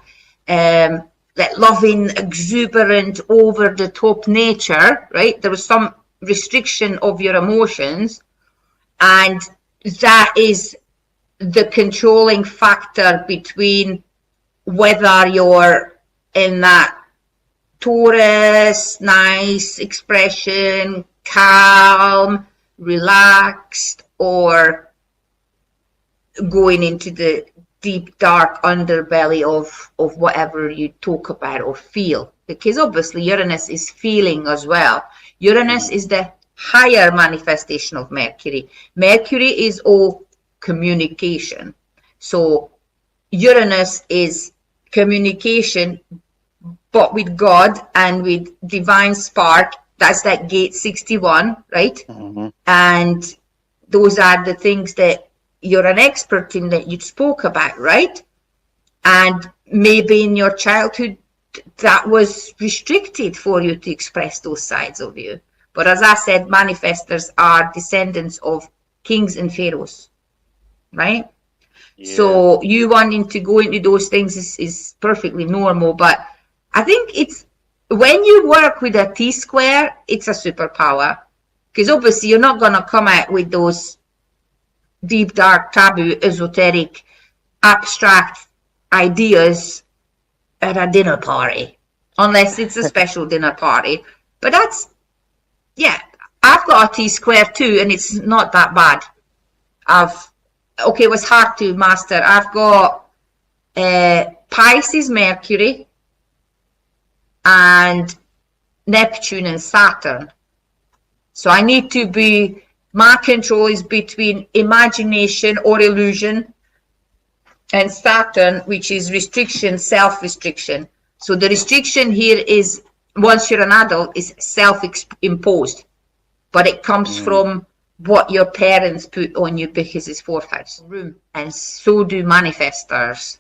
Speaker 6: loving, exuberant, over-the-top nature, right? There was some restriction of your emotions, and that is the controlling factor between whether you're in that Taurus, nice expression, calm, relaxed, or going into the deep, dark underbelly of whatever you talk about or feel. Because obviously Uranus is feeling as well. Uranus is the higher manifestation of Mercury. Mercury is all communication. So Uranus is communication, but with God and with divine spark. That's that gate 61, right? And those are the things that you're an expert in, that you spoke about, right? And maybe in your childhood that was restricted for you to express those sides of you. But as I said, manifestors are descendants of kings and pharaohs, right? Yeah. So you wanting to go into those things is perfectly normal. But I think it's when you work with a T-square, it's a superpower. Because obviously you're not going to come out with those deep, dark, taboo, esoteric, abstract ideas at a dinner party, unless it's a special dinner party. But that's, yeah, I've got a T-square too, and it's not that bad. It was hard to master. I've got Pisces, Mercury, and Neptune and Saturn. So I need to be, my control is between imagination or illusion and Saturn, which is restriction, self-restriction. So the restriction here is, once you're an adult, is self-imposed, but it comes from what your parents put on you because it's 4th house. And so do manifestors.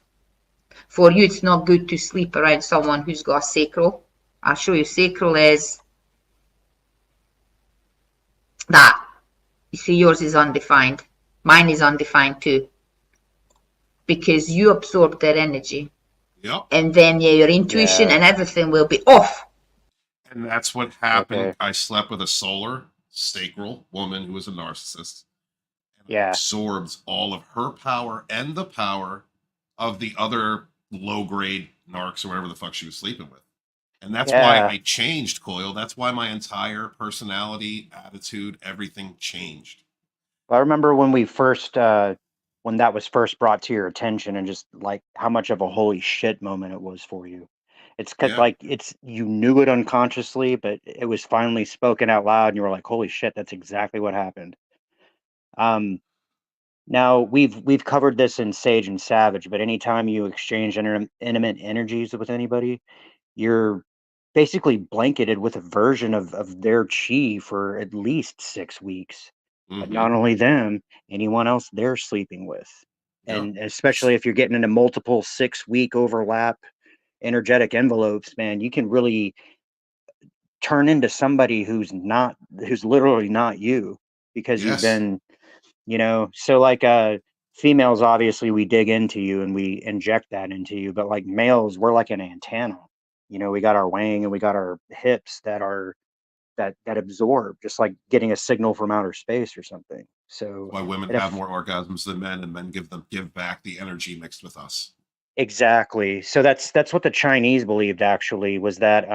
Speaker 6: For you, it's not good to sleep around someone who's got a sacral. I'll show you. Sacral is that. You see, yours is undefined. Mine is undefined too. Because you absorb their energy.
Speaker 5: Yep.
Speaker 6: And then your intuition and everything will be off.
Speaker 5: And that's what happened.
Speaker 4: Okay.
Speaker 5: I slept with a solar sacral woman who was a narcissist. And
Speaker 4: Yeah.
Speaker 5: absorbed all of her power and the power of the other low grade narcs or whatever the fuck she was sleeping with. And that's why I changed, Coil. That's why my entire personality, attitude, everything changed.
Speaker 4: I remember when we first, when that was first brought to your attention, and just like how much of a holy shit moment it was for you. It's because
Speaker 5: Yeah.
Speaker 4: like you knew it unconsciously, but it was finally spoken out loud, and you were like, "Holy shit, that's exactly what happened." Now we've covered this in Sage and Savage, but anytime you exchange intimate energies with anybody, you're basically blanketed with a version of their chi for at least 6 weeks. But
Speaker 5: Mm-hmm.
Speaker 4: not only them, anyone else they're sleeping with.
Speaker 5: Yep.
Speaker 4: And especially if you're getting into multiple 6-week overlap energetic envelopes, man, you can really turn into somebody who's literally not you, because you've
Speaker 5: Yes.
Speaker 4: been, so like females, obviously we dig into you and we inject that into you, but like males, we're like an antenna. We got our wang and we got our hips that absorb, just like getting a signal from outer space or something. So
Speaker 5: Why women have more orgasms than men, and men give back the energy mixed with us.
Speaker 4: exactly. So that's what the Chinese believed, actually, was that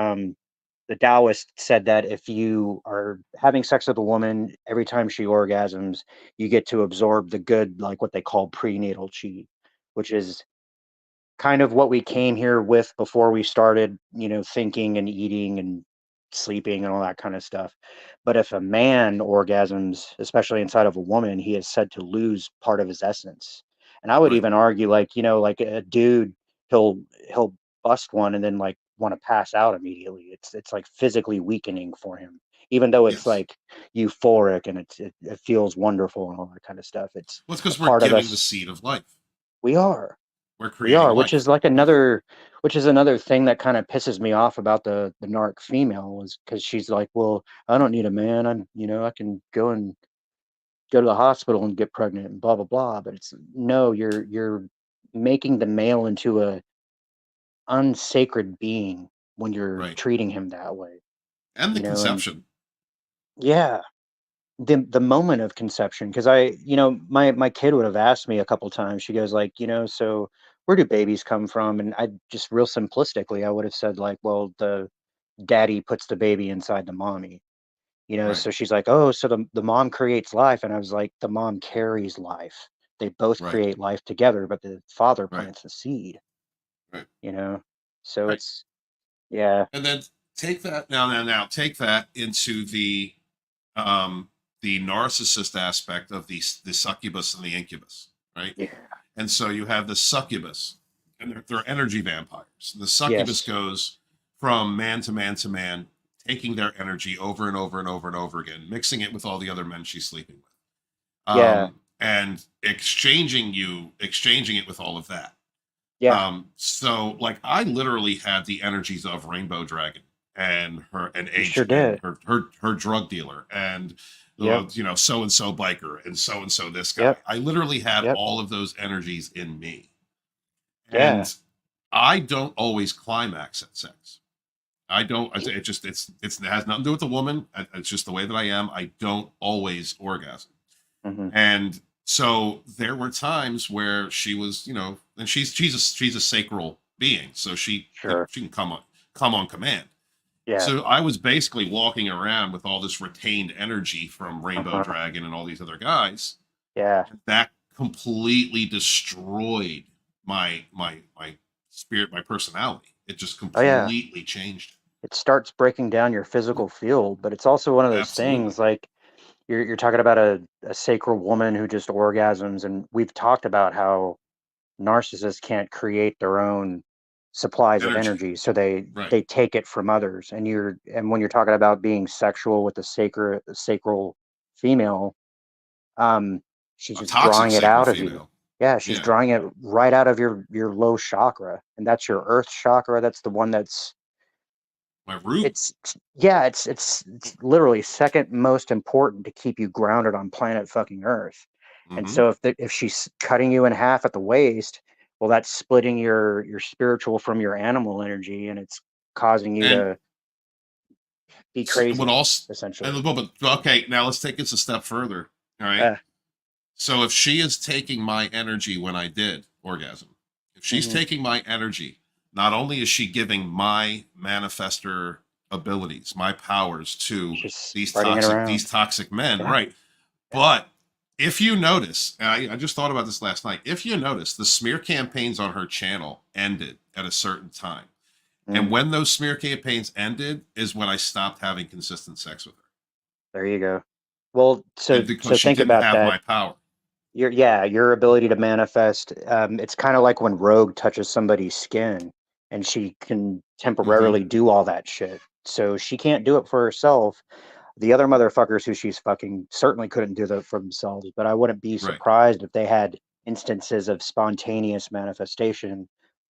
Speaker 4: the Taoist said that if you are having sex with a woman, every time she orgasms, you get to absorb the good, like what they call prenatal chi, which is kind of what we came here with before we started, thinking and eating and sleeping and all that kind of stuff. But if a man orgasms, especially inside of a woman, he is said to lose part of his essence. And I would
Speaker 5: Right.
Speaker 4: even argue, like, like a dude, he'll bust one and then like want to pass out immediately. It's like physically weakening for him, even though it's
Speaker 5: Yes.
Speaker 4: like euphoric and it feels wonderful and all that kind of stuff. It's
Speaker 5: Well, it's
Speaker 4: a
Speaker 5: because we're
Speaker 4: part of
Speaker 5: giving the
Speaker 4: us.
Speaker 5: seed of life.
Speaker 4: We are.
Speaker 5: We're
Speaker 4: We
Speaker 5: creating
Speaker 4: are, which
Speaker 5: life.
Speaker 4: is like another thing that kind of pisses me off about the narc female, is because she's like, well, I don't need a man. I can go to the hospital and get pregnant and blah blah blah. But it's no, you're making the male into a unsacred being when you're
Speaker 5: Right.
Speaker 4: treating him that way.
Speaker 5: And the
Speaker 4: And
Speaker 5: conception.
Speaker 4: yeah, the moment of conception, because my kid would have asked me a couple times. She goes like, so where do babies come from? And I just real simplistically I would have said like, well, the daddy puts the baby inside the mommy.
Speaker 5: Right.
Speaker 4: So she's like, oh, so the mom creates life. And I was like, the mom carries life. They both
Speaker 5: Right.
Speaker 4: create life together, but the father
Speaker 5: Right.
Speaker 4: plants the seed.
Speaker 5: Right.
Speaker 4: So
Speaker 5: Right.
Speaker 4: it's, yeah.
Speaker 5: And then take that now take that into the narcissist aspect of the succubus and the incubus, right?
Speaker 4: Yeah.
Speaker 5: And so you have the succubus, and they're energy vampires. The succubus
Speaker 4: Yes.
Speaker 5: goes from man to man to man, taking their energy over and over and over and over again, mixing it with all the other men she's sleeping with,
Speaker 4: Yeah.
Speaker 5: and exchanging it with all of that.
Speaker 4: Yeah.
Speaker 5: So like I literally had the energies of Rainbow Dragon and
Speaker 4: You sure
Speaker 5: and
Speaker 4: did.
Speaker 5: her drug dealer and
Speaker 4: Yep.
Speaker 5: so and so biker and so this guy.
Speaker 4: Yep.
Speaker 5: I literally had
Speaker 4: Yep.
Speaker 5: all of those energies in me.
Speaker 4: Yeah.
Speaker 5: And I don't always climax at sex. I don't. It has nothing to do with the woman. It's just the way that I am. I don't always orgasm.
Speaker 4: Hmm.
Speaker 5: And so there were times where she was, and she's a sacral being, so she
Speaker 4: Sure.
Speaker 5: she can come on command.
Speaker 4: Yeah.
Speaker 5: So I was basically walking around with all this retained energy from Rainbow
Speaker 4: Uh-huh.
Speaker 5: Dragon and all these other guys.
Speaker 4: Yeah.
Speaker 5: That completely destroyed my spirit, my personality. It just
Speaker 4: Oh yeah.
Speaker 5: completely changed.
Speaker 4: It starts breaking down your physical field, but it's also one of those
Speaker 5: Absolutely.
Speaker 4: things like you're talking about a sacral woman who just orgasms, and we've talked about how narcissists can't create their own supplies of
Speaker 5: Energy.
Speaker 4: energy, so they
Speaker 5: Right.
Speaker 4: they take it from others. And when you're talking about being sexual with the sacral female, she's
Speaker 5: A
Speaker 4: just
Speaker 5: toxic
Speaker 4: drawing it
Speaker 5: sacral
Speaker 4: out of you.
Speaker 5: female.
Speaker 4: Yeah, she's
Speaker 5: Yeah,
Speaker 4: drawing it right out of your low chakra, and that's your earth chakra. That's the one that's
Speaker 5: my root.
Speaker 4: it's literally second most important to keep you grounded on planet fucking Earth. And
Speaker 5: Hmm.
Speaker 4: so if she's cutting you in half at the waist, well, that's splitting your spiritual from your animal energy, and it's causing you
Speaker 5: And
Speaker 4: to be
Speaker 5: what
Speaker 4: crazy,
Speaker 5: else?
Speaker 4: essentially.
Speaker 5: And but okay, now let's take this a step further. All right.
Speaker 4: Uh,
Speaker 5: So if she is taking my energy when I did orgasm, if she's
Speaker 4: mhm.
Speaker 5: taking my energy, not only is she giving my manifester abilities, my powers to
Speaker 4: She's
Speaker 5: these
Speaker 4: spreading it around.
Speaker 5: toxic men,
Speaker 4: Yeah.
Speaker 5: right? But if you notice, and I just thought about this last night, if you notice, the smear campaigns on her channel ended at a certain time. And
Speaker 4: Mm,
Speaker 5: when those smear campaigns ended is when I stopped having consistent sex with her.
Speaker 4: there you go. Well,
Speaker 5: And
Speaker 4: so
Speaker 5: because she
Speaker 4: think
Speaker 5: didn't
Speaker 4: about
Speaker 5: have
Speaker 4: that.
Speaker 5: my power.
Speaker 4: Your ability to manifest. It's kind of like when Rogue touches somebody's skin, and she can
Speaker 5: Hmm.
Speaker 4: temporarily do all that shit. So she can't do it for herself. The other motherfuckers who she's fucking certainly couldn't do that for themselves. But I wouldn't be
Speaker 5: Right.
Speaker 4: surprised if they had instances of spontaneous manifestation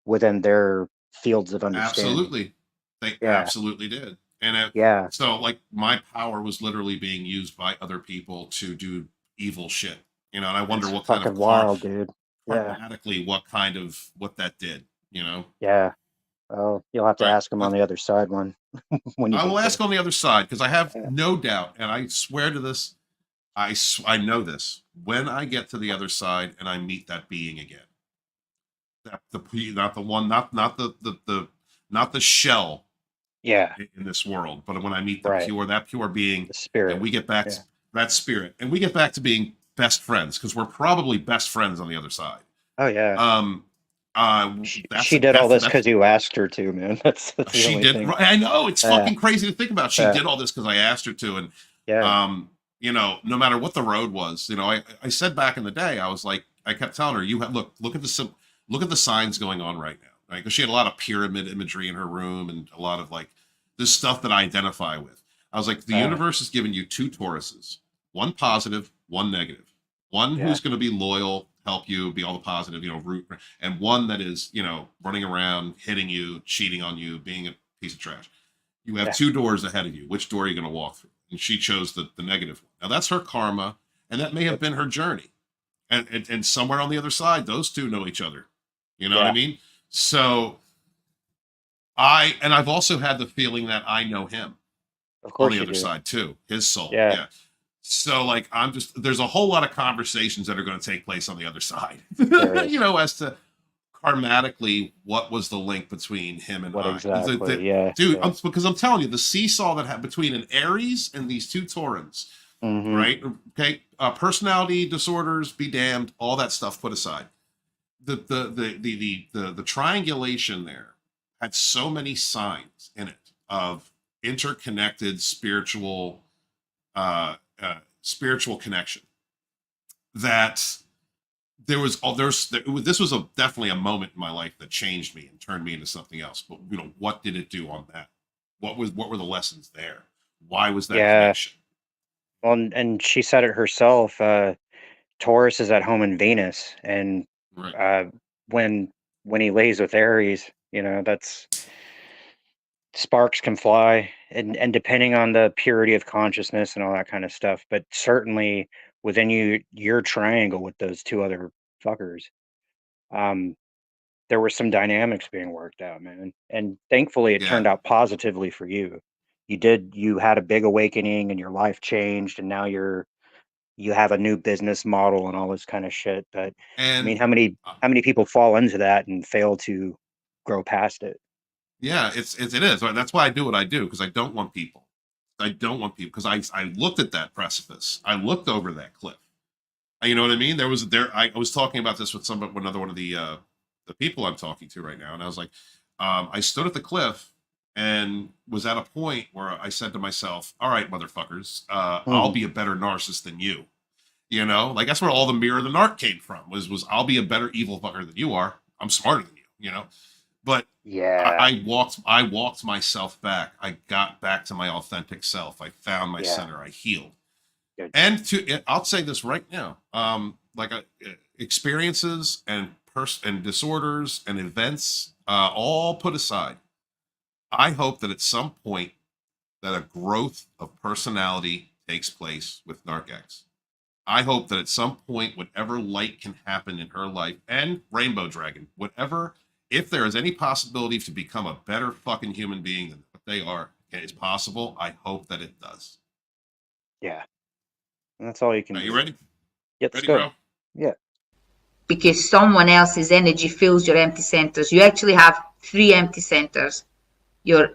Speaker 4: within their fields of understanding.
Speaker 5: Absolutely. They
Speaker 4: Yeah,
Speaker 5: absolutely did. And
Speaker 4: yeah,
Speaker 5: so, like, my power was literally being used by other people to do evil shit. And I wonder
Speaker 4: it's
Speaker 5: what kind of
Speaker 4: fucking wild, dude. Yeah,
Speaker 5: karmatically, what that did,
Speaker 4: yeah. Well, you'll have to
Speaker 5: Right.
Speaker 4: ask them on the other side when you
Speaker 5: I will
Speaker 4: get
Speaker 5: ask
Speaker 4: there.
Speaker 5: on the other side because I have
Speaker 4: Yeah.
Speaker 5: no doubt, and I swear to this, I know this. When I get to the other side and I meet that being again, not the one, not the shell
Speaker 4: Yeah,
Speaker 5: in this world, but when I meet
Speaker 4: right.
Speaker 5: that pure being,
Speaker 4: The
Speaker 5: and
Speaker 4: spirit.
Speaker 5: we get back to
Speaker 4: Yeah.
Speaker 5: that spirit, and we get back to being best friends because we're probably best friends on the other side.
Speaker 4: Oh yeah.
Speaker 5: Um,
Speaker 4: She did all this
Speaker 5: that's
Speaker 4: because you asked her to, man. That's the
Speaker 5: she
Speaker 4: only
Speaker 5: did.
Speaker 4: thing.
Speaker 5: Right, I know it's
Speaker 4: Yeah,
Speaker 5: fucking crazy to think about. She
Speaker 4: yeah,
Speaker 5: did all this because I asked her to, and
Speaker 4: yeah.
Speaker 5: no matter what the road was, I said back in the day, I was like, I kept telling her, look at look at the signs going on right now, right? Because she had a lot of pyramid imagery in her room and a lot of like this stuff that I identify with. I was like, the
Speaker 4: Uh,
Speaker 5: universe has given you two Tauruses, one positive, one negative, one
Speaker 4: yeah,
Speaker 5: who's going to be loyal, help you, be all the positive, root, and one that is, running around, hitting you, cheating on you, being a piece of trash. You have
Speaker 4: yeah,
Speaker 5: two doors ahead of you. Which door are you going to walk through? And she chose the negative one. Now that's her karma, and that may have
Speaker 4: yep,
Speaker 5: been her journey. And somewhere on the other side, those two know each other. You know what I
Speaker 4: yeah.
Speaker 5: mean? So I've also had the feeling that I know him
Speaker 4: Of
Speaker 5: on
Speaker 4: course
Speaker 5: the
Speaker 4: you
Speaker 5: other
Speaker 4: do.
Speaker 5: side too, his soul.
Speaker 4: Yeah,
Speaker 5: Yeah. So like there's a whole lot of conversations that are going to take place on the other side.
Speaker 4: there is.
Speaker 5: As to karmatically what was the link between him and
Speaker 4: What
Speaker 5: I.
Speaker 4: exactly? Yeah,
Speaker 5: Dude,
Speaker 4: yeah.
Speaker 5: because I'm telling you, the seesaw that had between an Aries and these two Taurans,
Speaker 4: Mm-hmm.
Speaker 5: right? Okay, personality disorders, be damned, all that stuff put aside. The triangulation there had so many signs in it of interconnected spiritual connection that this was definitely a moment in my life that changed me and turned me into something else. But what did it do on that? What were the lessons there? Why was that
Speaker 4: Yeah.
Speaker 5: connection?
Speaker 4: Well, and she said it herself. Taurus is at home in Venus, and
Speaker 5: Right.
Speaker 4: uh, when he lays with Aries, that's sparks can fly, and depending on the purity of consciousness and all that kind of stuff. But certainly within your triangle with those two other fuckers, um, there were some dynamics being worked out, man. And thankfully, it
Speaker 5: Yeah.
Speaker 4: turned out positively for you. You had a big awakening, and your life changed, and now you have a new business model and all this kind of shit. But I mean,
Speaker 5: And uh,
Speaker 4: how many people fall into that and fail to grow past it?
Speaker 5: yeah, it is. That's why I do what I do because I don't want people. I don't want people because I looked at that precipice. I looked over that cliff. You know what I mean? I was talking about this with another one of the people I'm talking to right now, and I was like, I stood at the cliff and was at a point where I said to myself, "All right, motherfuckers, I'll
Speaker 4: Mhm.
Speaker 5: be a better narcissist than you." Like that's where all the mirror of the narc came from. Was I'll be a better evil fucker than you are. I'm smarter than you. But
Speaker 4: Yeah,
Speaker 5: I walked myself back. I got back to my authentic self. I found my
Speaker 4: yeah,
Speaker 5: center. I healed.
Speaker 4: good.
Speaker 5: And I'll say this right now. experiences and disorders and events all put aside, I hope that at some point that a growth of personality takes place with Narcex. I hope that at some point, whatever light can happen in her life, and Rainbow Dragon, whatever, if there is any possibility to become a better fucking human being than what they are, is possible, I hope that it does.
Speaker 4: Yeah. And that's all you can
Speaker 5: Are
Speaker 4: do.
Speaker 5: you ready?
Speaker 4: Yeah, let's
Speaker 5: Ready,
Speaker 4: go.
Speaker 5: bro?
Speaker 4: Yeah.
Speaker 6: Because someone else's energy fills your empty centers. You actually have 3 empty centers. Your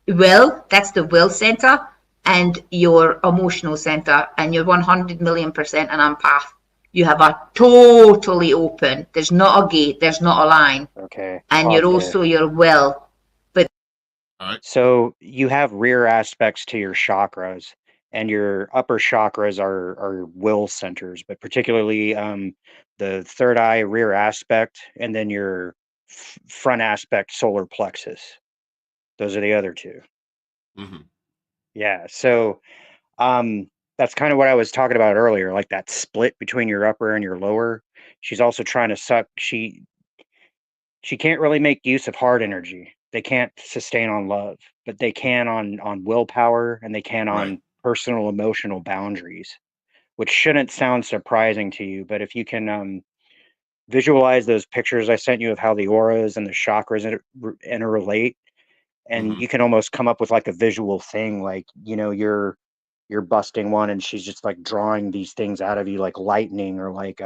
Speaker 6: will, that's the will center, and your emotional center, and you're 100 million% an empath. You have a totally open, there's not a gate, there's not a line.
Speaker 4: Okay.
Speaker 6: And you're also your will.
Speaker 5: All right.
Speaker 4: So you have rear aspects to your chakras, and your upper chakras are will centers, but particularly the third eye rear aspect, and then your front aspect solar plexus. Those are the other 2.
Speaker 5: Mm-hmm.
Speaker 4: Yeah. So that's kind of what I was talking about earlier, like that split between your upper and your lower. She's also trying to suck. She can't really make use of hard energy. They can't sustain on love, but they can on willpower, and they can on
Speaker 5: Right.
Speaker 4: personal emotional boundaries, which shouldn't sound surprising to you. But if you can visualize those pictures I sent you of how the auras and the chakras interrelate, and
Speaker 5: Mm-hmm.
Speaker 4: you can almost come up with like a visual thing, like, you know, you're busting one and she's just like drawing these things out of you like lightning, or like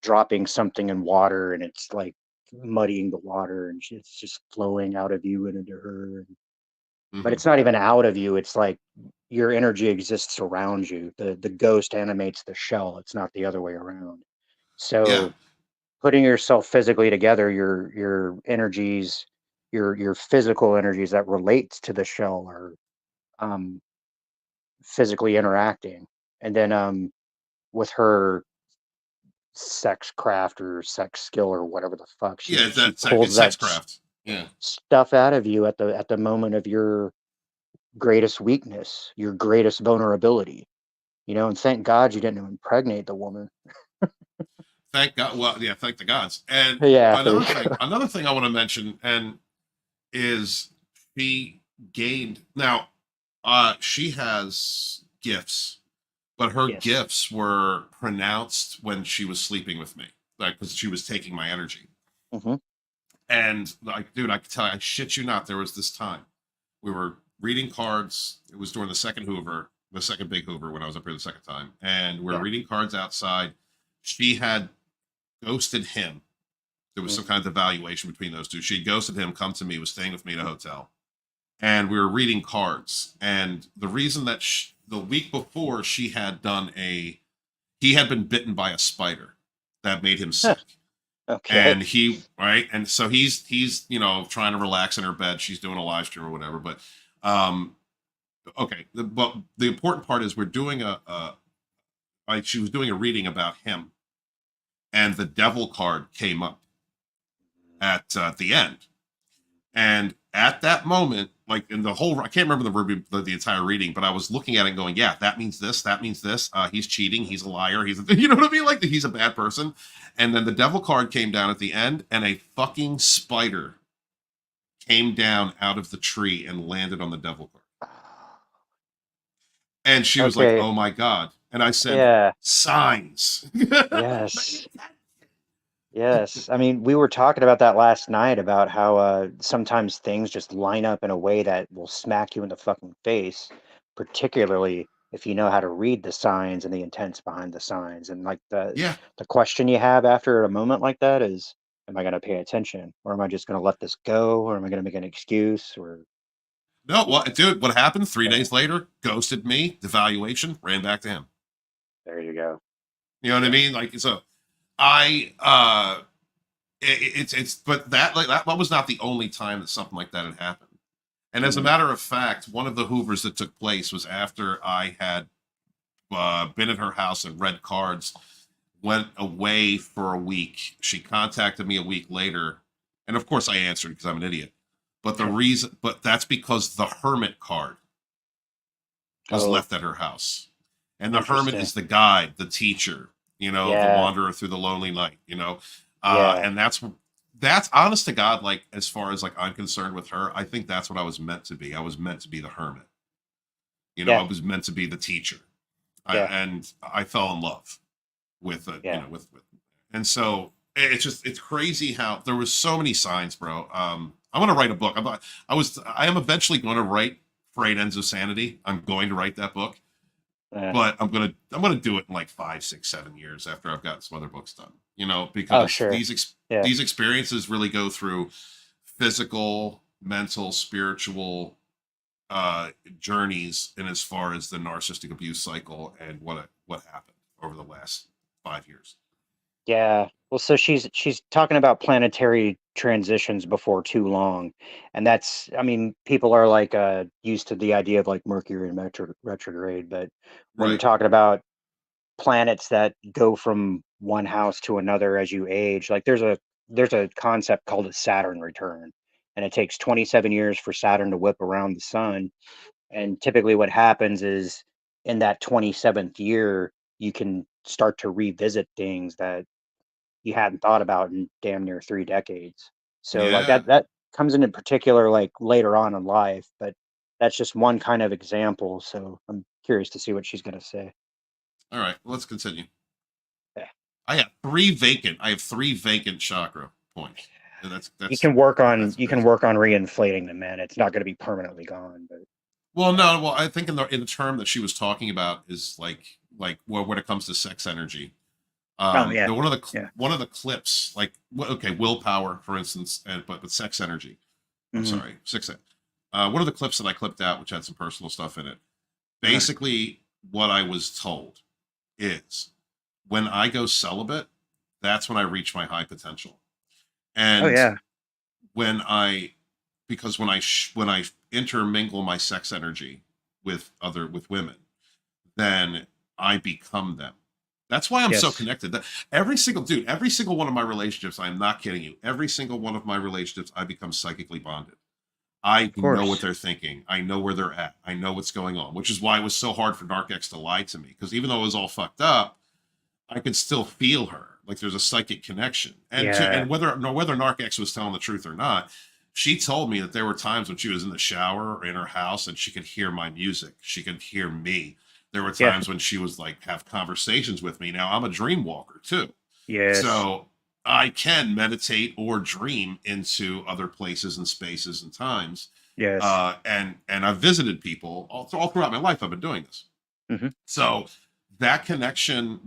Speaker 4: dropping something in water and it's like muddying the water, and it's just flowing out of you and into her. But
Speaker 5: Mm-hmm.
Speaker 4: it's not even out of you, it's like your energy exists around you. The ghost animates the shell, it's not the other way around. So
Speaker 5: Yeah.
Speaker 4: putting yourself physically together, your energies, your physical energies that relates to the shell are physically interacting. And then with her sex craft or sex skill or whatever the fuck,
Speaker 5: Yeah,
Speaker 4: she
Speaker 5: it's
Speaker 4: pulls that
Speaker 5: sexcraft. Yeah.
Speaker 4: stuff out of you at the moment of your greatest weakness, your greatest vulnerability. You know, and thank God you didn't impregnate the woman.
Speaker 5: Thank God. Well, yeah, thank the gods. And
Speaker 4: Yeah, there
Speaker 5: another
Speaker 4: you
Speaker 5: thing,
Speaker 4: go.
Speaker 5: another thing I want to mention, and is she gained now. She has gifts, but her
Speaker 4: Yes.
Speaker 5: gifts were pronounced when she was sleeping with me, like because she was taking my energy.
Speaker 4: Mm-hmm.
Speaker 5: And like, dude, I can tell you, I shit you not, there was this time we were reading cards. It was during the second Hoover, the second big Hoover when I was up here the second time, and we were
Speaker 4: Yeah.
Speaker 5: reading cards outside. She had ghosted him. There was some kind of evaluation between those two. She ghosted him, come to me, was staying with me at a hotel. And we were reading cards. And the reason that the week before he had been bitten by a spider that made him sick.
Speaker 4: Okay.
Speaker 5: And so he's you know, trying to relax in her bed. She's doing a live stream or whatever. But okay. But the important part is we're doing she was doing a reading about him, and the devil card came up at the end. And at that moment, like in the whole, I can't remember the entire reading, but I was looking at it and going, yeah, that means this, that means this. He's cheating. He's a liar. You know what I mean? Like he's a bad person. And then the devil card came down at the end, and a fucking spider came down out of the tree and landed on the devil card. And she was like,
Speaker 4: Okay.
Speaker 5: oh my God. And I said,
Speaker 4: Yeah.
Speaker 5: signs.
Speaker 4: Yes. Yes. I mean, we were talking about that last night, about how sometimes things just line up in a way that will smack you in the fucking face, particularly if you know how to read the signs and the intents behind the signs. And like
Speaker 5: Yeah.
Speaker 4: the question you have after a moment like that is, am I going to pay attention, or am I just going to let this go, or am I going to make an excuse, or
Speaker 5: No, well, dude, what happened 3
Speaker 4: Yeah.
Speaker 5: days later? Ghosted me, devaluation, ran back to him.
Speaker 4: there you go.
Speaker 5: You know what I mean? Like, so but that was not the only time that something like that had happened. And as a matter of fact, one of the Hoovers that took place was after I had been at her house and read cards, went away for a week. She contacted me a week later, and of course I answered because I'm an idiot. But that's because the Hermit card was
Speaker 4: Oh.
Speaker 5: left at her house. And the Hermit
Speaker 4: Interesting.
Speaker 5: is the guide, the teacher, you know, the
Speaker 7: Yeah.
Speaker 5: wanderer through the lonely night, you know,
Speaker 7: Yeah.
Speaker 5: and that's honest to God, like as far as like I'm concerned with her, I think that's what I was meant to be. I was meant to be the hermit, you know,
Speaker 7: Yeah.
Speaker 5: I was meant to be the teacher,
Speaker 7: Yeah.
Speaker 5: and I fell in love with it,
Speaker 7: Yeah.
Speaker 5: you know, with, and so it's crazy how there was so many signs, bro. I want to write a book. I am eventually going to write Frayed Ends of Sanity. I'm going to write that book, but I'm gonna do it in like 5, 6, 7 years after I've got some other books done. You know, because
Speaker 7: sure. Yeah.
Speaker 5: these experiences really go through physical, mental, spiritual journeys, and as far as the narcissistic abuse cycle and what happened over the last 5 years.
Speaker 7: Yeah. Well, so she's talking about planetary transitions before too long, and that's, I mean, people are like used to the idea of like Mercury and retrograde, but when you're
Speaker 5: Right.
Speaker 7: talking about planets that go from one house to another as you age, like there's a concept called a Saturn return, and it takes 27 years for Saturn to whip around the sun, and typically what happens is in that 27th year you can start to revisit things that you hadn't thought about in damn near 3 decades. So like
Speaker 5: Yeah.
Speaker 7: that comes into particular like later on in life, but that's just one kind of example. So I'm curious to see what she's going to say.
Speaker 5: All right. Let's continue.
Speaker 7: Yeah.
Speaker 5: I have 3 vacant chakra points. And that's
Speaker 7: You can work on
Speaker 5: that's
Speaker 7: reinflating them, man. It's not going to be permanently gone, but
Speaker 5: well, no, well, I think in the term that she was talking about is like when it comes to sex energy.
Speaker 7: yeah.
Speaker 5: One of the
Speaker 7: Yeah.
Speaker 5: one of the clips, like okay, willpower, for instance, but sex energy. I'm
Speaker 7: Mhm.
Speaker 5: sorry, one of the clips that I clipped out, which had some personal stuff in it. Basically, what I was told is when I go celibate, that's when I reach my high potential. And
Speaker 7: Oh yeah.
Speaker 5: because when I intermingle my sex energy with women, then I become them. That's why I'm so
Speaker 7: Yes.
Speaker 5: connected. That every single one of my relationships, I'm not kidding you. Every single one of my relationships, I become psychically bonded. I know
Speaker 7: course.
Speaker 5: what they're thinking. I know where they're at. I know what's going on, which is why it was so hard for Narcex to lie to me. Because even though it was all fucked up, I could still feel her. Like there's a psychic connection. And
Speaker 7: Yeah.
Speaker 5: and whether Narcex was telling the truth or not, she told me that there were times when she was in the shower or in her house and she could hear my music. She could hear me. There were
Speaker 7: Yeah.
Speaker 5: times when she was like have conversations with me. Now I'm a dream walker too.
Speaker 7: Yes.
Speaker 5: So I can meditate or dream into other places and spaces and times.
Speaker 7: Yes.
Speaker 5: And I've visited people all throughout my life. I've been doing this.
Speaker 7: Mhm.
Speaker 5: So that connection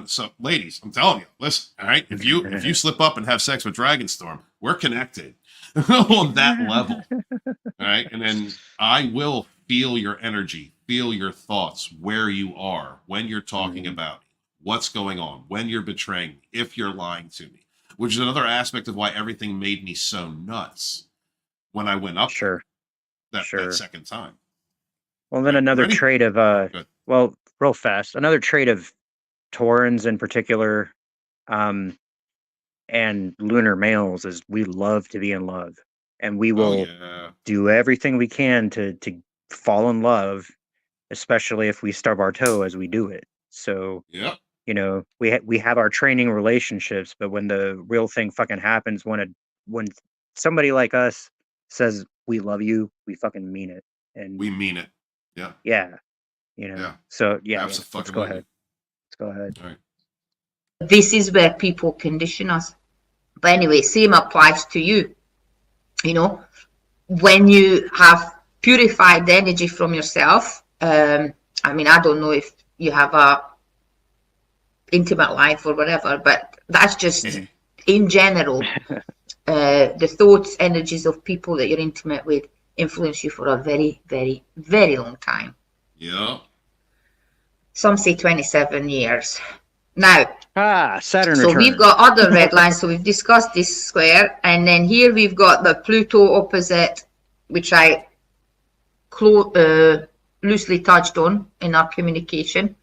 Speaker 5: so ladies, I'm telling you, listen, all right, if you slip up and have sex with Dragonstorm, we're connected on that level. All right. And then I will feel your energy, feel your thoughts, where you are, when you're talking about what's going on, when you're betraying me, if you're lying to me, which is another aspect of why everything made me so nuts when I went up
Speaker 7: Sure.
Speaker 5: that second time.
Speaker 7: Well, then
Speaker 5: Right,
Speaker 7: another
Speaker 5: ready?
Speaker 7: trait of
Speaker 5: Good.
Speaker 7: well, real fast. Another trait of Taurans in particular, and lunar males is we love to be in love, and we
Speaker 5: Oh
Speaker 7: will
Speaker 5: yeah.
Speaker 7: do everything we can to fall in love, especially if we stub our toe as we do it. So
Speaker 5: Yep.
Speaker 7: you know, we have our training relationships, but when the real thing fucking happens, when somebody like us says we love you, we fucking mean it. And
Speaker 5: We mean it. Yeah.
Speaker 7: yeah, you know.
Speaker 5: Yeah.
Speaker 7: So yeah, let's
Speaker 5: Abso-fucking-lutely.
Speaker 7: go ahead. Let's go ahead.
Speaker 5: All right.
Speaker 6: This is where people condition us. But anyway, same applies to you. You know, when you have purified the energy from yourself, I mean, I don't know if you have a intimate life or whatever, but that's just in general. The thoughts, energies of people that you're intimate with influence you for a very, very, very long time.
Speaker 5: Yeah.
Speaker 6: Some say 27 years. Now,
Speaker 7: Saturn
Speaker 6: so
Speaker 7: return.
Speaker 6: we've got other red lines. So we've discussed this square, and then here we've got the Pluto opposite, which I loosely touched on in our communication.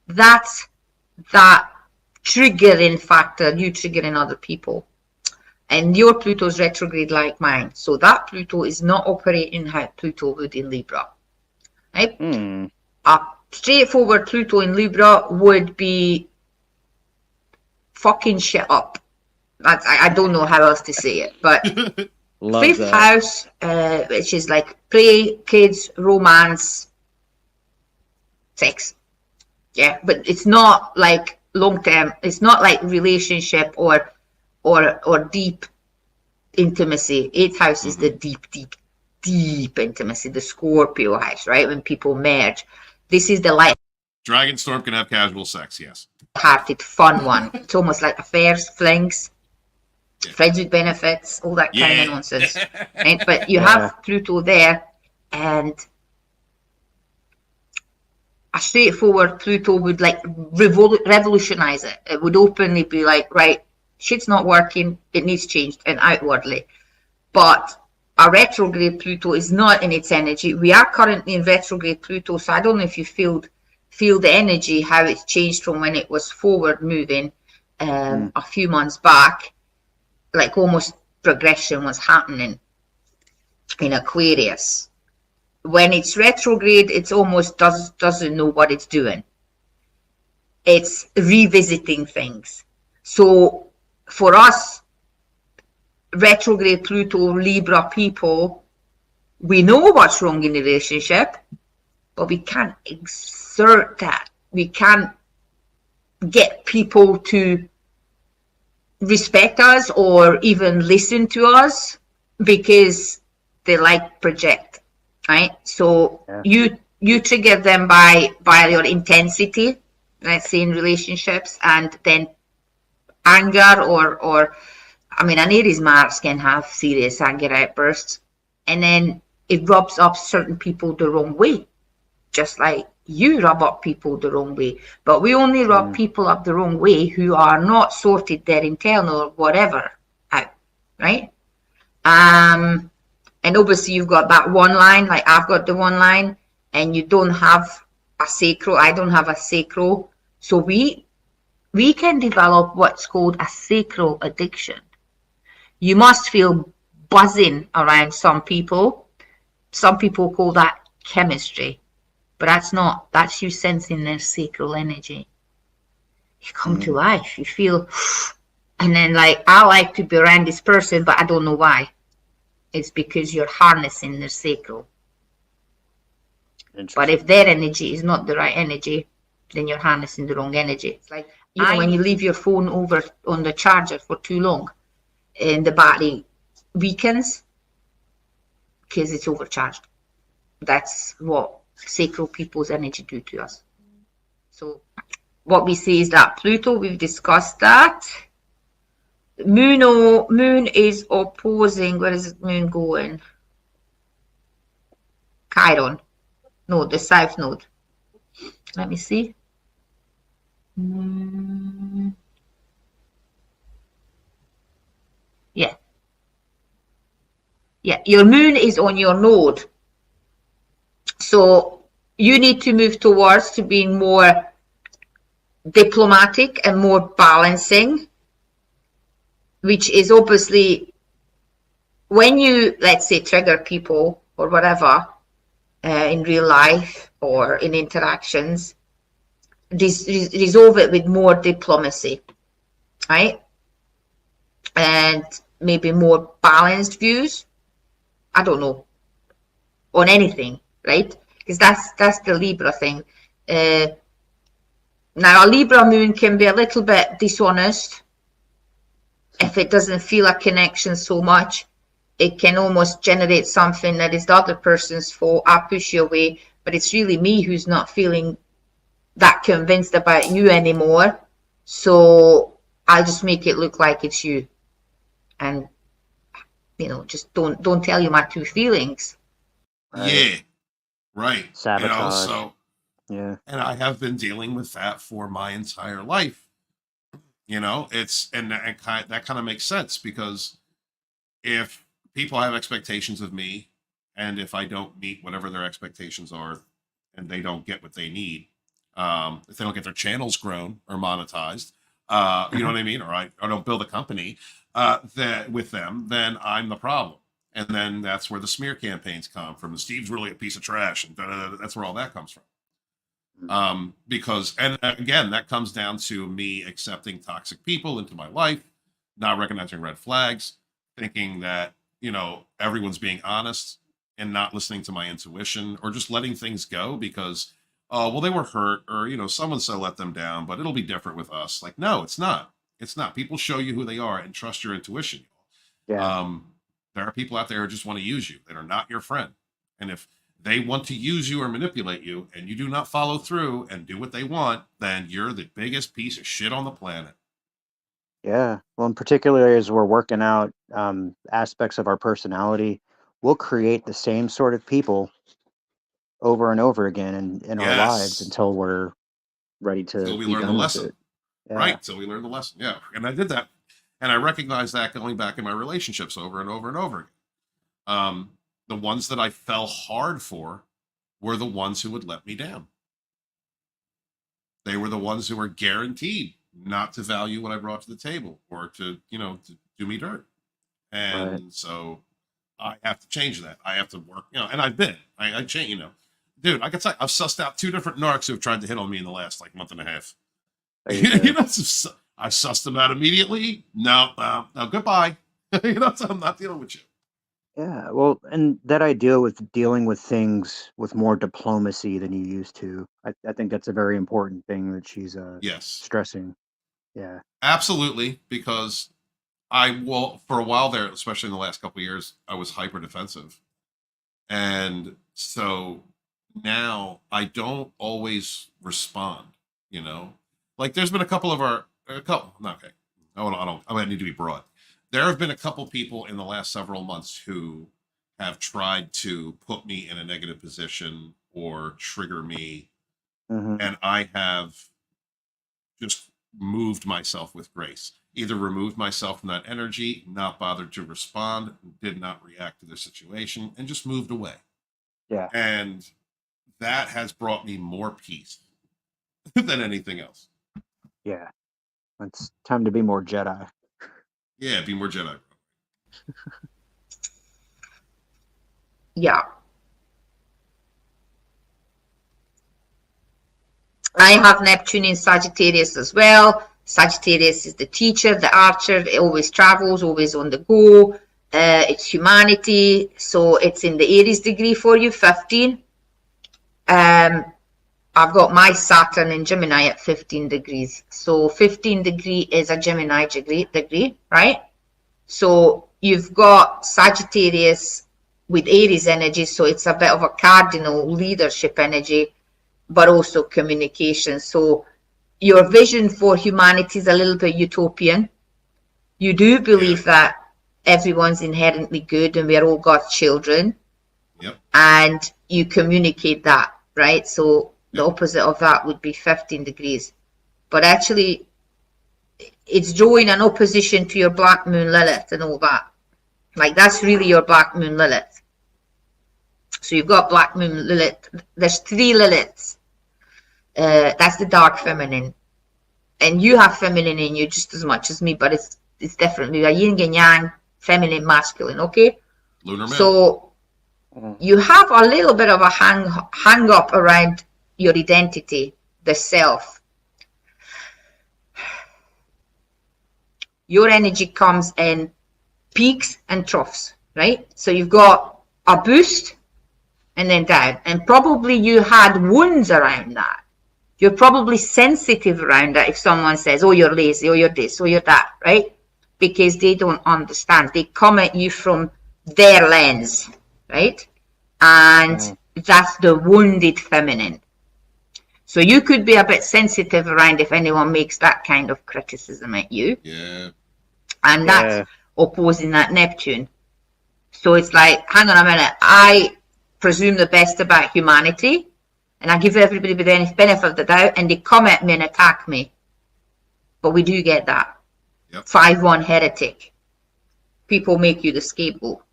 Speaker 6: That's that triggering factor, you triggering other people. And your Pluto's retrograde like mine. So that Pluto is not operating how Pluto would in Libra. Right? A straightforward Pluto in Libra would be fucking shit up. I don't know how else to say it, but
Speaker 7: Love
Speaker 6: fifth
Speaker 7: that.
Speaker 6: house, which is like play, kids, romance, sex. Yeah, but it's not like long term. It's not like relationship or deep intimacy. Eighth house is the deep intimacy, the Scorpio house, right? When people merge. This is the
Speaker 5: Dragonstorm can have casual sex, yes.
Speaker 6: light-hearted, fun one. It's almost like affairs, flings, friends with benefits, all that kind of nonsense. Right? But you have Pluto there, and a straightforward Pluto would like revolutionize it. It would openly be like, right, shit's not working, it needs changed, and outwardly. But a retrograde Pluto is not in its energy. We are currently in retrograde Pluto, so I don't know if you feel the energy, how it's changed from when it was forward moving a few months back. Like almost progression was happening in Aquarius. When it's retrograde, it's almost doesn't know what it's doing. It's revisiting things. So for us, retrograde Pluto, Libra people, we know what's wrong in the relationship, but we can't exert that. We can't get people to respect us or even listen to us because they like project, right? So you trigger them by your intensity, let's say in relationships, and then anger or I mean, an Aries Mars can have serious anger outbursts, and then it rubs up certain people the wrong way, just like you rub up people the wrong way. But we only rub people up the wrong way who are not sorted their internal or whatever out, right? And obviously you've got that one line, like I've got the one line, and you don't have a sacral. I don't have a sacral. So we can develop what's called a sacral addiction. You must feel buzzing around some people. Some people call that chemistry, but that's you sensing their sacral energy. You come to life, you feel, and then like, I like to be around this person, but I don't know why. It's because you're harnessing their sacral. But if their energy is not the right energy, then you're harnessing the wrong energy. It's like, you know, when you leave your phone over on the charger for too long, and the battery weakens because it's overcharged. That's what sacral people's energy do to us. So what we say is that Pluto, we've discussed that. Moon is opposing, where is Moon going? Chiron. No, the South Node. Let me see. Yeah, your moon is on your node. So you need to move towards to being more diplomatic and more balancing, which is obviously when you, let's say, trigger people or whatever in real life or in interactions, resolve it with more diplomacy, right? And maybe more balanced views. I don't know, on anything, right? Because that's the Libra thing. Now a Libra moon can be a little bit dishonest if it doesn't feel a connection so much. It can almost generate something that is the other person's fault. I push you away, but it's really me who's not feeling that convinced about you anymore. So I'll just make it look like it's you, and you know, just don't tell you my true feelings.
Speaker 5: Yeah, right.
Speaker 7: Sabotage.
Speaker 5: You know,
Speaker 7: Yeah.
Speaker 5: and I have been dealing with that for my entire life. You know, that kind of makes sense, because if people have expectations of me, and if I don't meet whatever their expectations are, and they don't get what they need, if they don't get their channels grown or monetized, you know what I mean, or I don't build a company that with them, then I'm the problem. And then that's where the smear campaigns come from. Steve's really a piece of trash, and that's where all that comes from. Because, and again, that comes down to me accepting toxic people into my life, not recognizing red flags, thinking that, you know, everyone's being honest and not listening to my intuition, or just letting things go because, well, they were hurt, or, you know, someone so let them down, but it'll be different with us. Like, no, it's not. It's not. People show you who they are, and trust your intuition.
Speaker 7: Yeah.
Speaker 5: There are people out there who just want to use you, that are not your friend. And if they want to use you or manipulate you, and you do not follow through and do what they want, then you're the biggest piece of shit on the planet.
Speaker 7: Yeah. Well, in particular, as we're working out aspects of our personality, we'll create the same sort of people over and over again in our lives until we're ready to
Speaker 5: Until we
Speaker 7: be
Speaker 5: learn the
Speaker 7: done with
Speaker 5: lesson.
Speaker 7: it. Yeah.
Speaker 5: Right. So we learned the lesson. Yeah. And I did that. And I recognized that going back in my relationships over and over and over again. The ones that I fell hard for were the ones who would let me down. They were the ones who were guaranteed not to value what I brought to the table, or to, you know, to do me dirt. And so I have to change that. I have to work, you know, and I've been, I change, you know, dude, I can tell you, I've sussed out 2 different narcs who have tried to hit on me in the last like month and a half. You know, I sussed them out immediately. No, goodbye. You know, so I'm not dealing with you.
Speaker 7: Yeah, well, and that idea with dealing with things with more diplomacy than you used to, I think that's a very important thing that she's
Speaker 5: Yes,
Speaker 7: stressing. Yeah.
Speaker 5: absolutely. Because for a while there, especially in the last couple of years, I was hyper defensive. And so now I don't always respond, you know, like there's been a couple, okay. I need to be broad. There have been a couple people in the last several months who have tried to put me in a negative position or trigger me.
Speaker 7: Mm-hmm.
Speaker 5: And I have just moved myself with grace, either removed myself from that energy, not bothered to respond, did not react to the situation, and just moved away.
Speaker 7: Yeah.
Speaker 5: And that has brought me more peace than anything else.
Speaker 7: Yeah. It's time to be more Jedi.
Speaker 5: Yeah, be more Jedi.
Speaker 6: Yeah. I have Neptune in Sagittarius as well. Sagittarius is the teacher, the archer. It always travels, always on the go. It's humanity. So it's in the Aries degree for you, 15. I've got my Saturn in Gemini at 15 degrees. So 15 degree is a Gemini degree, right? So you've got Sagittarius with Aries energy. So it's a bit of a cardinal leadership energy, but also communication. So your vision for humanity is a little bit utopian. You do believe that everyone's inherently good and we're all God's children.
Speaker 5: Yep.
Speaker 6: And you communicate that, right? So the opposite of that would be 15 degrees. But actually, it's drawing an opposition to your Black Moon Lilith and all that. Like, that's really your Black Moon Lilith. So you've got Black Moon Lilith. There's 3 Liliths. That's the dark feminine. And you have feminine in you just as much as me, but it's different. A yin and yang, feminine, masculine, okay?
Speaker 5: Lunar man.
Speaker 6: So you have a little bit of a hang up around your identity, the self. Your energy comes in peaks and troughs, right? So you've got a boost and then down. And probably you had wounds around that. You're probably sensitive around that if someone says, oh, you're lazy, or you're this, or you're that, right? Because they don't understand. They come at you from their lens, right? And that's the wounded feminine. So you could be a bit sensitive around if anyone makes that kind of criticism at you.
Speaker 5: Yeah.
Speaker 6: And that's opposing that Neptune. So it's like, hang on a minute, I presume the best about humanity, and I give everybody the benefit of the doubt, and they come at me and attack me. But we do get that.
Speaker 5: Yep.
Speaker 6: 5-1 heretic. People make you the scapegoat.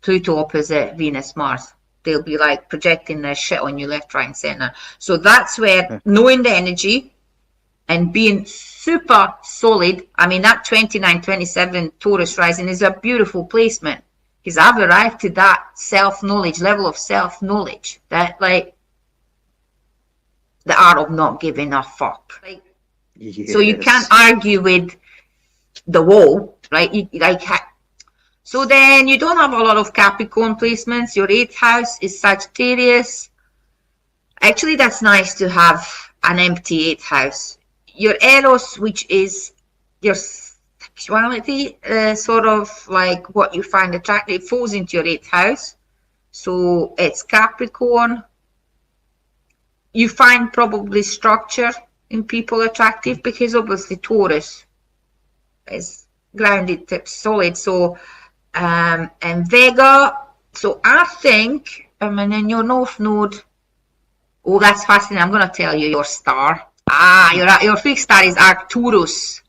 Speaker 6: Pluto opposite Venus, Mars. They'll be like projecting their shit on you left, right, and center. So that's where knowing the energy and being super solid. I mean, that 29-27 Taurus rising is a beautiful placement, because I've arrived to that self-knowledge, level of self-knowledge, that like the art of not giving a fuck. Like,
Speaker 7: Yes.
Speaker 6: so you can't argue with the wall, right? So then you don't have a lot of Capricorn placements. Your 8th house is Sagittarius. Actually, that's nice to have an empty 8th house. Your Eros, which is your sexuality, sort of like what you find attractive, falls into your 8th house. So it's Capricorn. You find probably structure in people attractive because obviously Taurus is grounded, solid. So, and Vega. So I think, and then your North Node. Oh, that's fascinating. I'm going to tell you your star. Your fixed star is Arcturus.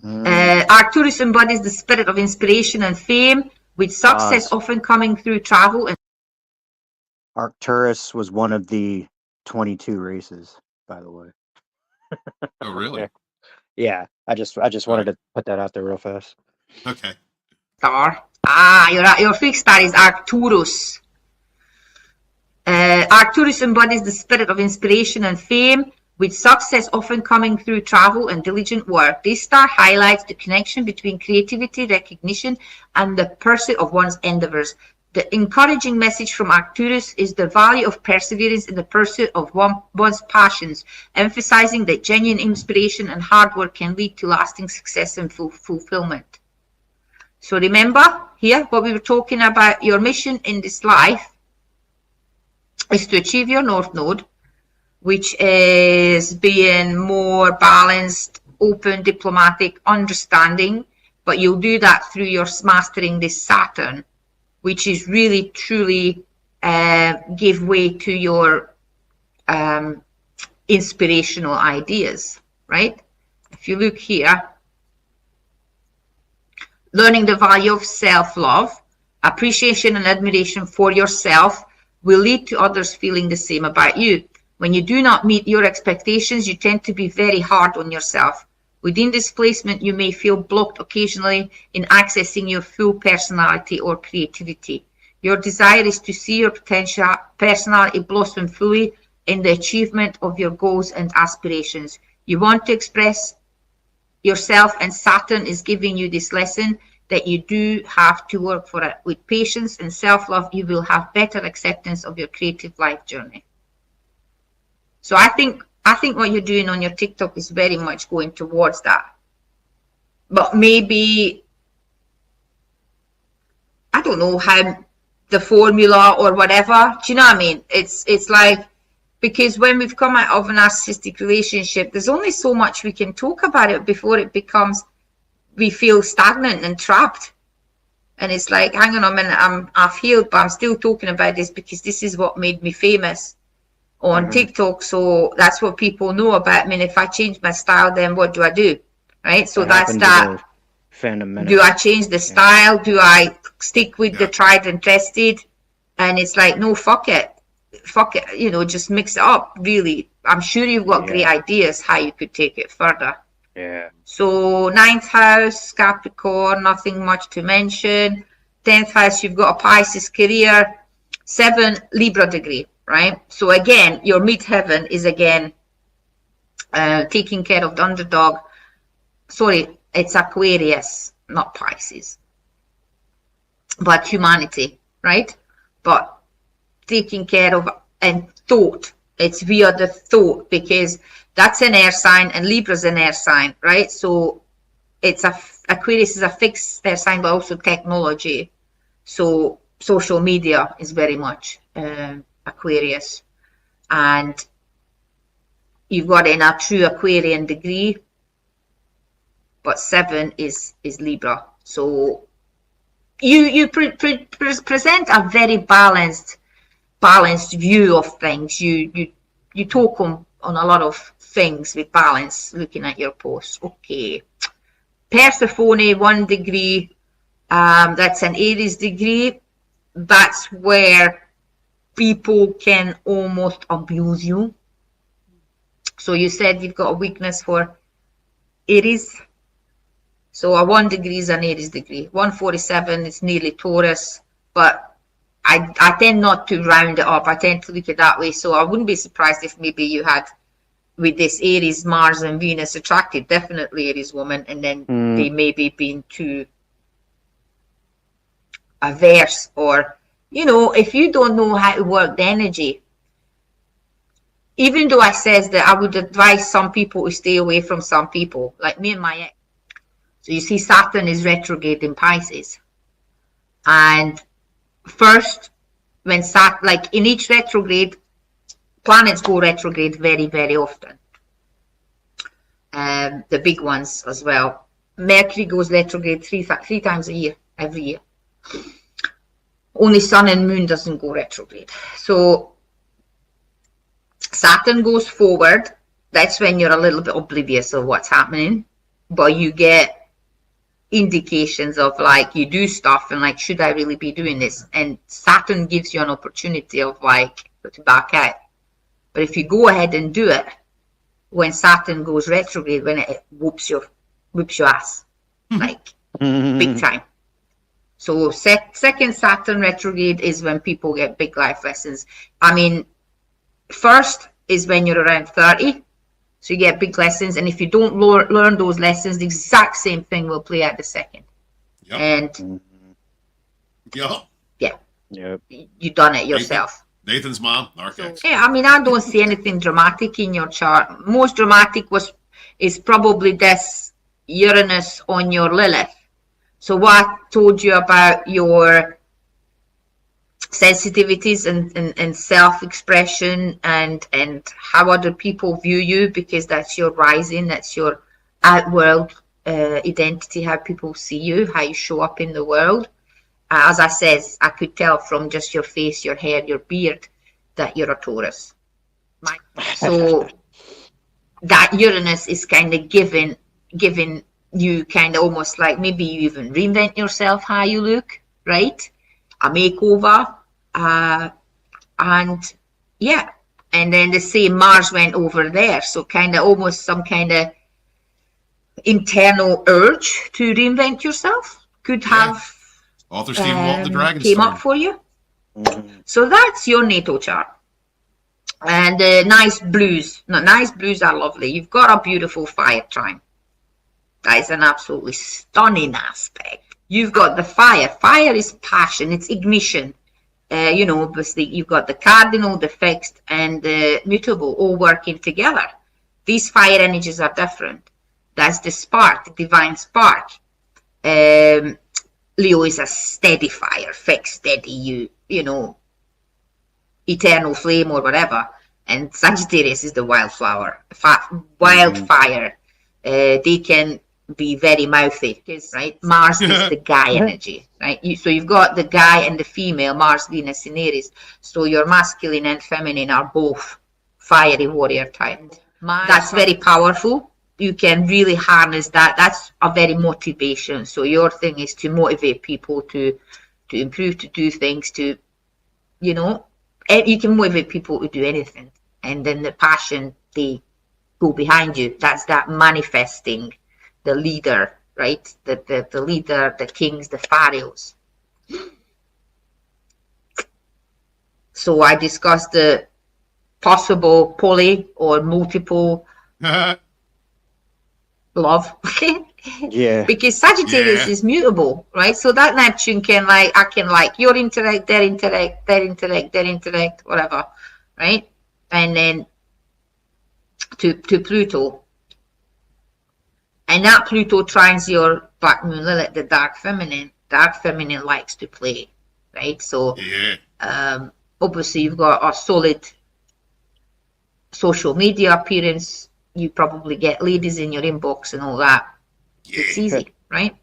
Speaker 6: Arcturus embodies the spirit of inspiration and fame, with success often coming through travel. And
Speaker 7: Arcturus was one of the 22 races, by the way.
Speaker 5: Oh, really?
Speaker 7: Yeah, I just wanted to put that out there real fast.
Speaker 5: Okay.
Speaker 6: Star. Your fixed star is Arcturus. Arcturus embodies the spirit of inspiration and fame, with success often coming through travel and diligent work. This star highlights the connection between creativity, recognition, and the pursuit of one's endeavors. The encouraging message from Arcturus is the value of perseverance in the pursuit of one's passions, emphasizing that genuine inspiration and hard work can lead to lasting success and fulfillment. So remember here what we were talking about. Your mission in this life is to achieve your North Node, which is being more balanced, open, diplomatic, understanding, but you'll do that through your mastering this Saturn, which is really truly give way to your inspirational ideas, right? If you look here, learning the value of self-love, appreciation and admiration for yourself will lead to others feeling the same about you. When you do not meet your expectations, you tend to be very hard on yourself. Within this placement, you may feel blocked occasionally in accessing your full personality or creativity. Your desire is to see your potential personality blossom fully in the achievement of your goals and aspirations. You want to express yourself, and Saturn is giving you this lesson that you do have to work for it. With patience and self-love, you will have better acceptance of your creative life journey. So I think what you're doing on your TikTok is very much going towards that. But maybe, I don't know how the formula or whatever, do you know what I mean? It's like, because when we've come out of a narcissistic relationship, there's only so much we can talk about it before it becomes, we feel stagnant and trapped. And it's like, hang on a minute, I've healed, but I'm still talking about this because this is what made me famous on TikTok. So that's what people know about me. And if I change my style, then what do I do? Right? So that's that. Do I change the style? Do I stick with the tried and tested? And it's like, no, fuck it, you know, just mix it up. Really, I'm sure you've got great ideas how you could take it further.
Speaker 7: Yeah.
Speaker 6: So 9th house, Capricorn, nothing much to mention. 10th house, you've got a Pisces career. 7, Libra degree, right? So again, your midheaven is again taking care of the underdog. Sorry, it's Aquarius, not Pisces, but humanity, right? But taking care of, and thought, it's via the thought, because that's an air sign and Libra's an air sign, right? So it's Aquarius is a fixed air sign, but also technology. So social media is very much Aquarius, and you've got in a true Aquarian degree, but 7 is Libra. So you present a very balanced view of things. You talk on a lot of things with balance, looking at your posts. Okay. Persephone, 1 degree, that's an Aries degree. That's where people can almost abuse you. So you said you've got a weakness for Aries. So a 1 degree is an Aries degree. 147 is nearly Taurus, but I tend not to round it up. I tend to look at it that way. So I wouldn't be surprised if maybe you had, with this Aries, Mars and Venus attracted, definitely Aries woman, and then they maybe been too averse, or, you know, if you don't know how to work the energy, even though I says that I would advise some people to stay away from some people, like me and my ex. So you see Saturn is retrograde in Pisces. And first, when like in each retrograde, planets go retrograde very, very often. The big ones as well. Mercury goes retrograde three times a year, every year. Only Sun and Moon doesn't go retrograde. So Saturn goes forward. That's when you're a little bit oblivious of what's happening, but you get indications of, like, you do stuff and like, should I really be doing this? And Saturn gives you an opportunity of like to back out. But if you go ahead and do it, when Saturn goes retrograde, when it whoops your ass, like big time. So second Saturn retrograde is when people get big life lessons. I mean, first is when you're around 30. So you get big lessons, and if you don't learn those lessons, the exact same thing will play out the second. Yep. And you done it yourself.
Speaker 5: Nathan's mom, Narcissist.
Speaker 6: So, yeah, I mean, I don't see anything dramatic in your chart. Most dramatic is probably this Uranus on your Lilith. So what I told you about your sensitivities and self-expression and how other people view you, because that's your rising, that's your outworld identity, how people see you, how you show up in the world. As I says, I could tell from just your face, your hair, your beard, that you're a Taurus. So that Uranus is kind of giving you kind of almost like, maybe you even reinvent yourself how you look, right? A makeover. And yeah, and then the same Mars went over there, so kind of almost some kind of internal urge to reinvent yourself could have
Speaker 5: author Stephen Walton, the Dragonstorm,
Speaker 6: came up for you. So that's your natal chart. And nice blues are lovely. You've got a beautiful fire trine. That is an absolutely stunning aspect. You've got the fire is passion, it's ignition. You know, obviously you've got the cardinal, the fixed, and the mutable all working together. These fire energies are different. That's the spark, the divine spark. Leo is a steady fire, fixed, steady, you know, eternal flame or whatever. And Sagittarius is the wildflower, wildfire. They can be very mouthy, right? Mars is the guy energy, right? So you've got the guy and the female, Mars, Venus, and Aries. So your masculine and feminine are both fiery warrior type. That's very powerful. You can really harness that. That's a very motivation. So your thing is to motivate people to improve, to do things, to, you know, you can motivate people to do anything. And then the passion, they go behind you. That's that manifesting. The leader, right? The leader, the kings, the pharaohs. So I discussed the possible poly or multiple love.
Speaker 7: Yeah.
Speaker 6: Because Sagittarius is mutable, right? So that Neptune can your intellect, their intellect, their intellect, their intellect, whatever, right? And then to Pluto. And that Pluto trines your Black Moon Lilith, the dark feminine. Dark feminine likes to play, right? So obviously you've got a solid social media appearance. You probably get ladies in your inbox and all that. It's easy, right?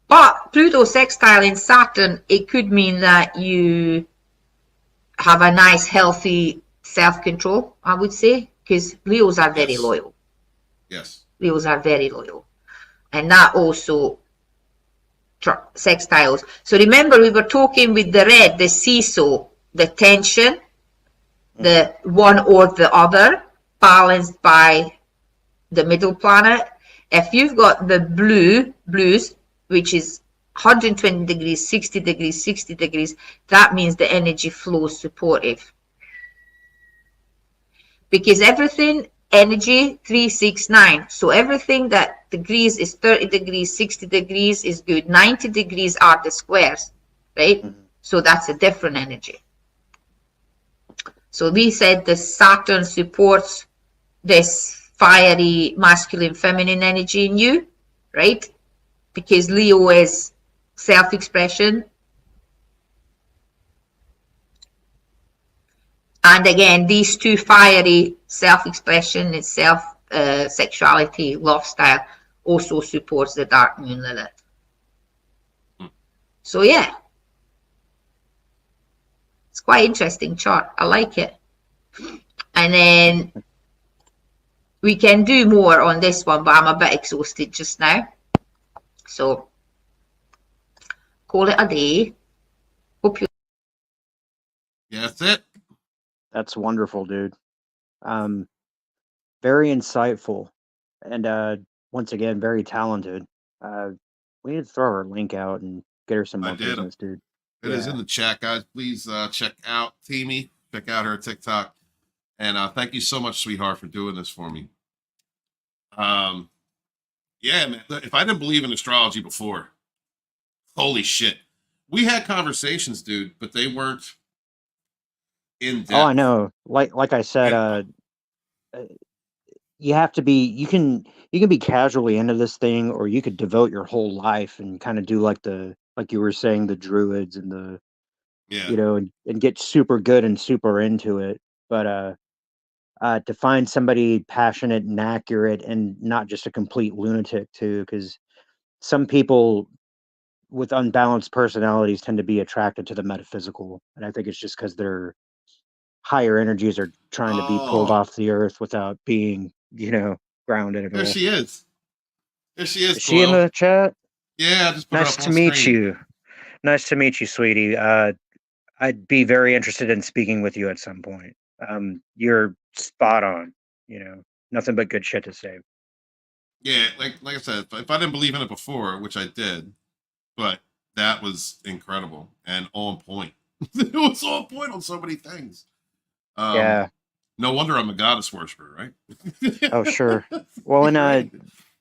Speaker 6: But Pluto sextile in Saturn, it could mean that you have a nice, healthy self-control, I would say. Because Leos are very loyal.
Speaker 5: Yes.
Speaker 6: Leos are very loyal. And that also sextiles. So remember, we were talking with the red, the seesaw, the tension, the one or the other, balanced by the middle planet. If you've got the blues, which is 120 degrees, 60 degrees, 60 degrees, that means the energy flow is supportive. Because everything, energy 369. So everything that degrees is 30 degrees, 60 degrees is good. 90 degrees are the squares, right? So that's a different energy. So we said the Saturn supports this fiery masculine feminine energy in you, right? Because Leo is self-expression. And again, these two fiery self-expression and sexuality, lifestyle also supports the dark moon Lilith. So yeah, it's quite interesting chart. I like it. And then we can do more on this one, but I'm a bit exhausted just now. So call it a day. Hope you.
Speaker 5: Yeah, that's it.
Speaker 7: That's wonderful, dude. Very insightful, and once again, very talented. We need to throw her link out and get her some more business, dude.
Speaker 5: It is in the chat, guys. Please check out Timea. Check out her TikTok. And thank you so much, sweetheart, for doing this for me. Yeah, man. If I didn't believe in astrology before, holy shit. We had conversations, dude, but they weren't in depth.
Speaker 7: Oh, I know. Like I said, you have to be. You can be casually into this thing, or you could devote your whole life and kind of do like you were saying, the druids and the and get super good and super into it. But to find somebody passionate and accurate and not just a complete lunatic too, because some people with unbalanced personalities tend to be attracted to the metaphysical, and I think it's just because their higher energies are trying to be pulled off the earth without being, grounded at all.
Speaker 5: There she is. There she is.
Speaker 7: Is she in the chat?
Speaker 5: Yeah, I just put
Speaker 4: Nice
Speaker 5: her up
Speaker 4: to
Speaker 5: on
Speaker 4: meet
Speaker 5: screen.
Speaker 4: you. Nice to meet you, sweetie. I'd be very interested in speaking with you at some point. You're spot on. Nothing but good shit to say.
Speaker 5: Yeah, like I said, if I didn't believe in it before, which I did, but that was incredible and on point. It was on point on so many things.
Speaker 7: Yeah.
Speaker 5: No wonder I'm a goddess worshiper, right?
Speaker 7: Oh, sure. Well, and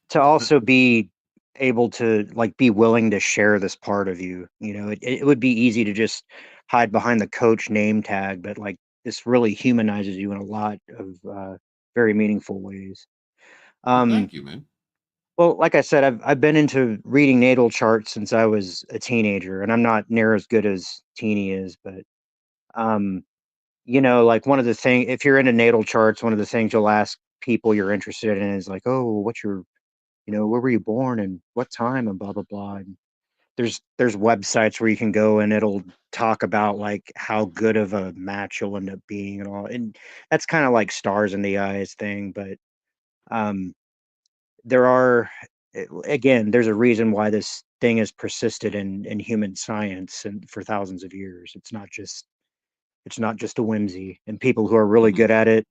Speaker 7: to also be able to be willing to share this part of you, it would be easy to just hide behind the coach name tag, but this really humanizes you in a lot of very meaningful ways.
Speaker 5: Thank you, man.
Speaker 7: Well, like I said, I've been into reading natal charts since I was a teenager, and I'm not near as good as Teeny is, but one of the things, if you're into natal charts, one of the things you'll ask people you're interested in is oh, what's your, where were you born and what time and blah blah blah. And there's websites where you can go and it'll talk about how good of a match you'll end up being and all, and that's kind of like stars in the eyes thing, but there are, again, there's a reason why this thing has persisted in human science and for thousands of years. It's not just a whimsy, and people who are really good at it,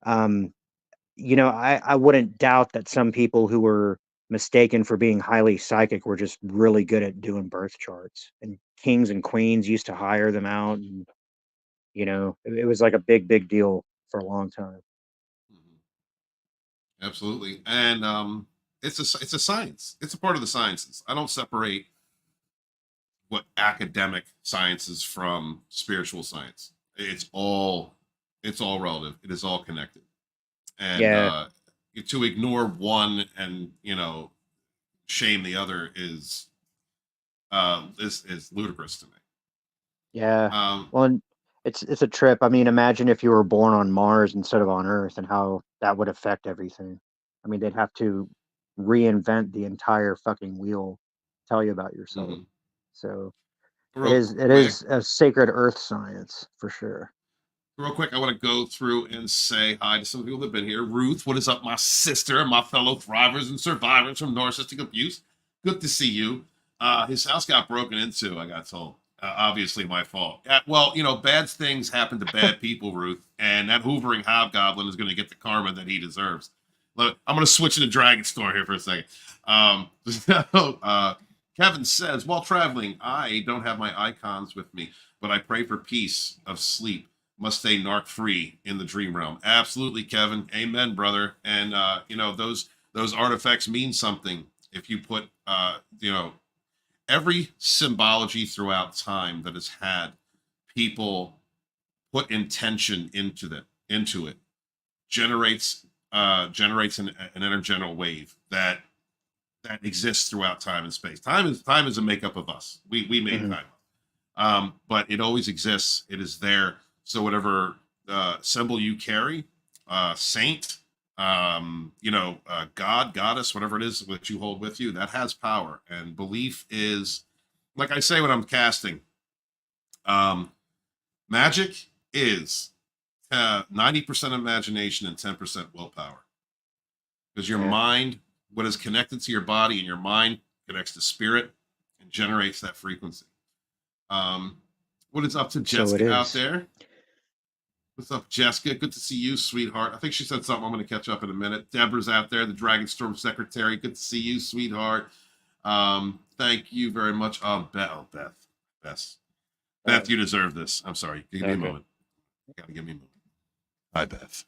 Speaker 7: I wouldn't doubt that some people who were mistaken for being highly psychic were just really good at doing birth charts, and kings and queens used to hire them out, and it was like a big deal for a long time.
Speaker 5: Absolutely. And it's a science. It's a part of the sciences. I don't separate what academic sciences from spiritual science. It's all relative. It is all connected. And to ignore one and shame the other is ludicrous to me.
Speaker 7: Yeah. Well, it's a trip. I mean, imagine if you were born on Mars instead of on Earth, and how that would affect everything. I mean, they'd have to reinvent the entire fucking wheel, tell you about yourself.
Speaker 5: Mhm.
Speaker 7: So
Speaker 5: Real
Speaker 7: it is a sacred Earth science for sure.
Speaker 5: Real quick, I want to go through and say hi to some people that have been here. Ruth, what is up, my sister, my fellow thrivers and survivors from narcissistic abuse? Good to see you. His house got broken into, I got told. Obviously my fault. Well, bad things happen to bad people, Ruth, and that hoovering hobgoblin is going to get the karma that he deserves. Look, I'm going to switch into Dragonstorm here for a second. Kevin says, while traveling, I don't have my icons with me, but I pray for peace of sleep. Must stay narc free in the dream realm. Absolutely, Kevin. Amen, brother. And those artifacts mean something. If you put every symbology throughout time that has had people put intention into it generates an intergeneral wave that exists throughout time and space. Time is a makeup of us. We made time. But it always exists. It is there. So whatever symbol you carry, saint, God, goddess, whatever it is that you hold with you, that has power. And belief is, like I say when I'm casting, magic is 90% imagination and 10% willpower. Because your mind, what is connected to your body and your mind connects to spirit and generates that frequency. What is up to Jessica out there? What's up, Jessica? Good to see you, sweetheart. I think she said something. I'm going to catch up in a minute. Deborah's out there, the Dragonstorm secretary. Good to see you, sweetheart. Thank you very much. Beth, you deserve this. I'm sorry. Give me a moment. You gotta give me a moment. Hi, Beth.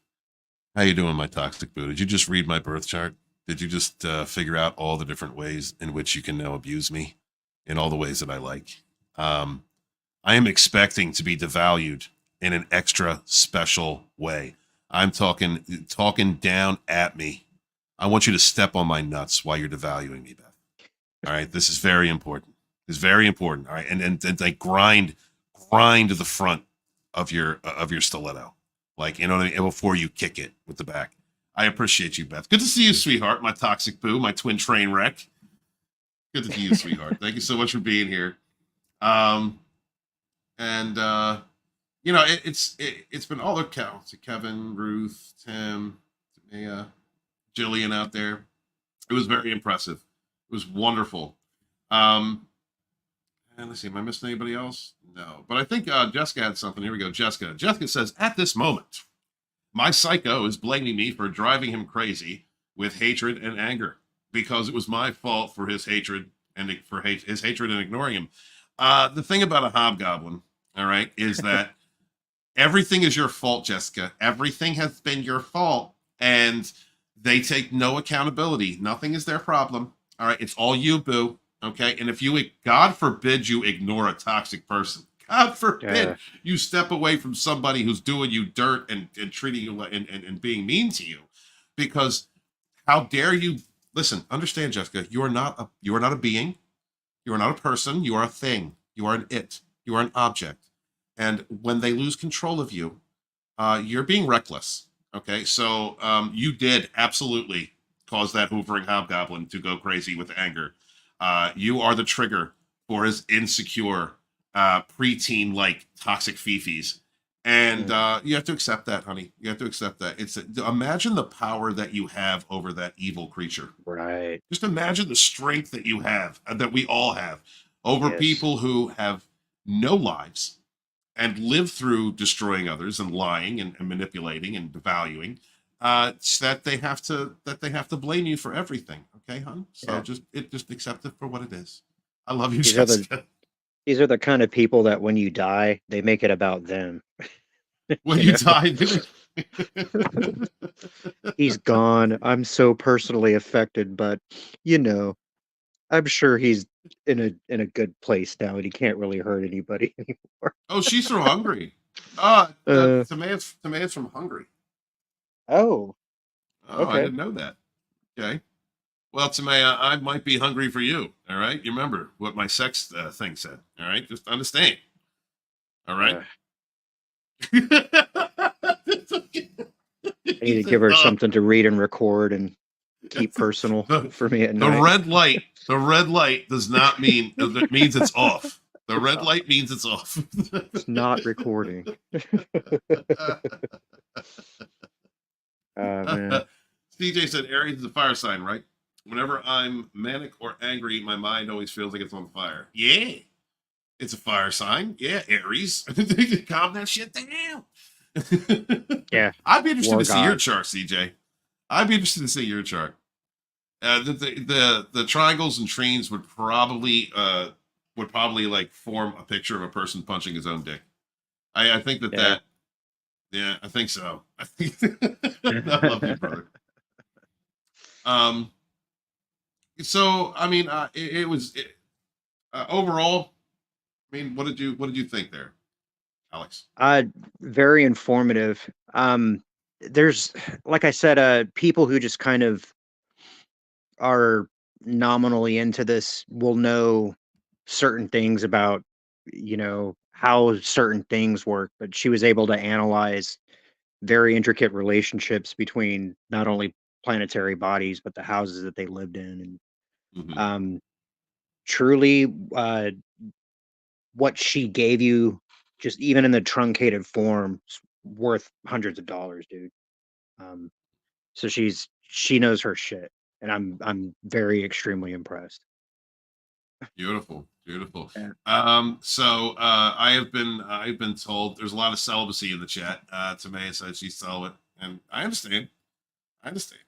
Speaker 5: How you doing, my toxic boo? Did you just read my birth chart? Did you just figure out all the different ways in which you can now abuse me in all the ways that I like? I am expecting to be devalued in an extra special way. I'm talking down at me. I want you to step on my nuts while you're devaluing me, Beth. All right, this is very important. It's very important. All right, and like grind the front of your stiletto, like, you know what I mean, before you kick it with the back. I appreciate you, Beth. Good to see you, sweetheart. My toxic boo, my twin train wreck. Good to see you, sweetheart. Thank you so much for being here. It's been all accounts. Kevin, Ruth, Tim, Timea, Jillian out there. It was very impressive. It was wonderful. And let's see, am I missing anybody else? No, but I think Jessica had something. Here we go. Jessica says, at this moment, my psycho is blaming me for driving him crazy with hatred and anger because it was my fault for his hatred and ignoring him. The thing about a hobgoblin, all right, is that everything is your fault, Jessica. Everything has been your fault, and they take no accountability. Nothing is their problem. All right, it's all you, boo. Okay, and if you, God forbid, you ignore a toxic person. God forbid you step away from somebody who's doing you dirt and treating you and being mean to you, because how dare you? Listen, understand, Jessica. You are not a being. You are not a person. You are a thing. You are an it. You are an object. And when they lose control of you, you're being reckless. Okay, so you did absolutely cause that hoovering hobgoblin to go crazy with anger. You are the trigger for his insecure, preteen-like toxic fifis. And you have to accept that, honey. You have to accept that. Imagine the power that you have over that evil creature.
Speaker 7: Right.
Speaker 5: Just imagine the strength that you have, that we all have, over people who have no lives and live through destroying others and lying and manipulating and devaluing. That they have to blame you for everything. Okay, hon? So just accept it for what it is. I love you, Jessica.
Speaker 7: These are the kind of people that when you die, they make it about them.
Speaker 5: When you die,
Speaker 7: he's gone. I'm so personally affected, but I'm sure he's in a good place now, and he can't really hurt anybody anymore.
Speaker 5: Oh, she's from Hungary. Timea's from Hungary.
Speaker 7: Oh,
Speaker 5: okay. I didn't know that. Okay. Well, Timea, I might be hungry for you. All right. You remember what my sex thing said. All right. Just understand. All right.
Speaker 7: I need to give her something to read and record and keep personal for me at night.
Speaker 5: The red light does not mean, it means it's off. The red light means it's off.
Speaker 7: It's not recording. Man.
Speaker 5: CJ said Aries is a fire sign, right? Whenever I'm manic or angry, my mind always feels like it's on fire. Yeah. It's a fire sign. Yeah, Aries. Calm that shit down.
Speaker 7: Yeah.
Speaker 5: I'd be interested to see your chart, CJ. I'd be interested to see your chart. The triangles and trines would probably like form a picture of a person punching his own dick. I think that yeah, I think so. I love you, brother. So I mean, it was overall. I mean, what did you think there, Alex?
Speaker 7: Very informative. There's, like I said, people who just kind of are nominally into this will know certain things about, how certain things work, but she was able to analyze very intricate relationships between not only planetary bodies, but the houses that they lived in. And
Speaker 5: Mm-hmm.
Speaker 7: truly, what she gave you, just even in the truncated form, is worth hundreds of dollars, dude. Um, so she knows her shit, and I'm very extremely impressed.
Speaker 5: Beautiful, beautiful.
Speaker 7: Yeah.
Speaker 5: So I've been told there's a lot of celibacy in the chat. Timea said she's celibate, and I understand. I understand.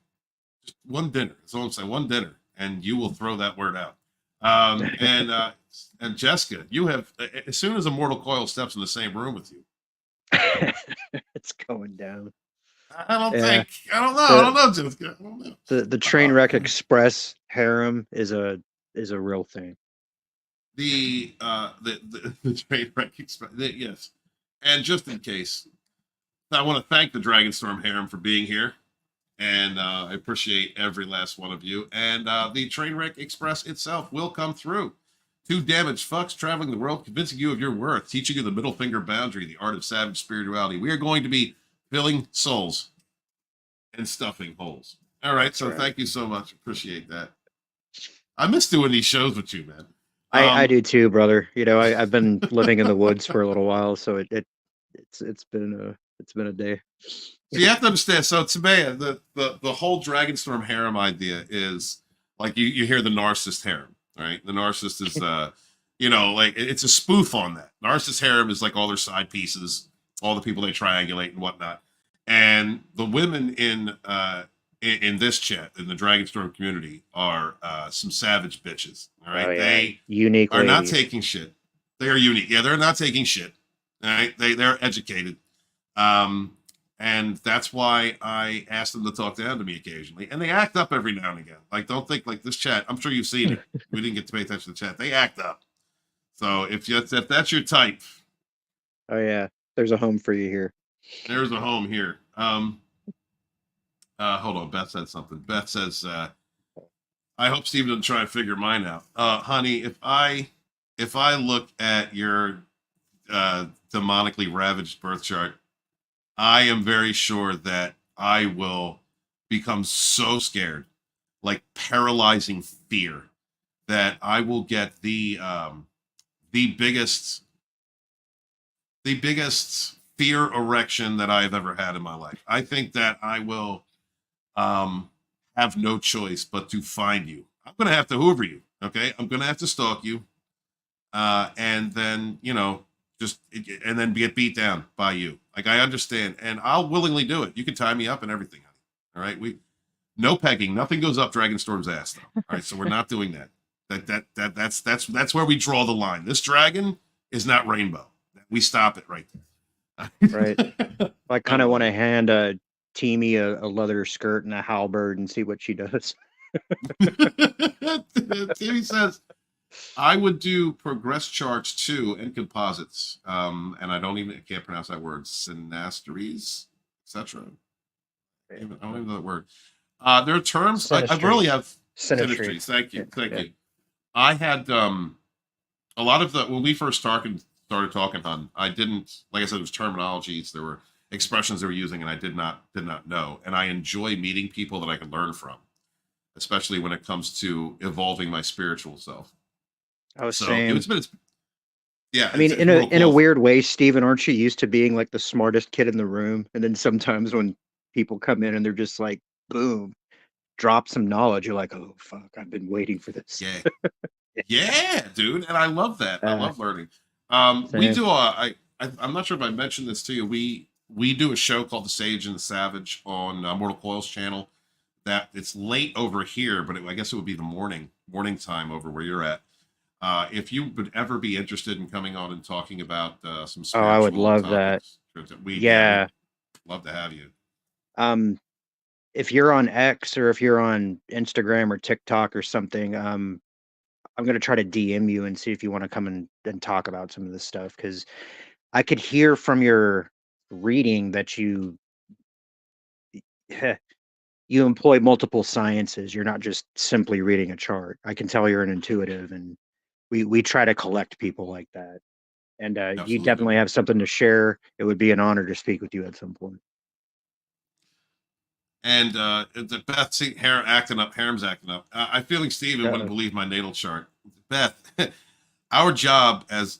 Speaker 5: Just one dinner. That's all I'm saying. One dinner, and you will throw that word out. And Jessica, you have as soon as a mortal coil steps in the same room with you.
Speaker 7: It's going down.
Speaker 5: I don't
Speaker 7: Yeah.
Speaker 5: think. I don't know. I don't know, Jessica. I don't know.
Speaker 7: The Trainwreck Express harem is a real thing.
Speaker 5: The train wreck express. Yes, and just in case, I want to thank the Dragonstorm harem for being here, and I appreciate every last one of you. And the Trainwreck Express itself will come through. 2 damaged fucks traveling the world, convincing you of your worth, teaching you the middle finger boundary, the art of savage spirituality. We are going to be filling souls and stuffing holes. All right, so thank you so much. Appreciate that. I miss doing these shows with you, man.
Speaker 7: I do too, brother. I've been living in the woods for a little while, so it's been a day.
Speaker 5: So you have to understand. So Timea, the whole Dragonstorm harem idea is like you hear the narcissist harem, right? The narcissist is like it's a spoof on that. Narcissist harem is like all their side pieces, all the people they triangulate and whatnot. And the women in this chat in the Dragonstorm community are some savage bitches. All right, they
Speaker 7: unique
Speaker 5: are not
Speaker 7: ladies.
Speaker 5: taking shit. They are unique. Yeah, they're not taking shit. All right, they're educated. And that's why I ask them to talk down to me occasionally. And they act up every now and again. Like, don't think like this chat. I'm sure you've seen it. We didn't get to pay attention to the chat. They act up. So if that's your type,
Speaker 7: Oh yeah, there's a home for you here.
Speaker 5: there's a home here. Hold on. Beth said something. Beth says, I hope Steve doesn't try and figure mine out. Honey, if I look at your demonically ravaged birth chart, I am very sure that I will become so scared, like paralyzing fear, that I will get the biggest fear erection that I've ever had in my life. I think that I will have no choice but to find you. I'm going to have to hoover you. Okay. I'm going to have to stalk you. And then, and then get beat down by you. Like, I understand. And I'll willingly do it. You can tie me up and everything. All right. No pegging. Nothing goes up Dragonstorm's ass though. All right. So we're not doing that. That's where we draw the line. This dragon is not rainbow. We stop it right there.
Speaker 7: Right. I kind of want to hand Timea a leather skirt and a halberd and see what she does.
Speaker 5: Timmy says, I would do progress charts too and composites. And I can't pronounce that word. Synasteries, etc. I don't even know that word. There are terms I really have. Synastries. Thank you. Thank you. I had a lot of when we first started talking, hon, I didn't, like I said, it was terminologies. There were expressions they were using, and I did not know. And I enjoy meeting people that I can learn from, especially when it comes to evolving my spiritual self.
Speaker 7: I was saying,
Speaker 5: yeah.
Speaker 7: I mean, in a weird way, Stephen, aren't you used to being like the smartest kid in the room? And then sometimes when people come in and they're just like, boom, drop some knowledge, you're like, oh fuck, I've been waiting for this.
Speaker 5: Yeah. Yeah, dude. And I love that. I love learning. We do I'm not sure if I mentioned this to you. We do a show called The Sage and the Savage on Mortal Coil's channel that it's late over here, but I guess it would be the morning time over where you're at. If you would ever be interested in coming on and talking about some
Speaker 7: Oh, I would
Speaker 5: spiritual
Speaker 7: love that.
Speaker 5: topics,
Speaker 7: Yeah.
Speaker 5: we'd love to have you.
Speaker 7: If you're on X or if you're on Instagram or TikTok or something, I'm gonna try to DM you and see if you want to come and talk about some of this stuff, because I could hear from your reading that you you employ multiple sciences. You're not just simply reading a chart. I can tell you're an intuitive, and we try to collect people like that. And you
Speaker 5: Absolutely.
Speaker 7: definitely have something to share. It would be an honor to speak with you at some point.
Speaker 5: And the Beth, see, Harem's acting up. I feel like Stephen wouldn't believe my natal chart. Beth, our job as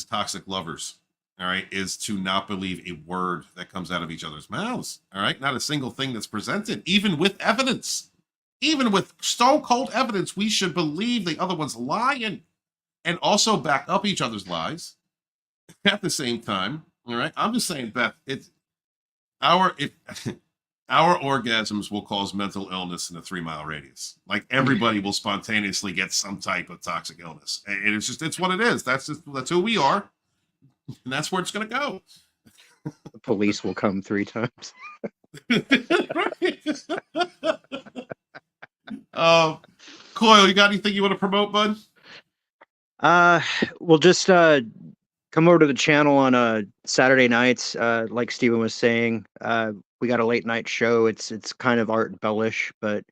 Speaker 5: toxic lovers, all right, is to not believe a word that comes out of each other's mouths. All right, not a single thing that's presented, even with evidence, even with stone cold evidence. We should believe the other one's lying, and also back up each other's lies at the same time. All right, I'm just saying, Beth, our orgasms will cause mental illness in a 3-mile radius. Like everybody will spontaneously get some type of toxic illness. And it's what it is. That's who we are. And that's where it's going to go.
Speaker 7: The police will come 3 times.
Speaker 5: Coyle, you got anything you want to promote, bud?
Speaker 7: Well, just come over to the channel on Saturday nights. Like Stephen was saying, we got a late night show. It's kind of art bellish, but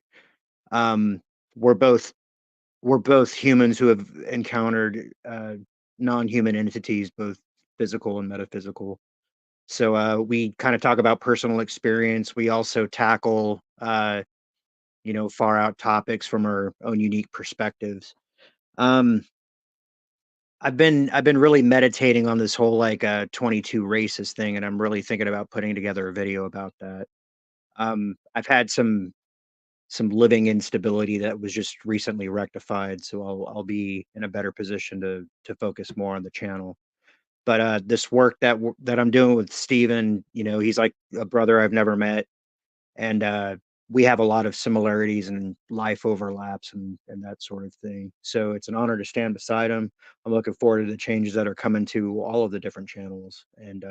Speaker 7: we're both humans who have encountered non-human entities, both physical and metaphysical. So we kind of talk about personal experience. We also tackle far out topics from our own unique perspectives. I've been really meditating on this whole 22 races thing, and I'm really thinking about putting together a video about that. I've had some living instability that was just recently rectified, so I'll be in a better position to focus more on the channel. But this work that I'm doing with Steven, he's like a brother I've never met, and we have a lot of similarities and life overlaps and that sort of thing. So it's an honor to stand beside him. I'm looking forward to the changes that are coming to all of the different channels, and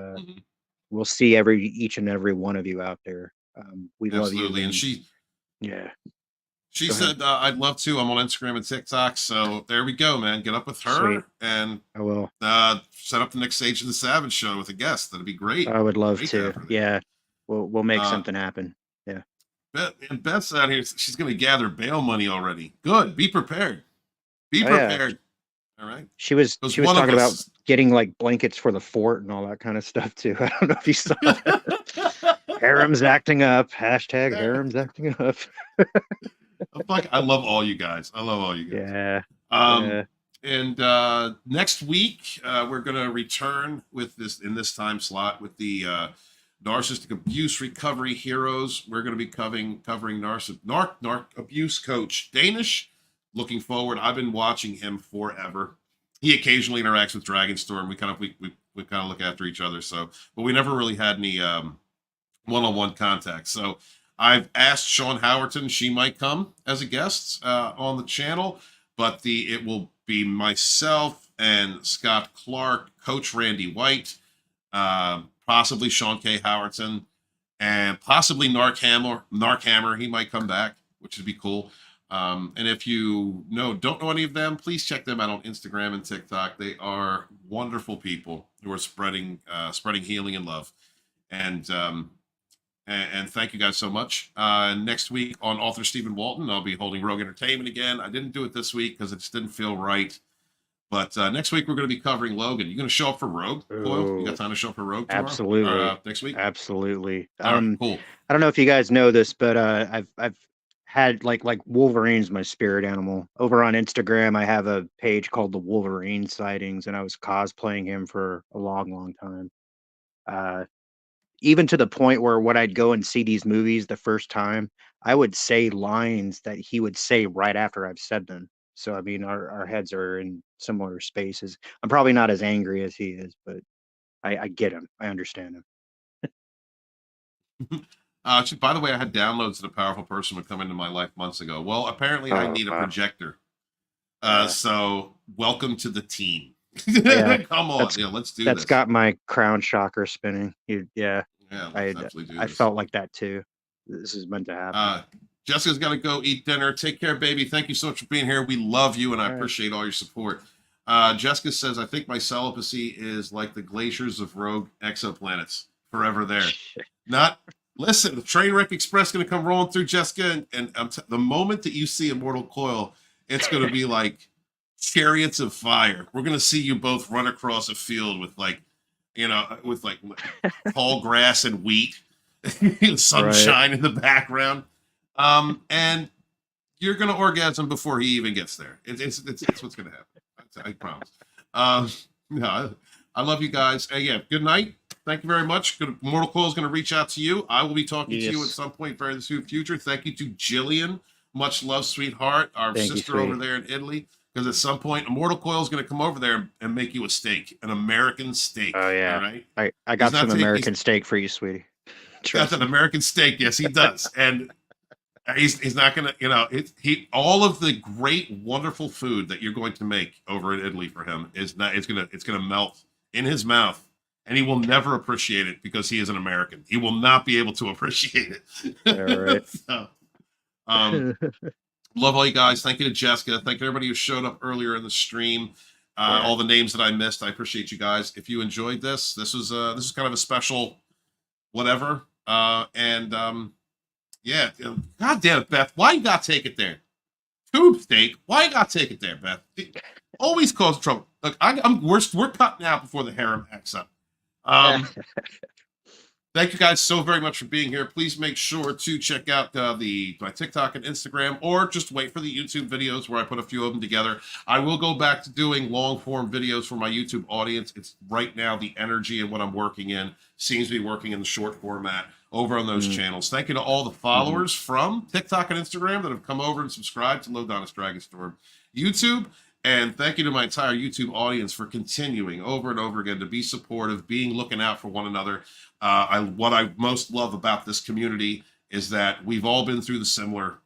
Speaker 7: we'll see each and every one of you out there. We love you.
Speaker 5: Absolutely. And she said, I'd love to. I'm on Instagram and TikTok. So there we go, man. Get up with her.
Speaker 7: Sweet.
Speaker 5: And
Speaker 7: I will
Speaker 5: set up the next stage of the Savage Show with a guest. That'd be great.
Speaker 7: I would love to. Yeah. We'll make something happen. Yeah.
Speaker 5: Beth's out here. She's going to gather bail money already. Good. Be prepared. Be prepared. Yeah. All right.
Speaker 7: She was talking about getting like blankets for the fort and all that kind of stuff too. I don't know if you saw that. Harem's acting up. Hashtag Harem's acting up.
Speaker 5: I love all you guys.
Speaker 7: Yeah.
Speaker 5: And next week we're going to return with this time slot with the Narcissistic Abuse Recovery Heroes. We're going to be covering narc abuse coach Danish. Looking forward. I've been watching him forever. He occasionally interacts with Dragonstorm. We kind of look after each other. So, but we never really had any one-on-one contact. So I've asked Sean Howerton. She might come as a guest on the channel, but it will be myself and Scott Clark, Coach Randy White, possibly Sean K. Howerton, and possibly Narc Hammer. He might come back, which would be cool. And if you don't know any of them, please check them out on Instagram and TikTok. They are wonderful people who are spreading healing and love. And thank you guys so much. Next week on author Stephen Walton, I'll be holding Rogue Entertainment again. I didn't do it this week because it just didn't feel right. But next week we're going to be covering Logan. You going to show up for Rogue? You got time to show up for Rogue tomorrow?
Speaker 7: Absolutely.
Speaker 5: Next week?
Speaker 7: Absolutely.
Speaker 5: Right, cool.
Speaker 7: I don't know if you guys know this, but I've had like Wolverine's my spirit animal. Over on Instagram, I have a page called the Wolverine Sightings, and I was cosplaying him for a long time. Even to the point where when I'd go and see these movies the first time, I would say lines that he would say right after I've said them. So, I mean, our heads are in similar spaces. I'm probably not as angry as he is, but I get him. I understand him.
Speaker 5: By the way, I had downloads that a powerful person would come into my life months ago. Well, apparently I need a projector. So welcome to the team.
Speaker 7: Yeah,
Speaker 5: Come on, yeah, let's do
Speaker 7: That's
Speaker 5: this.
Speaker 7: got my crown chakra spinning. Yeah,
Speaker 5: Yeah,
Speaker 7: I
Speaker 5: let's absolutely do
Speaker 7: I
Speaker 5: this.
Speaker 7: felt like that too. This is meant to happen.
Speaker 5: Jessica's got to go eat dinner. Take care, baby. Thank you so much for being here. We love you, and I
Speaker 7: All right.
Speaker 5: appreciate all your support. Jessica says, I think my celibacy is like the glaciers of rogue exoplanets, forever there. Listen, the train wreck express going to come rolling through, Jessica, and the moment that you see Immortal Coil, it's going to be like chariots of fire. We're going to see you both run across a field with tall grass and wheat, sunshine in the background. And you're gonna orgasm before he even gets there. It's what's gonna happen. I promise. No, I love you guys. Yeah, good night. Thank you very much. Mortal Coil is gonna reach out to you. I will be talking to you at some point very soon future. Thank you to Jillian. Much love, sweetheart. Our sister over there in Italy. Because at some point, Immortal Coil is gonna come over there and make you a steak, an American steak.
Speaker 7: Oh yeah,
Speaker 5: all right?
Speaker 7: I got some American steak for you, sweetie.
Speaker 5: That's an American steak. Yes, he does. And he's not gonna, all of the great, wonderful food that you're going to make over in Italy for him it's gonna melt in his mouth, and he will never appreciate it because he is an American. He will not be able to appreciate it.
Speaker 7: All right.
Speaker 5: So, love all you guys. Thank you to Jessica. Thank you to everybody who showed up earlier in the stream. All the names that I missed, I appreciate you guys. If you enjoyed this was kind of a special whatever. Yeah, God damn it, Beth. Why you gotta take it there? Tube steak. Why you gotta take it there, Beth? It always causes trouble. Look, we're cutting out before the harem acts up. Thank you guys so very much for being here. Please make sure to check out my TikTok and Instagram, or just wait for the YouTube videos where I put a few of them together. I will go back to doing long form videos for my YouTube audience. It's right now the energy and what I'm working in seems to be working in the short format over on those channels. Thank you to all the followers from TikTok and Instagram that have come over and subscribed to Lodonis Dragonstorm YouTube. And thank you to my entire YouTube audience for continuing over and over again to be supportive, looking out for one another. What I most love about this community is that we've all been through similar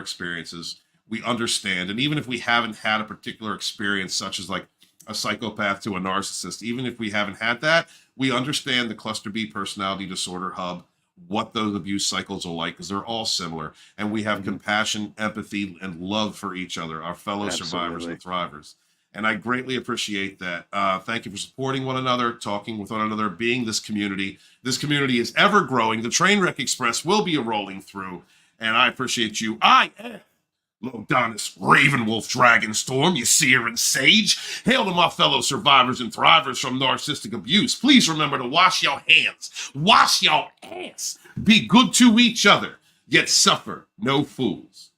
Speaker 5: experiences. We understand. And even if we haven't had a particular experience, such as like a psychopath to a narcissist, even if we haven't had that, we understand the cluster B personality disorder hub, what those abuse cycles are like, because they're all similar. And we have compassion, empathy, and love for each other, our fellow survivors and thrivers. And I greatly appreciate that. Thank you for supporting one another, talking with one another, being this community. This community is ever growing. The Trainwreck Express will be rolling through. And I appreciate you. I am Lodonis, Ravenwolf, Dragonstorm, you seer and sage. Hail to my fellow survivors and thrivers from narcissistic abuse. Please remember to wash your hands, wash your ass, be good to each other, yet suffer no fools.